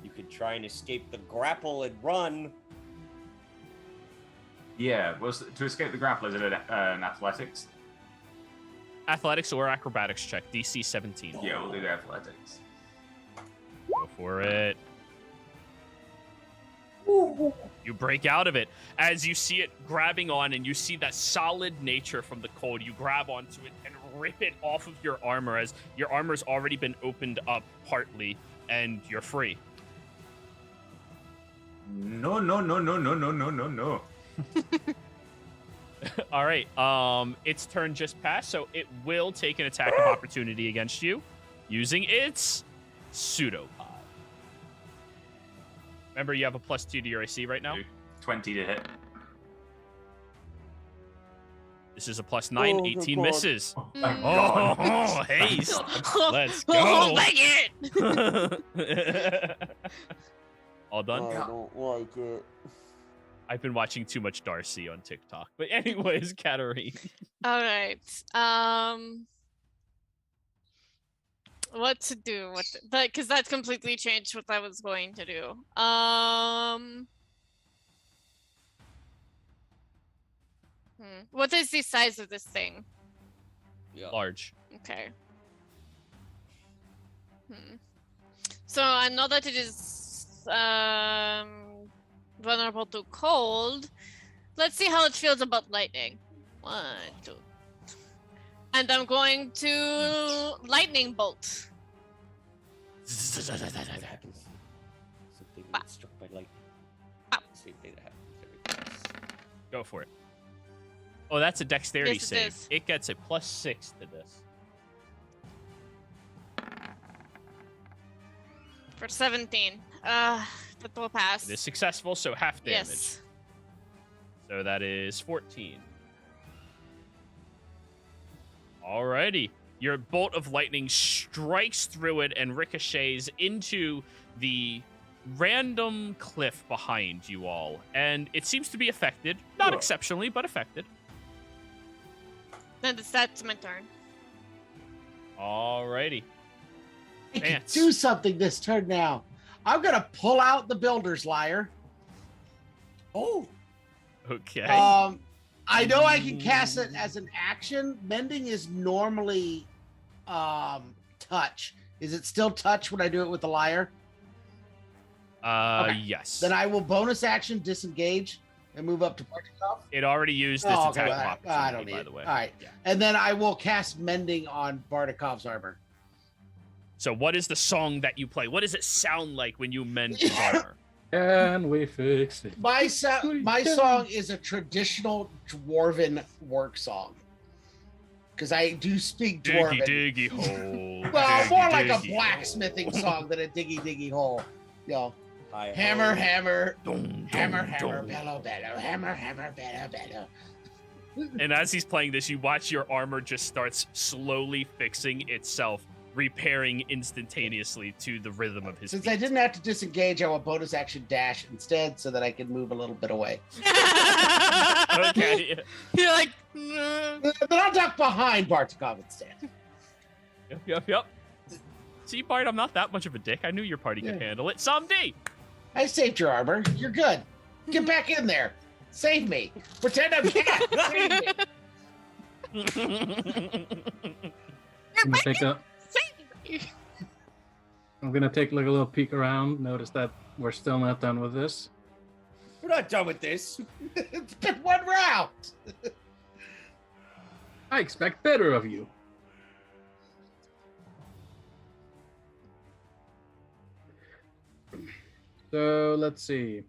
You could try and escape the grapple and run. Yeah. Was to escape the grapple is it an athletics? Athletics or acrobatics check. DC 17. Yeah, we'll do the athletics. Go for it. You break out of it. As you see it grabbing on and you see that solid nature from the cold, you grab onto it and rip it off of your armor as your armor's already been opened up partly and you're free. No. All right. Its turn just passed, so it will take an attack of opportunity against you using its pseudopod. Remember, you have a +2 to your AC right now. 20 to hit. This is a +9, Oh, 18 God. misses. Oh, thank Oh, God. haste. Let's Oh, go. like it! All done? I don't like it. I've been watching too much Darcy on TikTok. But anyways, Katarine. All right. What to do? Because that completely changed what I was going to do. What is the size of this thing? Large. Okay. So I know that it is vulnerable to cold. Let's see how it feels about lightning. 1, 2. And I'm going to lightning bolt. What happens? Something Bah. gets struck by lightning. Bah. Same thing that happens every time. Go for it. Oh, that's a dexterity Yes, it save. is. It gets a +6 to this. For 17. That will pass. It is successful, so half damage. Yes. So that is 14. Alrighty. Your bolt of lightning strikes through it and ricochets into the random cliff behind you all. And it seems to be affected. Not Whoa. exceptionally, but affected. Then that's my turn. Alrighty. I can Vance. do something this turn now. I'm gonna pull out the builder's lyre. Oh, Okay. I know I can cast it as an action. Mending is normally touch. Is it still touch when I do it with the lyre? okay. Yes. Then I will bonus action disengage and move up to Bartikov. It already used its Oh, attack okay. of I opportunity, don't need by it. the way. All right. Yeah. And then I will cast mending on Bartikov's armor. So what is the song that you play? What does it sound like when you mend his armor? Can we fix it? My song is a traditional dwarven work song. Because I do speak dwarven. Diggy diggy hole. Well, diggy, more like a diggy blacksmithing song than a diggy diggy hole. You know, hi, hammer, ho. hammer, Dum, hammer, dum, hammer, dum. bellow, bellow, hammer, hammer, bellow, bellow. And as he's playing this, you watch your armor just starts slowly fixing itself, repairing instantaneously to the rhythm of his Since feet. I didn't have to disengage, I will bonus action dash instead so that I can move a little bit away. Okay. You're like, Then I'll duck behind Bartikov instead. Yep. See, Bart, I'm not that much of a dick. I knew your party could Yeah. handle it someday. I saved your armor. You're good. Get back in there. Save me. Pretend I'm cat. Save me. I'm gonna take like a little peek around. Notice that we're still not done with this. We're not done with this. It's been one round. I expect better of you. So let's see.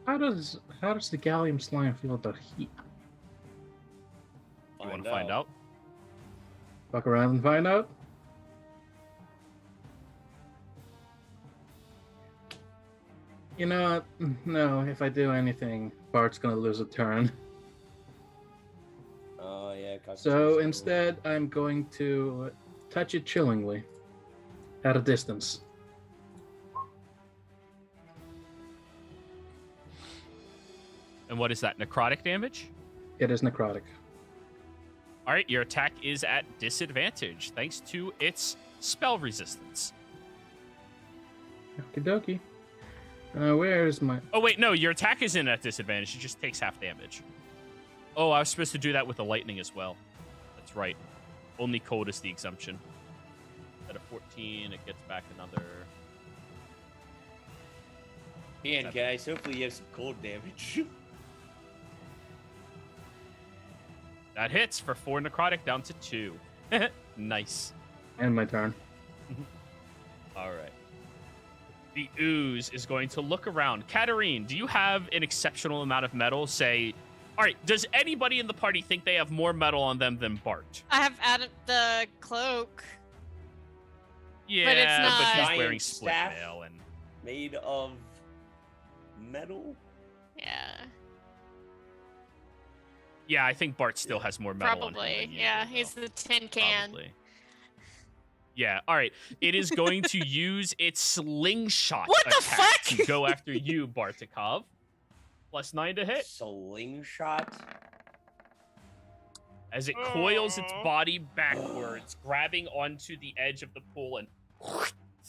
How does the gallium slime feel about heat? You want to find out? Fuck around and find out. You know what? No, if I do anything, Bart's gonna lose a turn. Oh, yeah. So concentration. instead, I'm going to touch it chillingly at a distance. And what is that? Necrotic damage? It is necrotic. All right, your attack is at disadvantage thanks to its spell resistance. Okie dokie. Where's my... Oh, wait, no, your attack isn't at disadvantage. It just takes half damage. Oh, I was supposed to do that with the lightning as well. That's right. Only cold is the exemption. At a 14, it gets back another... And guys, hopefully you have some cold damage. That hits for 4 necrotic down to 2. Nice. And my turn. All right. The ooze is going to look around. Katarine, do you have an exceptional amount of metal? Say, all right, does anybody in the party think they have more metal on them than Bart? I have added the cloak. Yeah, it's not- but he's Giant wearing split staff. mail and... Made of metal? Yeah. Yeah, I think Bart still has more metal on him Probably. than you Yeah, do, he's though. the tin can. Probably. Yeah, all right. It is going to use its slingshot What the attack fuck? to go after you, Bartikov. +9 to hit. Slingshot? As it coils its body backwards, grabbing onto the edge of the pool and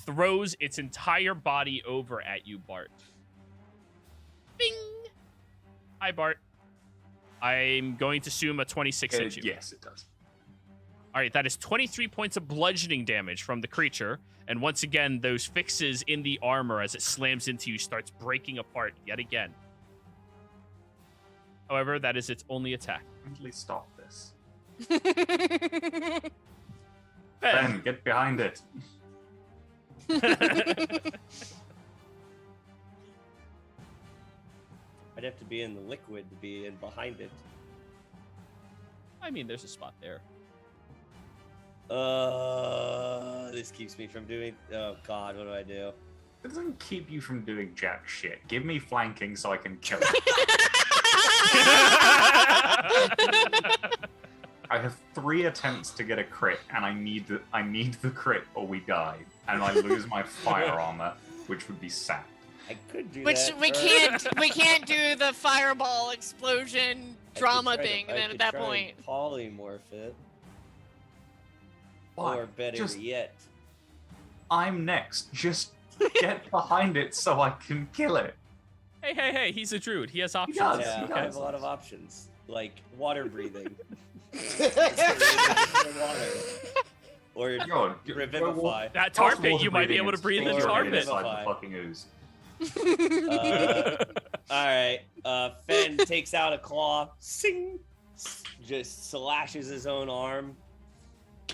throws its entire body over at you, Bart. Bing! Hi, Bart. I'm going to assume a 26 hits you. Yes, it does. All right, that is 23 points of bludgeoning damage from the creature. And once again, those fixes in the armor as it slams into you starts breaking apart yet again. However, that is its only attack. Kindly stop this. Ben. Ben, get behind it. I'd have to be in the liquid to be in behind it. I mean, there's a spot there. This keeps me from doing... Oh, God, what do I do? It doesn't keep you from doing jack shit. Give me flanking so I can kill it. I have 3 attempts to get a crit, and I need the crit or we die, and I lose my fire armor, which would be sad. I could do Which that. we can't do the fireball explosion drama thing then at that point. Polymorph it. Why? Or better Just- yet. I'm next. Just get behind it so I can kill it. Hey, he's a druid. He has options. does. Yeah, he I have does. a lot of options. Like water breathing. Or Yo, revivify. That tar Fast pit, water you might be breathing able to is breathe in Or tar figuring pit. inside Revivify. the fucking ooze. Alright, Fen takes out a claw, sing, just slashes his own arm,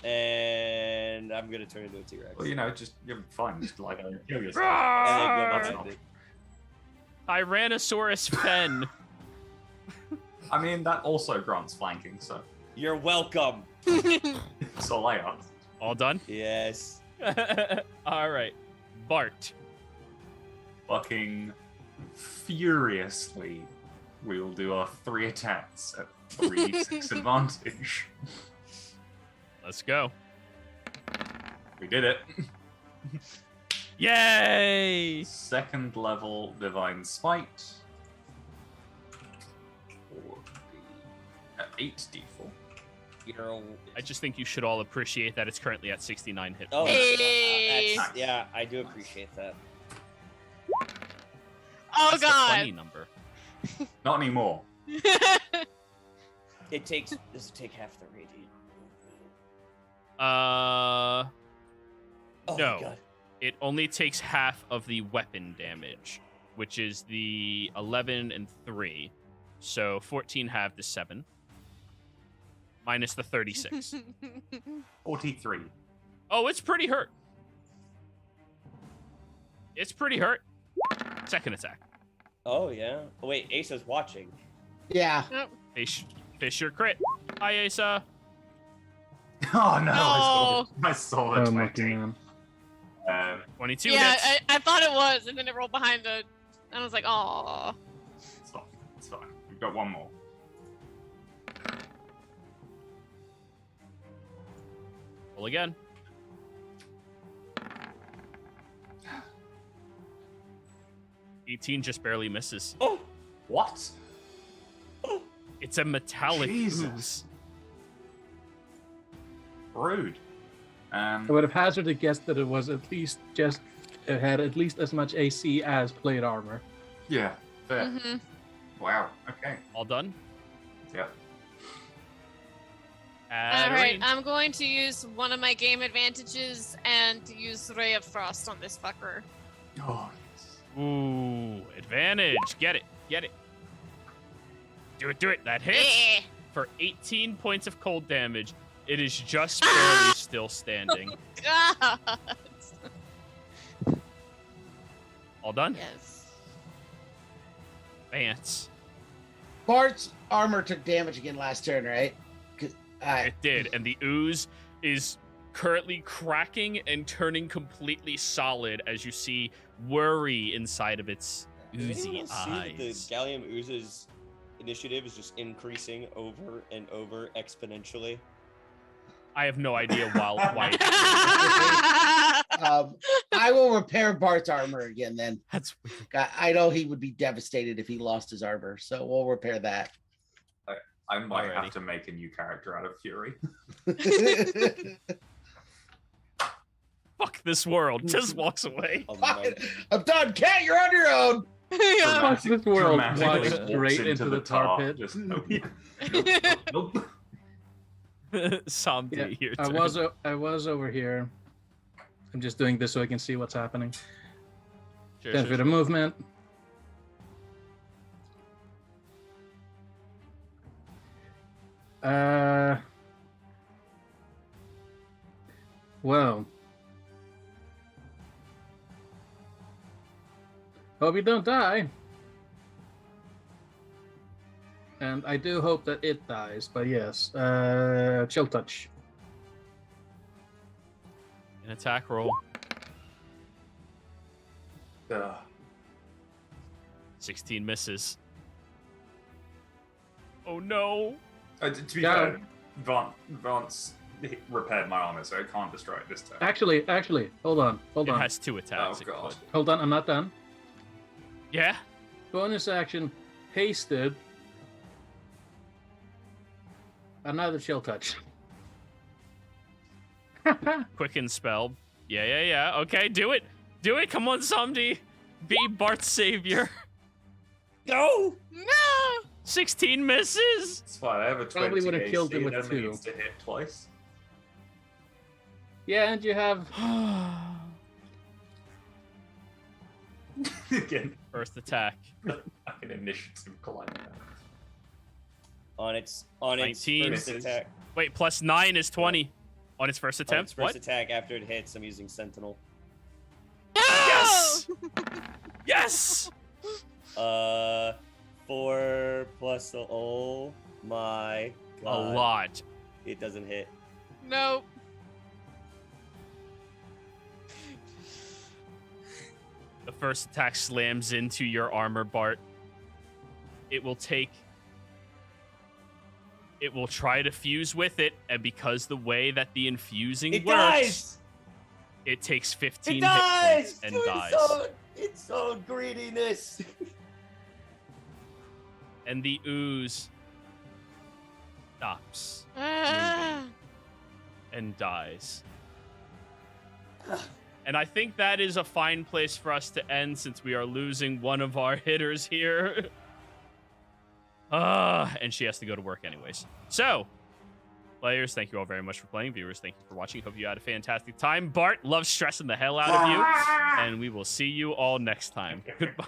and I'm gonna turn into a T-Rex. Well, you know, just you're fine. Just lie down and kill And yourself. then go That's behind not- it. Tyrannosaurus Fen. I mean, that also grants flanking, so You're welcome. it's all I ask. All done? Yes. All right. Bart. Fucking furiously, we will do our 3 attacks at 3 disadvantage. Let's go. We did it. Yay! 2nd level Divine Smite. 8d4. I just think you should all appreciate that it's currently at 69 hit Oh, points. Hey. yeah, I do appreciate that. Oh That's the funny god. number. Not anymore. It takes. Does it take half the radiant? Uh, Oh No. my god. it only takes half of the weapon damage, which is the 11 and 3. So 14 halved is 7. minus the 36. 43. Oh, it's pretty hurt. It's pretty hurt. Second attack. Oh yeah. Oh wait, Asa's watching. Yeah. Nope. Fisher crit. Hi, Asa. Oh no! No. I saw Oh, the lucky 20. man. 22 Yeah, hits. I thought it was, and then it rolled behind the. And I was like, oh. It's fine. It's fine. We've got one more. Roll again. $18 just barely misses. Oh, What? It's a metallic Jesus. ooze. Rude. I would have hazarded a guess that it was at least just it had at least as much AC as plate armor. Yeah. Fair. Mm-hmm. Wow. Okay. All done? Yep. All right, Adorine. I'm going to use one of my game advantages and use Ray of Frost on this fucker. Oh yes. Ooh, advantage. Get it. Get it. Do it, do it. That hits Eh. for 18 points of cold damage. It is just barely still standing. God. All done? Yes. Vance. Bart's armor took damage again last turn, right? 'Cause It did, and the ooze is currently cracking and turning completely solid as you see worry inside of its Does oozy anyone see that the eyes. Gallium Ooze's initiative is just increasing over and over exponentially? I have no idea why. I will repair Bart's armor again then. That's weird. I know he would be devastated if he lost his armor, so we'll repair that. I might Alrighty. have to make a new character out of Fury. Fuck this world. Just walks away. Oh, Fine, man. I'm done. Cat, you're on your own. Yeah. Fuck this world. Dramatically Walks walks straight into the tar pit. Just, nope. Nope. Samdi, Yeah, your I turn. was over here. I'm just doing this so I can see what's happening. Sure, 10 sure, feet sure. of movement. Well. Hope you don't die. And I do hope that it dies, but yes. Chill touch. An attack roll. Ugh. 16 misses. Oh no. To be Yeah. fair, Vance repaired my armor, so I can't destroy it this turn. Actually, hold on. It has 2 attacks. Oh, it God. could. Hold on, I'm not done. Yeah? Bonus action, hasted. Another chill touch. Quicken spell. Yeah. Okay, do it. Do it. Come on, Samdi. Be Bart's savior. No! No. 16 misses. It's fine. I have a 20 Probably would've AC, killed him it with only 2. needs to hit twice. Yeah, and you have Again, First attack. like an initiative climb. On its 19 first misses. attack. Wait, plus 9 is 20 on its first On attempt. its first attack after it hits, I'm using Sentinel. Yes! Yes! 4 plus the oh my A god. lot. It doesn't hit. Nope. The first attack slams into your armor, Bart. It will try to fuse with it, and because the way that the infusing It works, dies! it takes It 15 hit dies! points and It's dies. It's so greediness. And the ooze stops Ah. and dies. And I think that is a fine place for us to end since we are losing one of our hitters here. And she has to go to work anyways. So, players, thank you all very much for playing. Viewers, thank you for watching. Hope you had a fantastic time. Bart, love stressing the hell out of you. And we will see you all next time. Goodbye.